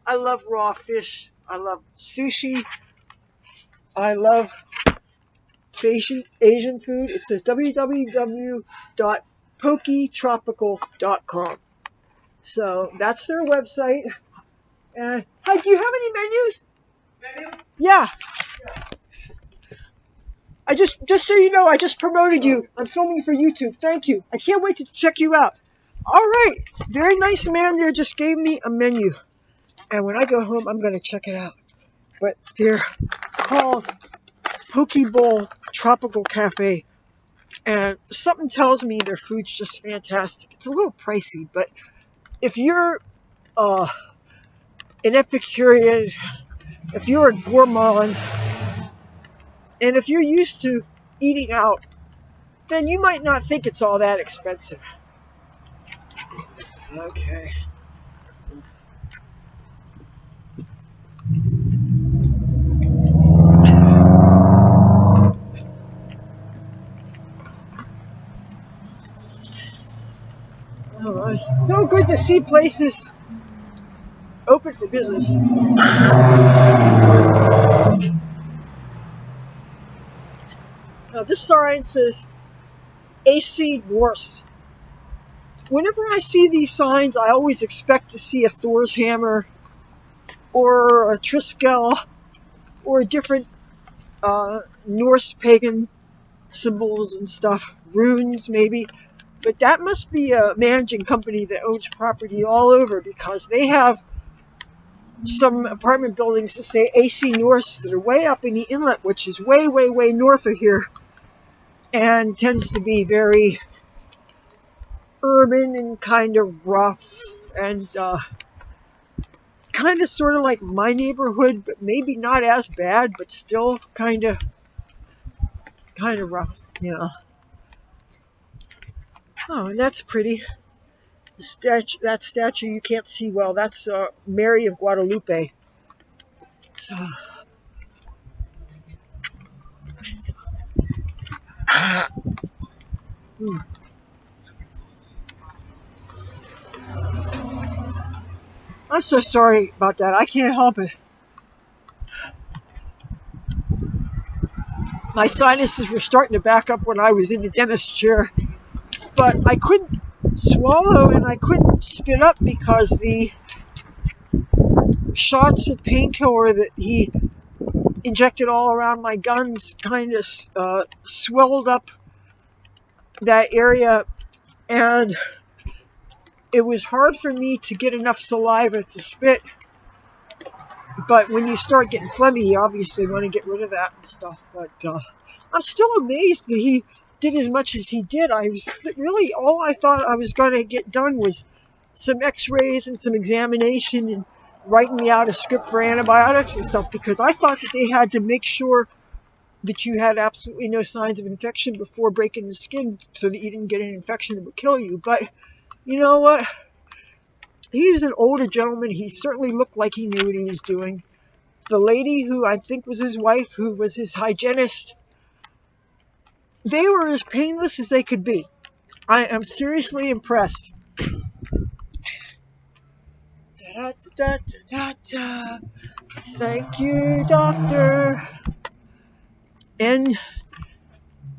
I love raw fish. I love sushi. I love Asian food. It says www.poketropical.com. So that's their website. And hi, do you have any menus? Menu? Yeah. I just so you know, I just promoted you. I'm filming for YouTube. Thank you. I can't wait to check you out. All right. Very nice man there just gave me a menu. And when I go home, I'm going to check it out. But they're called Poke Bowl Tropical Cafe. And something tells me their food's just fantastic. It's a little pricey, but if you're an Epicurean, if you're a gourmand, and if you're used to eating out, then you might not think it's all that expensive. Okay. Oh, it's so good to see places open for business. Now this sign says AC Norse. Whenever I see these signs, I always expect to see a Thor's hammer or a Triskel or different Norse pagan symbols and stuff, runes maybe. But that must be a managing company that owns property all over, because they have some apartment buildings that say AC Norse that are way up in the inlet, which is way, way, way north of here, and tends to be very urban and kind of rough and kind of sort of like my neighborhood, but maybe not as bad, but still kind of rough, you know. Oh, and that's pretty. That statue you can't see well. That's Mary of Guadalupe. So, I'm so sorry about that. I can't help it. My sinuses were starting to back up when I was in the dentist chair, but I couldn't swallow and I couldn't spit up because the shots of painkiller that he injected all around my guns kind of swelled up that area, and it was hard for me to get enough saliva to spit. But when you start getting phlegmy, you obviously want to get rid of that and stuff. But I'm still amazed that he did as much as he did. I was really, all I thought I was going to get done was some x-rays and some examination and writing me out a script for antibiotics and stuff, because I thought that they had to make sure that you had absolutely no signs of infection before breaking the skin so that you didn't get an infection that would kill you. But you know what? He was an older gentleman. He certainly looked like he knew what he was doing. The lady who I think was his wife, who was his hygienist, they were as painless as they could be. I am seriously impressed. Da-da-da-da-da-da. Thank you, Doctor.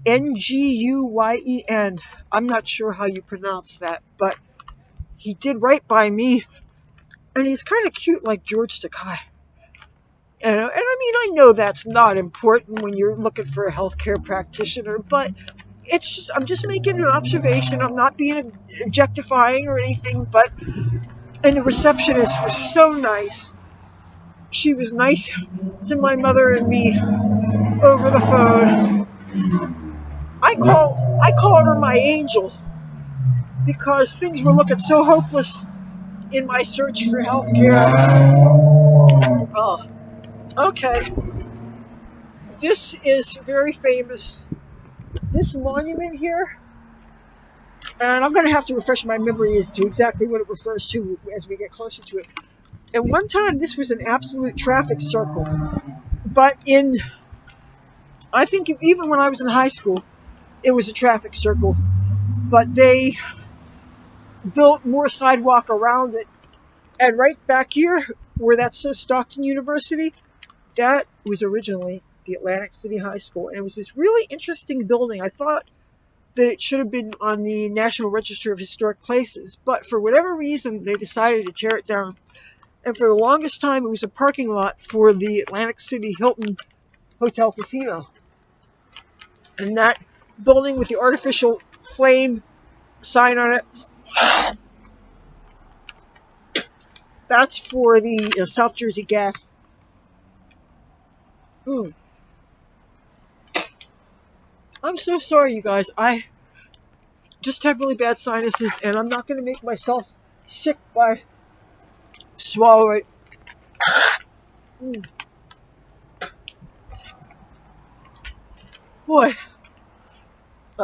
Nguyen. I'm not sure how you pronounce that, but he did right by me, and he's kind of cute like George Takei. And I mean, I know that's not important when you're looking for a healthcare practitioner, but it's just, I'm just making an observation. I'm not being objectifying or anything, but, and the receptionist was so nice. She was nice to my mother and me over the phone. I called her my angel because things were looking so hopeless in my search for healthcare. Oh, okay. This is very famous. This monument here, and I'm going to have to refresh my memory as to exactly what it refers to as we get closer to it. At one time, this was an absolute traffic circle. But I think even when I was in high school, it was a traffic circle. But they built more sidewalk around it. And right back here, where that says Stockton University, that was originally the Atlantic City High School. And it was this really interesting building. I thought that it should have been on the National Register of Historic Places. But for whatever reason, they decided to tear it down. And for the longest time, it was a parking lot for the Atlantic City Hilton Hotel Casino. And that building with the artificial flame sign on it, that's for the South Jersey Gas. I'm so sorry, you guys. I just have really bad sinuses, and I'm not going to make myself sick by swallowing. Boy,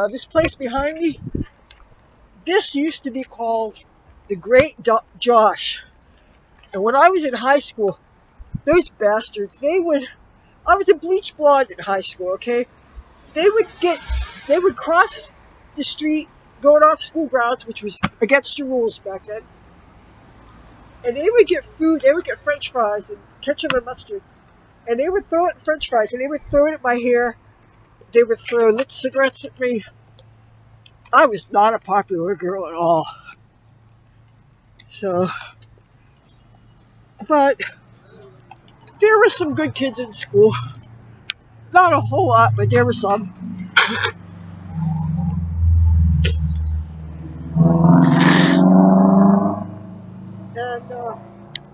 this place behind me, this used to be called the Great Josh. And when I was in high school, those bastards, I was a bleach blonde in high school, okay? They would cross the street going off school grounds, which was against the rules back then. And they would get food, they would get french fries and ketchup and mustard. And they would throw it in french fries, and they would throw it at my hair. They would throw lit cigarettes at me. I was not a popular girl at all. So, but there were some good kids in school. Not a whole lot, but there were some. And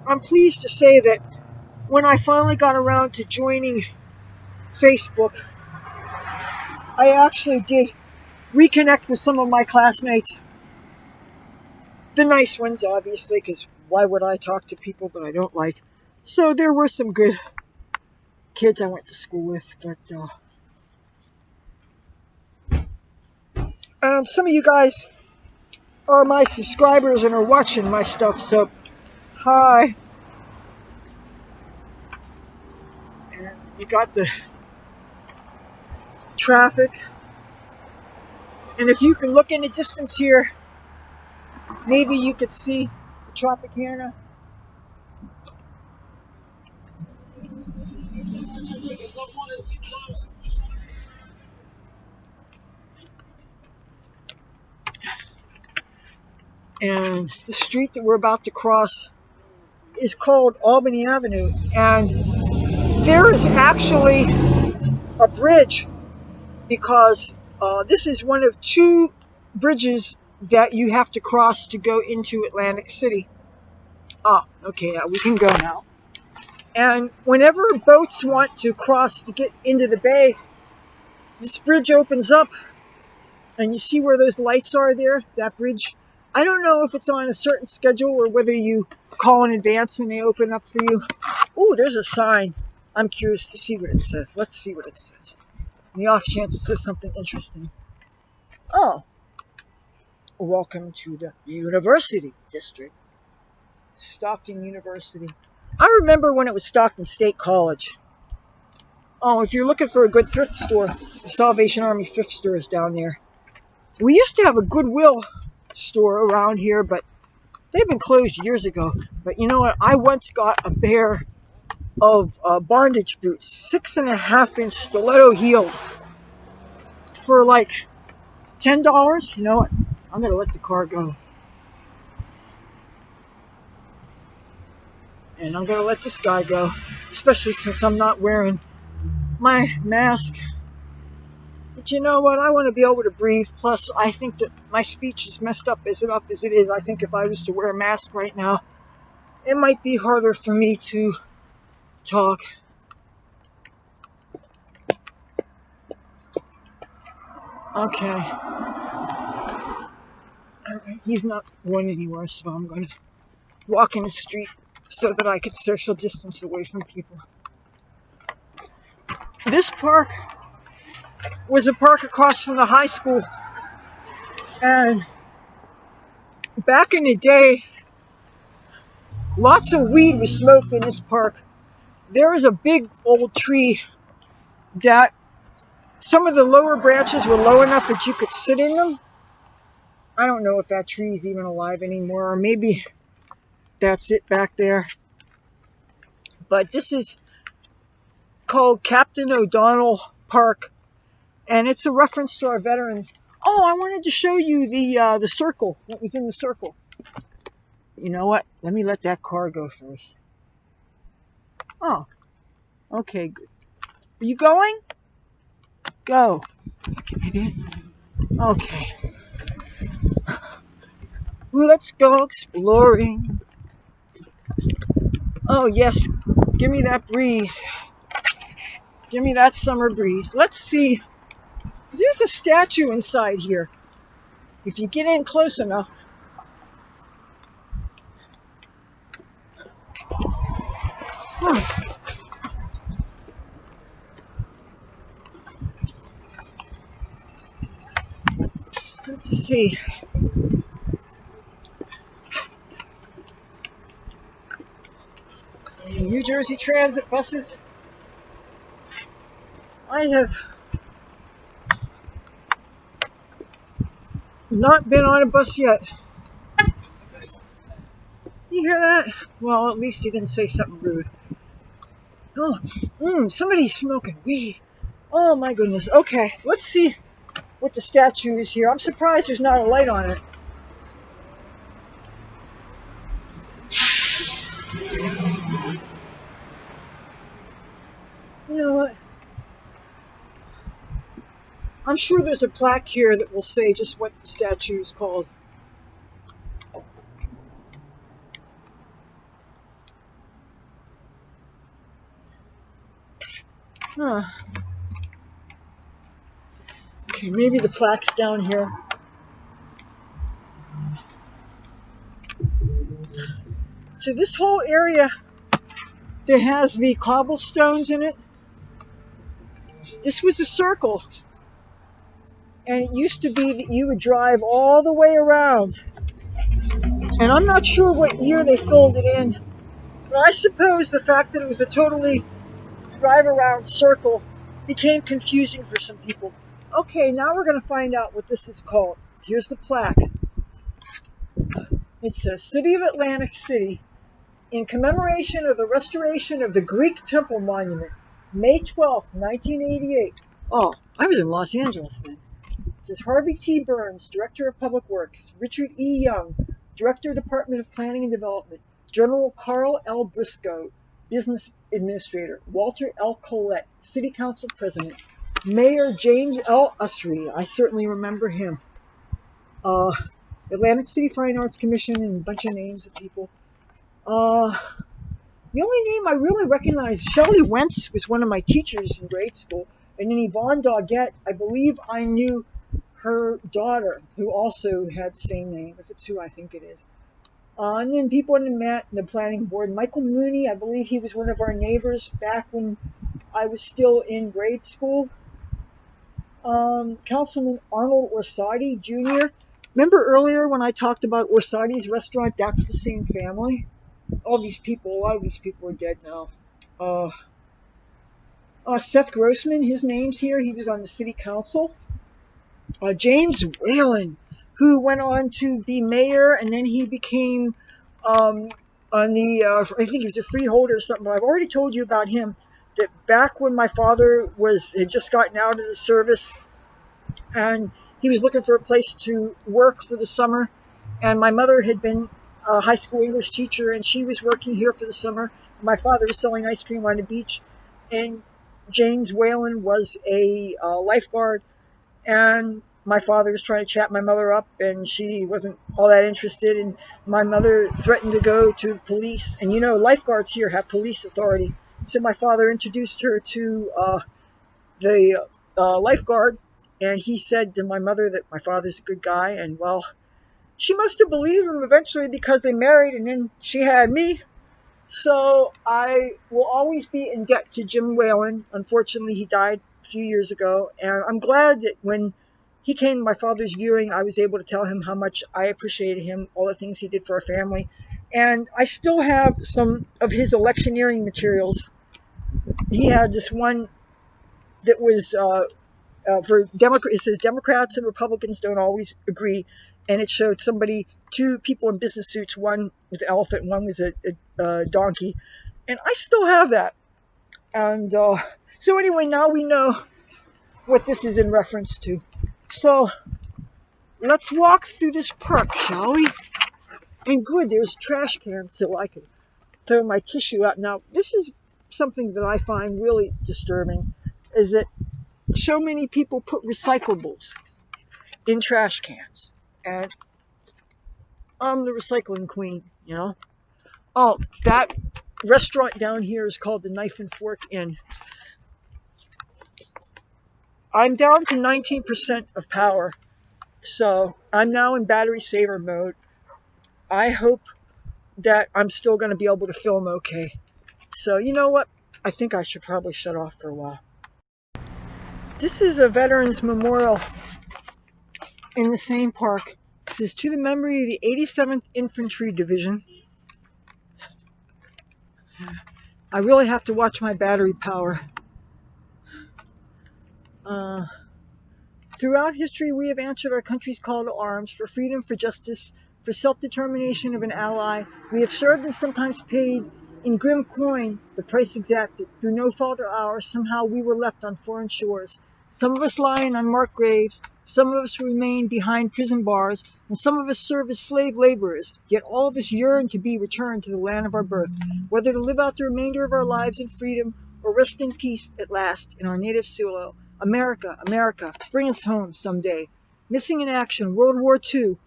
I'm pleased to say that when I finally got around to joining Facebook, I actually did reconnect with some of my classmates. The nice ones, obviously, because why would I talk to people that I don't like? So there were some good kids I went to school with, but some of you guys are my subscribers and are watching my stuff, so hi. And you got the traffic, and if you can look in the distance here, maybe you could see the Tropicana. And the street that we're about to cross is called Albany Avenue, and there is actually a bridge because this is one of two bridges that you have to cross to go into Atlantic City. Okay, now we can go now. And whenever boats want to cross to get into the bay, this bridge opens up, and you see where those lights are there, that bridge. I don't know if it's on a certain schedule or whether you call in advance and they open up for you. Oh, there's a sign. I'm curious to see what it says. Let's see what it says. On the off chance it says something interesting. Oh, welcome to the University District. Stockton University. I remember when it was Stockton State College. Oh, if you're looking for a good thrift store, the Salvation Army thrift store is down there. We used to have a Goodwill store around here, but they've been closed years ago. But you know what? I once got a pair of bondage boots, 6.5-inch stiletto heels, for like $10. You know what? I'm going to let the car go. And I'm going to let this guy go, especially since I'm not wearing my mask. But you know what? I want to be able to breathe. Plus, I think that my speech is messed up enough as it is. I think if I was to wear a mask right now, it might be harder for me to talk. Okay. Alright, he's not going anywhere, so I'm going to walk in the street so that I could social distance away from people. This park was a park across from the high school, and back in the day, lots of weed was smoked in this park. There was a big old tree that some of the lower branches were low enough that you could sit in them. I don't know if that tree is even alive anymore, or maybe that's it back there. But this is called Captain O'Donnell Park, and it's a reference to our veterans. Oh, I wanted to show you the circle, what was in the circle. You know what? Let me let that car go first. Oh, okay, good. Are you going? Go. Okay. Let's go exploring. Oh, yes. Give me that breeze. Give me that summer breeze. Let's see. There's a statue inside here. If you get in close enough. Oh. Let's see. New Jersey Transit buses. I have not been on a bus yet. You hear that? Well, at least he didn't say something rude. Oh, somebody's smoking weed. Oh my goodness. Okay, let's see what the statue is here. I'm surprised there's not a light on it. You know what? I'm sure there's a plaque here that will say just what the statue is called. Huh. Okay, maybe the plaque's down here. So this whole area that has the cobblestones in it, this was a circle. And it used to be that you would drive all the way around. And I'm not sure what year they filled it in. But I suppose the fact that it was a totally drive-around circle became confusing for some people. Okay, now we're going to find out what this is called. Here's the plaque. It says, City of Atlantic City, in commemoration of the restoration of the Greek Temple Monument, May 12th, 1988. Oh, I was in Los Angeles then. It says Harvey T. Burns, Director of Public Works. Richard E. Young, Director, Department of Planning and Development. General Carl L. Briscoe, business administrator. Walter L. Collette, city council president. Mayor James L. Usry, I certainly remember him. Uh, Atlantic City Fine Arts Commission, and a bunch of names of people. The only name I really recognize, Shelley Wentz was one of my teachers in grade school. And then Yvonne Doggett, I believe I knew her daughter, who also had the same name, if it's who I think it is. And then people on the planning board. Michael Mooney, I believe he was one of our neighbors back when I was still in grade school. Councilman Arnold Orsatti Jr. Remember earlier when I talked about Orsatti's restaurant? That's the same family. A lot of these people are dead now. Seth Grossman, his name's here. He was on the city council. James Whalen, who went on to be mayor, and then he became on the, I think he was a freeholder or something. But I've already told you about him, that back when my father had just gotten out of the service, and he was looking for a place to work for the summer, and my mother had been a high school English teacher, and she was working here for the summer. My father was selling ice cream on the beach, and James Whalen was a lifeguard, and my father was trying to chat my mother up, and she wasn't all that interested, and my mother threatened to go to the police, and lifeguards here have police authority, so my father introduced her to the lifeguard, and he said to my mother that my father's a good guy, and well, she must have believed him eventually because they married, and then she had me. So I will always be in debt to Jim Whalen. Unfortunately, he died a few years ago, and I'm glad that when he came to my father's viewing, I was able to tell him how much I appreciated him, all the things he did for our family. And I still have some of his electioneering materials. He had this one that was for Democrats. It says Democrats and Republicans don't always agree, and it showed two people in business suits. One was an elephant, and one was a donkey, and I still have that. And so anyway, now we know what this is in reference to. So let's walk through this park, shall we? And good, there's trash cans so I can throw my tissue out. Now, this is something that I find really disturbing, is that so many people put recyclables in trash cans. And I'm the recycling queen, Oh, that restaurant down here is called the Knife and Fork Inn. I'm down to 19% of power, so I'm now in battery saver mode. I hope that I'm still going to be able to film okay. So you know what? I think I should probably shut off for a while. This is a Veterans Memorial in the same park. This is to the memory of the 87th Infantry Division. I really have to watch my battery power. Throughout history, we have answered our country's call to arms for freedom, for justice, for self-determination of an ally. We have served and sometimes paid in grim coin the price exacted. Through no fault of ours, somehow we were left on foreign shores. Some of us lie in unmarked graves, some of us remain behind prison bars, and some of us serve as slave laborers, yet all of us yearn to be returned to the land of our birth, whether to live out the remainder of our lives in freedom or rest in peace at last in our native soil. America, America, bring us home someday. Missing in action, World War II,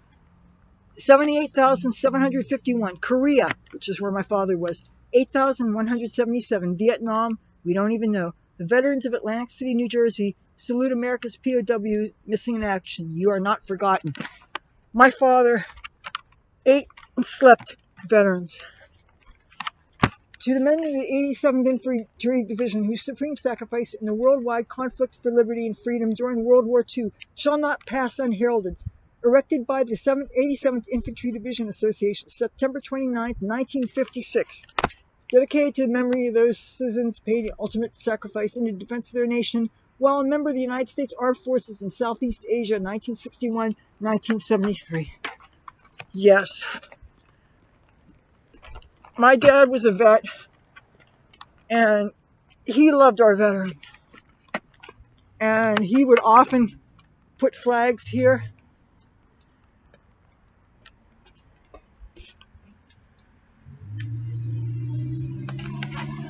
78,751. Korea, which is where my father was, 8,177. Vietnam, we don't even know. The veterans of Atlantic City, New Jersey, salute America's POW missing in action. You are not forgotten. My father ate and slept veterans. To the men of the 87th Infantry Division whose supreme sacrifice in the worldwide conflict for liberty and freedom during World War II shall not pass unheralded. Erected by the 87th Infantry Division Association, September 29, 1956. Dedicated to the memory of those citizens paid ultimate sacrifice in the defense of their nation while a member of the United States Armed Forces in Southeast Asia, 1961-1973. Yes. My dad was a vet, and he loved our veterans. And he would often put flags here.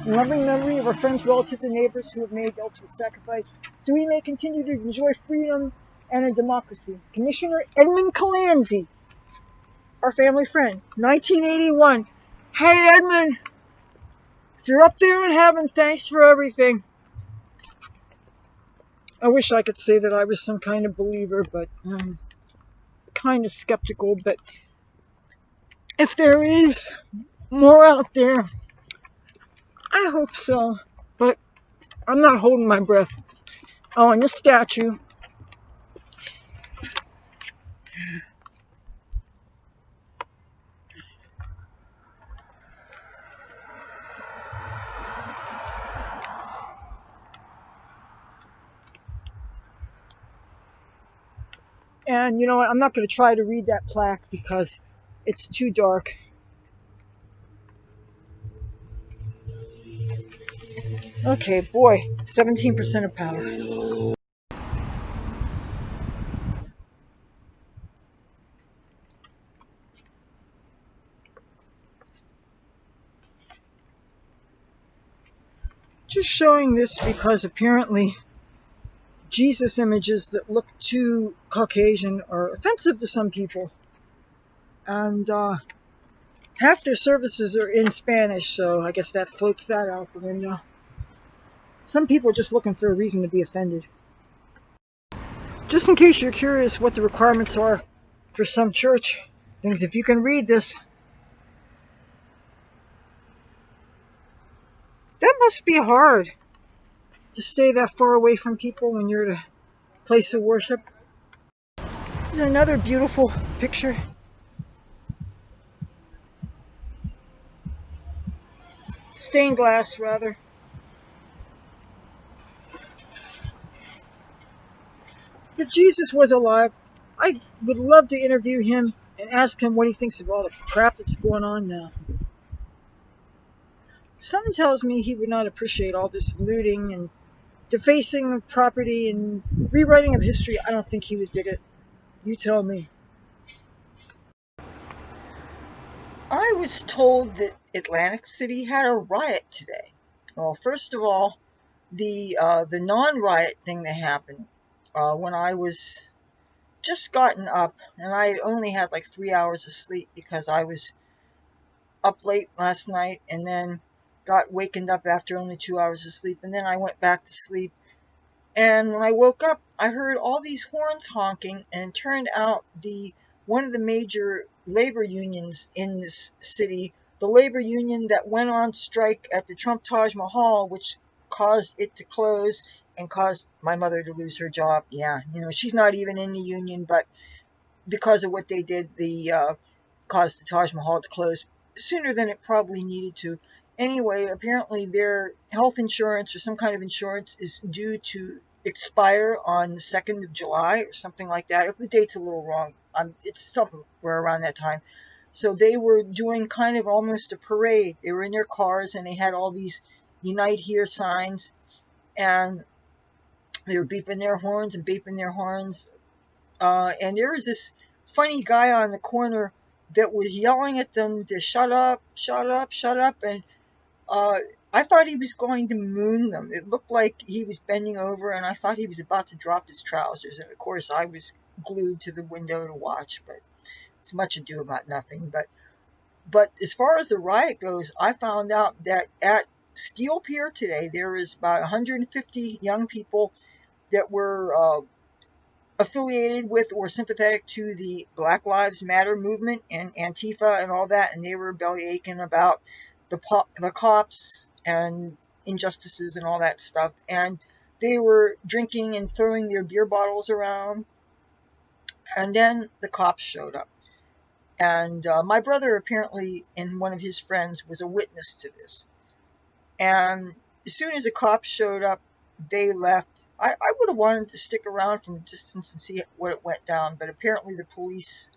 In loving memory of our friends, relatives, and neighbors who have made the ultimate sacrifice, so we may continue to enjoy freedom and a democracy. Commissioner Edmund Colanzi, our family friend, 1981. Hey, Edmund, if you're up there in heaven, thanks for everything. I wish I could say that I was some kind of believer, but I'm kind of skeptical. But if there is more out there, I hope so. But I'm not holding my breath. Oh, and this statue. And you know what? I'm not going to try to read that plaque because it's too dark. Okay, boy, 17% of power. Just showing this because apparently Jesus images that look too Caucasian are offensive to some people. And half their services are in Spanish, so I guess that floats that out the window. Some people are just looking for a reason to be offended. Just in case you're curious what the requirements are for some church things, if you can read this, that must be hard to stay that far away from people when you're at a place of worship. There's another beautiful picture. Stained glass, rather. If Jesus was alive, I would love to interview him and ask him what he thinks of all the crap that's going on now. Something tells me he would not appreciate all this looting and defacing of property and rewriting of history. I don't think he would dig it. You tell me. I was told that Atlantic City had a riot today. Well, first of all, the non-riot thing that happened when I was just gotten up, and I only had like 3 hours of sleep because I was up late last night and then got wakened up after only 2 hours of sleep, and then I went back to sleep. And when I woke up, I heard all these horns honking, and it turned out one of the major labor unions in this city, the labor union that went on strike at the Trump Taj Mahal, which caused it to close and caused my mother to lose her job. Yeah, she's not even in the union, but because of what they did, caused the Taj Mahal to close sooner than it probably needed to. Anyway, apparently their health insurance or some kind of insurance is due to expire on the 2nd of July or something like that. If the date's a little wrong, it's somewhere around that time. So they were doing kind of almost a parade. They were in their cars and they had all these Unite Here signs, and they were beeping their horns and beeping their horns. And there was this funny guy on the corner that was yelling at them to shut up, shut up, shut up. And I thought he was going to moon them. It looked like he was bending over, and I thought he was about to drop his trousers. And of course, I was glued to the window to watch, but it's much ado about nothing. But as far as the riot goes, I found out that at Steel Pier today, there is about 150 young people that were affiliated with or sympathetic to the Black Lives Matter movement and Antifa and all that, and they were bellyaching about the cops and injustices and all that stuff. And they were drinking and throwing their beer bottles around. And then the cops showed up. And my brother apparently, and one of his friends, was a witness to this. And as soon as the cops showed up, they left. I would have wanted to stick around from a distance and see what it went down, but apparently the police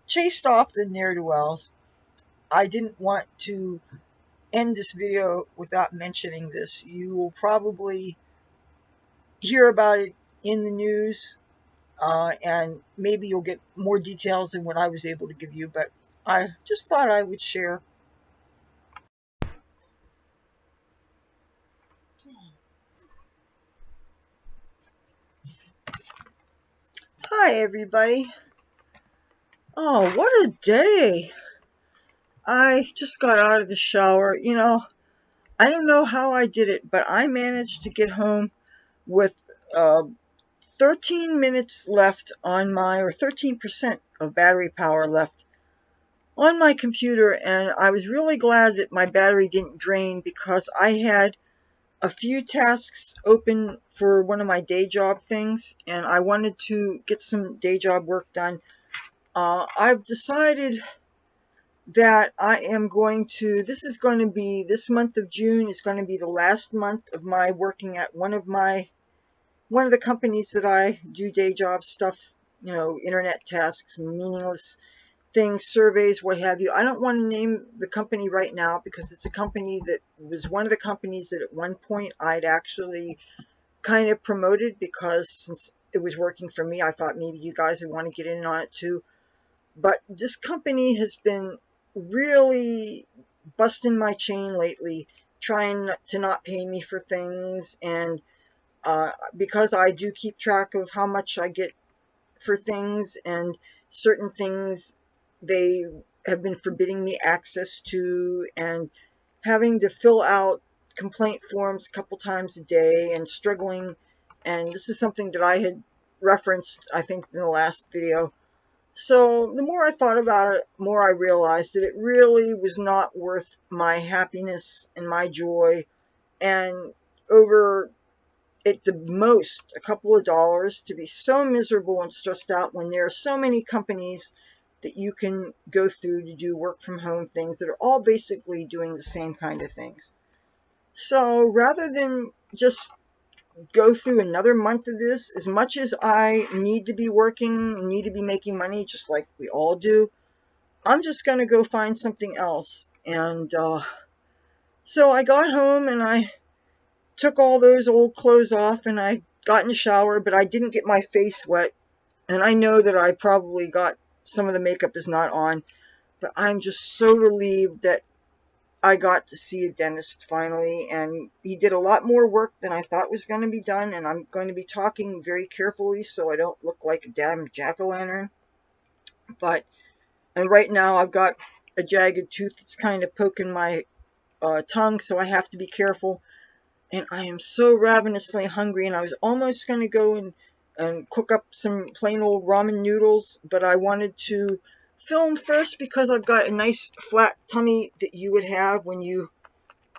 chased off the ne'er-do-wells. I didn't want to end this video without mentioning this. You will probably hear about it in the news, and maybe you'll get more details than what I was able to give you, but I just thought I would share. Hi, everybody. Oh, what a day. I just got out of the shower. I don't know how I did it, but I managed to get home with uh, 13 minutes left on or 13% of battery power left on my computer. And I was really glad that my battery didn't drain because I had a few tasks open for one of my day job things, and I wanted to get some day job work done. I've decided that this month of June is going to be the last month of my working at one of the companies that I do day job stuff, internet tasks, meaningless things, surveys, what have you. I don't want to name the company right now because it's a company that was one of the companies that at one point I'd actually kind of promoted, because since it was working for me, I thought maybe you guys would want to get in on it too. But this company has been really busting my chain lately, trying to not pay me for things. And because I do keep track of how much I get for things, and certain things they have been forbidding me access to, and having to fill out complaint forms a couple times a day and struggling. And this is something that I had referenced, I think, in the last video. So the more I thought about it, the more I realized that it really was not worth my happiness and my joy. And over at the most a couple of dollars to be so miserable and stressed out when there are so many companies that you can go through to do work from home things that are all basically doing the same kind of things. So rather than just go through another month of this, as much as I need to be working, need to be making money, just like we all do, I'm just going to go find something else. And so I got home and I took all those old clothes off and I got in the shower, but I didn't get my face wet. And I know that I probably got some of the makeup is not on, but I'm just so relieved that I got to see a dentist finally, and he did a lot more work than I thought was going to be done, and I'm going to be talking very carefully so I don't look like a damn jack-o'-lantern. And right now I've got a jagged tooth that's kind of poking my tongue, so I have to be careful. And I am so ravenously hungry, and I was almost going to go and cook up some plain old ramen noodles, but I wanted to film first because I've got a nice flat tummy that you would have when you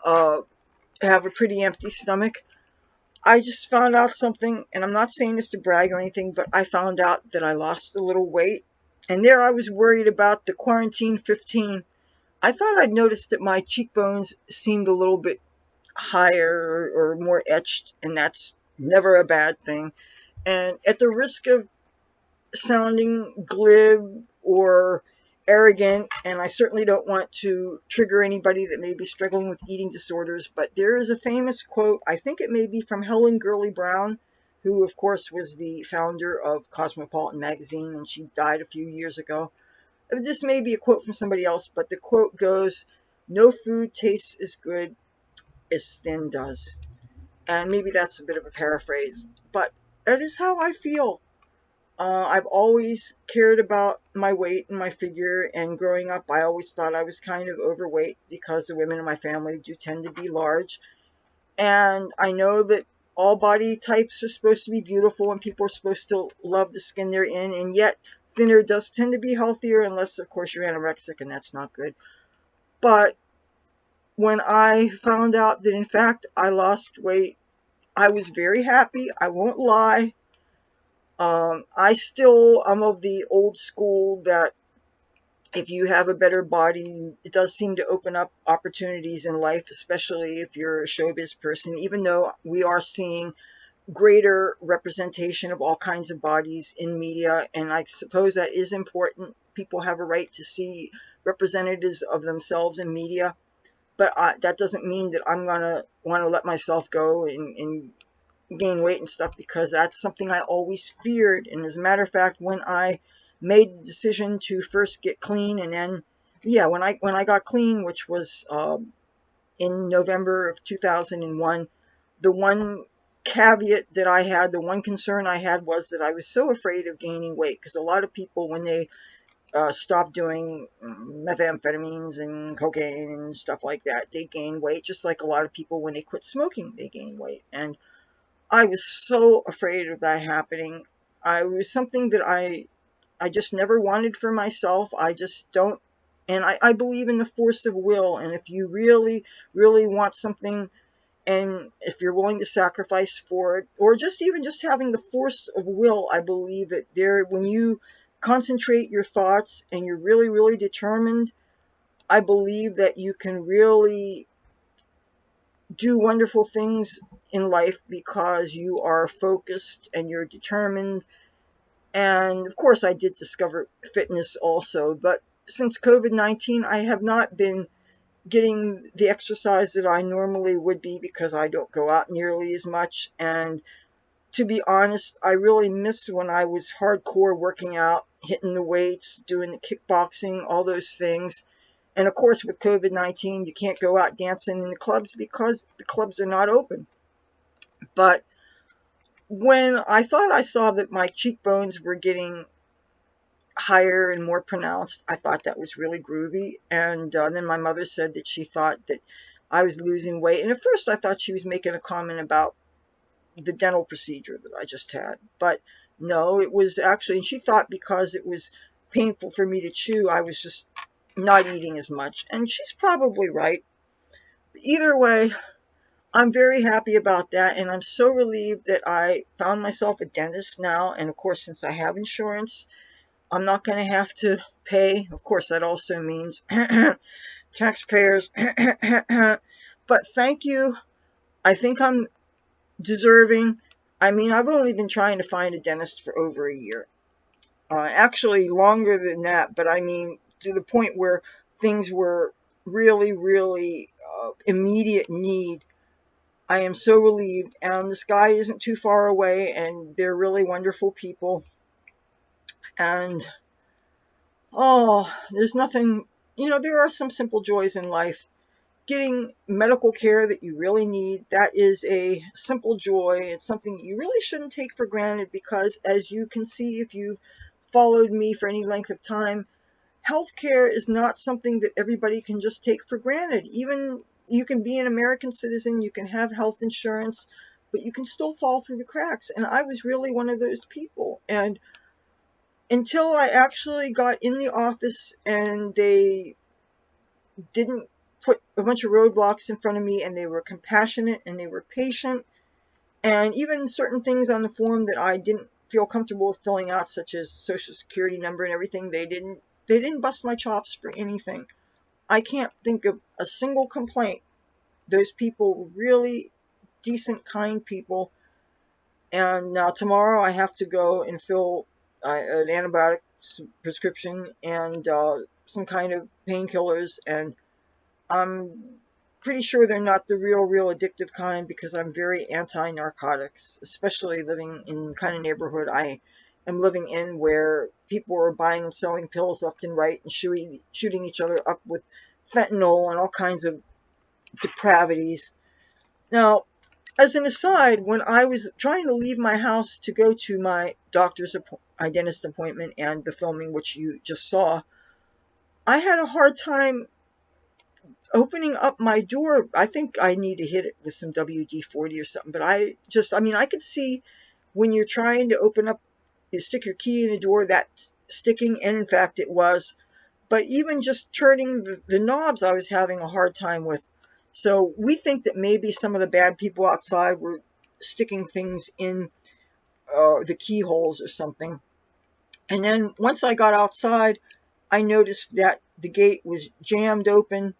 have a pretty empty stomach. I just found out something, and I'm not saying this to brag or anything, but I found out that I lost a little weight. And there I was worried about the quarantine 15. I thought I'd noticed that my cheekbones seemed a little bit higher or more etched, and that's never a bad thing. And at the risk of sounding glib or arrogant, and I certainly don't want to trigger anybody that may be struggling with eating disorders, but there is a famous quote, I think it may be from Helen Gurley Brown, who of course was the founder of Cosmopolitan magazine, and she died a few years ago. This may be a quote from somebody else, but the quote goes, "No food tastes as good as thin does." And maybe that's a bit of a paraphrase, but that is how I feel. I've always cared about my weight and my figure, and growing up, I always thought I was kind of overweight because the women in my family do tend to be large. And I know that all body types are supposed to be beautiful and people are supposed to love the skin they're in, and yet thinner does tend to be healthier, unless, of course, you're anorexic, and that's not good. But when I found out that, in fact, I lost weight, I was very happy. I won't lie. I'm of the old school that if you have a better body, it does seem to open up opportunities in life, especially if you're a showbiz person, even though we are seeing greater representation of all kinds of bodies in media. And I suppose that is important. People have a right to see representatives of themselves in media. But that doesn't mean that I'm going to want to let myself go and gain weight and stuff, because that's something I always feared. And as a matter of fact, when I made the decision to first get clean, and then when I got clean, which was in November of 2001, the one caveat that I had, the one concern I had was that I was so afraid of gaining weight, because a lot of people, when they stop doing methamphetamines and cocaine and stuff like that, they gain weight, just like a lot of people when they quit smoking, they gain weight. And I was so afraid of that happening. I was something that I just never wanted for myself. I just don't, and I believe in the force of will. And if you really, really want something, and if you're willing to sacrifice for it, or just even just having the force of will, I believe that there, when you concentrate your thoughts and you're really, really determined, I believe that you can really do wonderful things in life because you are focused and you're determined. And of course, I did discover fitness also, but since COVID-19, I have not been getting the exercise that I normally would be because I don't go out nearly as much. And to be honest, I really miss when I was hardcore working out, hitting the weights, doing the kickboxing, all those things. And of course, with COVID-19, you can't go out dancing in the clubs because the clubs are not open. But when I thought I saw that my cheekbones were getting higher and more pronounced, I thought that was really groovy. And then my mother said that she thought that I was losing weight. And at first I thought she was making a comment about the dental procedure that I just had. But no, it was actually, and she thought because it was painful for me to chew, I was just not eating as much. And she's probably right. Either way, I'm very happy about that. And I'm so relieved that I found myself a dentist now. And of course, since I have insurance, I'm not going to have to pay. Of course, that also means taxpayers. But thank you. I think I'm deserving. I mean, I've only been trying to find a dentist for over a year. Actually, longer than that. But I mean, to the point where things were really, really immediate need. I am so relieved. And this guy isn't too far away. And they're really wonderful people. And oh, there's nothing, there are some simple joys in life. Getting medical care that you really need, that is a simple joy. It's something you really shouldn't take for granted because, as you can see if you've followed me for any length of time, healthcare is not something that everybody can just take for granted. Even you can be an American citizen, you can have health insurance, but you can still fall through the cracks. And I was really one of those people. And until I actually got in the office and they didn't put a bunch of roadblocks in front of me and they were compassionate and they were patient, and even certain things on the form that I didn't feel comfortable with filling out, such as social security number and everything, they didn't bust my chops for anything. I can't think of a single complaint. Those people were really decent, kind people. And now tomorrow I have to go and fill an antibiotic prescription and some kind of painkillers, and I'm pretty sure they're not the real addictive kind because I'm very anti-narcotics, especially living in the kind of neighborhood I am living in where people are buying and selling pills left and right and shooting each other up with fentanyl and all kinds of depravities. Now, as an aside, when I was trying to leave my house to go to my dentist appointment and the filming, which you just saw, I had a hard time opening up my door. I think I need to hit it with some WD-40 or something. But I could see when you're trying to open up, you stick your key in a door, that's sticking, and in fact it was. But even just turning the knobs, I was having a hard time with. So we think that maybe some of the bad people outside were sticking things in the keyholes or something. And then once I got outside, I noticed that the gate was jammed open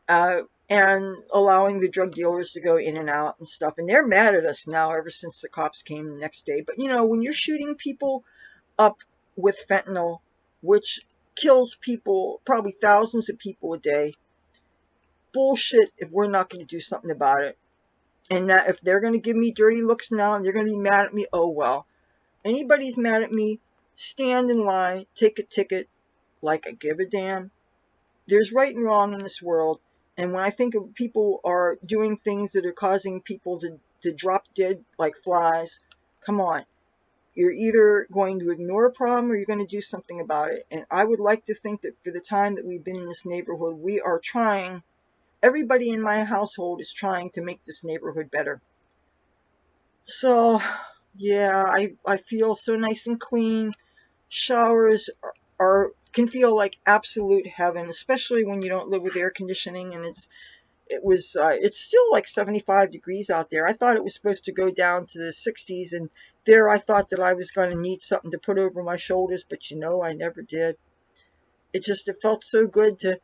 and allowing the drug dealers to go in and out and stuff. And they're mad at us now ever since the cops came the next day. But, when you're shooting people up with fentanyl, which kills people, probably thousands of people a day, bullshit if we're not going to do something about it. And that if they're going to give me dirty looks now and they're going to be mad at me, oh well. Anybody's mad at me, stand in line, take a ticket, like I give a damn. There's right and wrong in this world. And when I think of people are doing things that are causing people to to drop dead like flies. Come on. You're either going to ignore a problem or you're going to do something about it. And I would like to think that for the time that we've been in this neighborhood, we are trying, everybody in my household is trying to make this neighborhood better. So, yeah, I feel so nice and clean. Showers can feel like absolute heaven, especially when you don't live with air conditioning and it's still like 75 degrees out there. I thought it was supposed to go down to the 60s, and there I thought that I was going to need something to put over my shoulders, but I never did. It felt so good to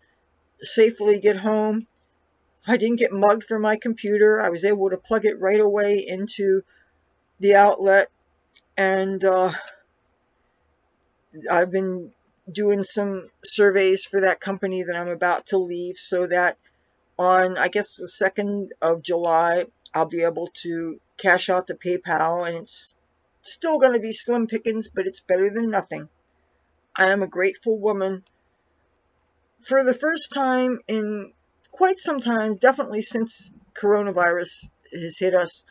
safely get home. I didn't get mugged for my computer. I was able to plug it right away into the outlet, and I've been doing some surveys for that company that I'm about to leave, so that on, I guess, the 2nd of July, I'll be able to cash out to PayPal, and it's still going to be slim pickings, but it's better than nothing. I am a grateful woman. For the first time in quite some time, definitely since coronavirus has hit us,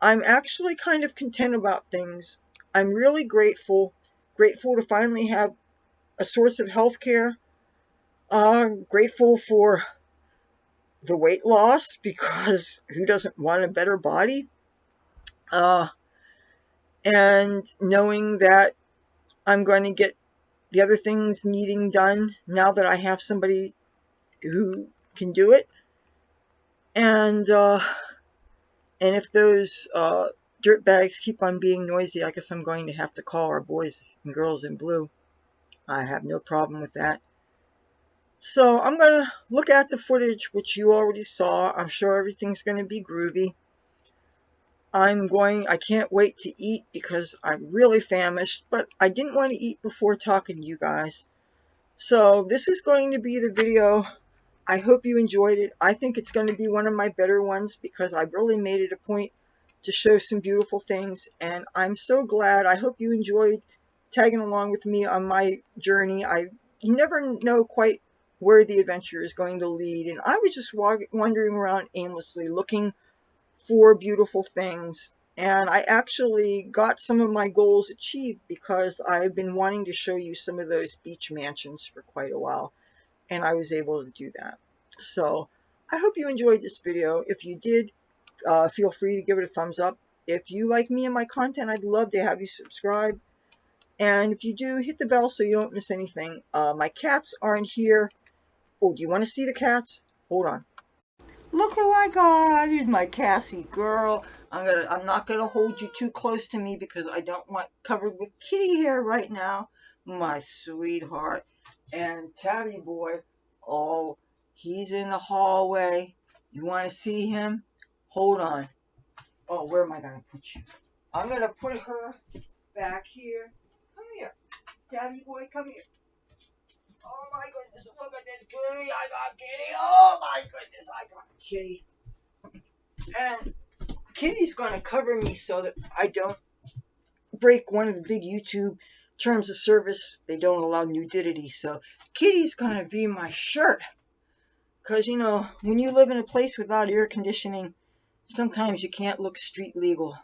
I'm actually kind of content about things. I'm really grateful to finally have a source of health care. Grateful for the weight loss, because who doesn't want a better body? And knowing that I'm going to get the other things needing done now that I have somebody who can do it. And if those dirt bags keep on being noisy, I guess I'm going to have to call our boys and girls in blue. I have no problem with that. So I'm going to look at the footage, which you already saw. I'm sure everything's going to be groovy. I can't wait to eat because I'm really famished, but I didn't want to eat before talking to you guys. So this is going to be the video. I hope you enjoyed it. I think it's going to be one of my better ones because I really made it a point to show some beautiful things, and I'm so glad. I hope you enjoyed tagging along with me on my journey. You never know quite where the adventure is going to lead, and I was just wandering around aimlessly looking for beautiful things, and I actually got some of my goals achieved because I've been wanting to show you some of those beach mansions for quite a while, and I was able to do that. So I hope you enjoyed this video. If you did, feel free to give it a thumbs up. If you like me and my content, I'd love to have you subscribe. And if you do, hit the bell so you don't miss anything. My cats aren't here. Oh, do you want to see the cats? Hold on. Look who I got. Here's my Cassie girl. I'm not gonna hold you too close to me because I don't want covered with kitty hair right now. My sweetheart. And Tabby boy. Oh, he's in the hallway. You want to see him? Hold on. Oh, where am I gonna put you? I'm gonna put her back here. Come here. Tabby boy, come here. Oh my goodness, look at this kitty. I got kitty. Oh my goodness, I got kitty. And Kitty's going to cover me so that I don't break one of the big YouTube terms of service. They don't allow nudity. So Kitty's going to be my shirt. Because, when you live in a place without air conditioning, sometimes you can't look street legal.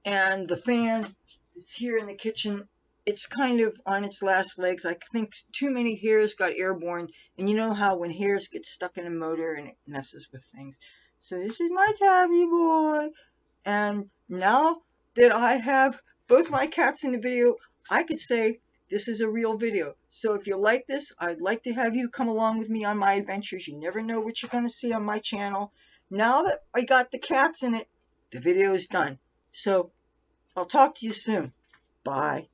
And the fan is here in the kitchen. It's kind of on its last legs. I think too many hairs got airborne. And you know how when hairs get stuck in a motor and it messes with things. So this is my Tabby boy. And now that I have both my cats in the video, I could say this is a real video. So if you like this, I'd like to have you come along with me on my adventures. You never know what you're going to see on my channel. Now that I got the cats in it, the video is done. So I'll talk to you soon. Bye.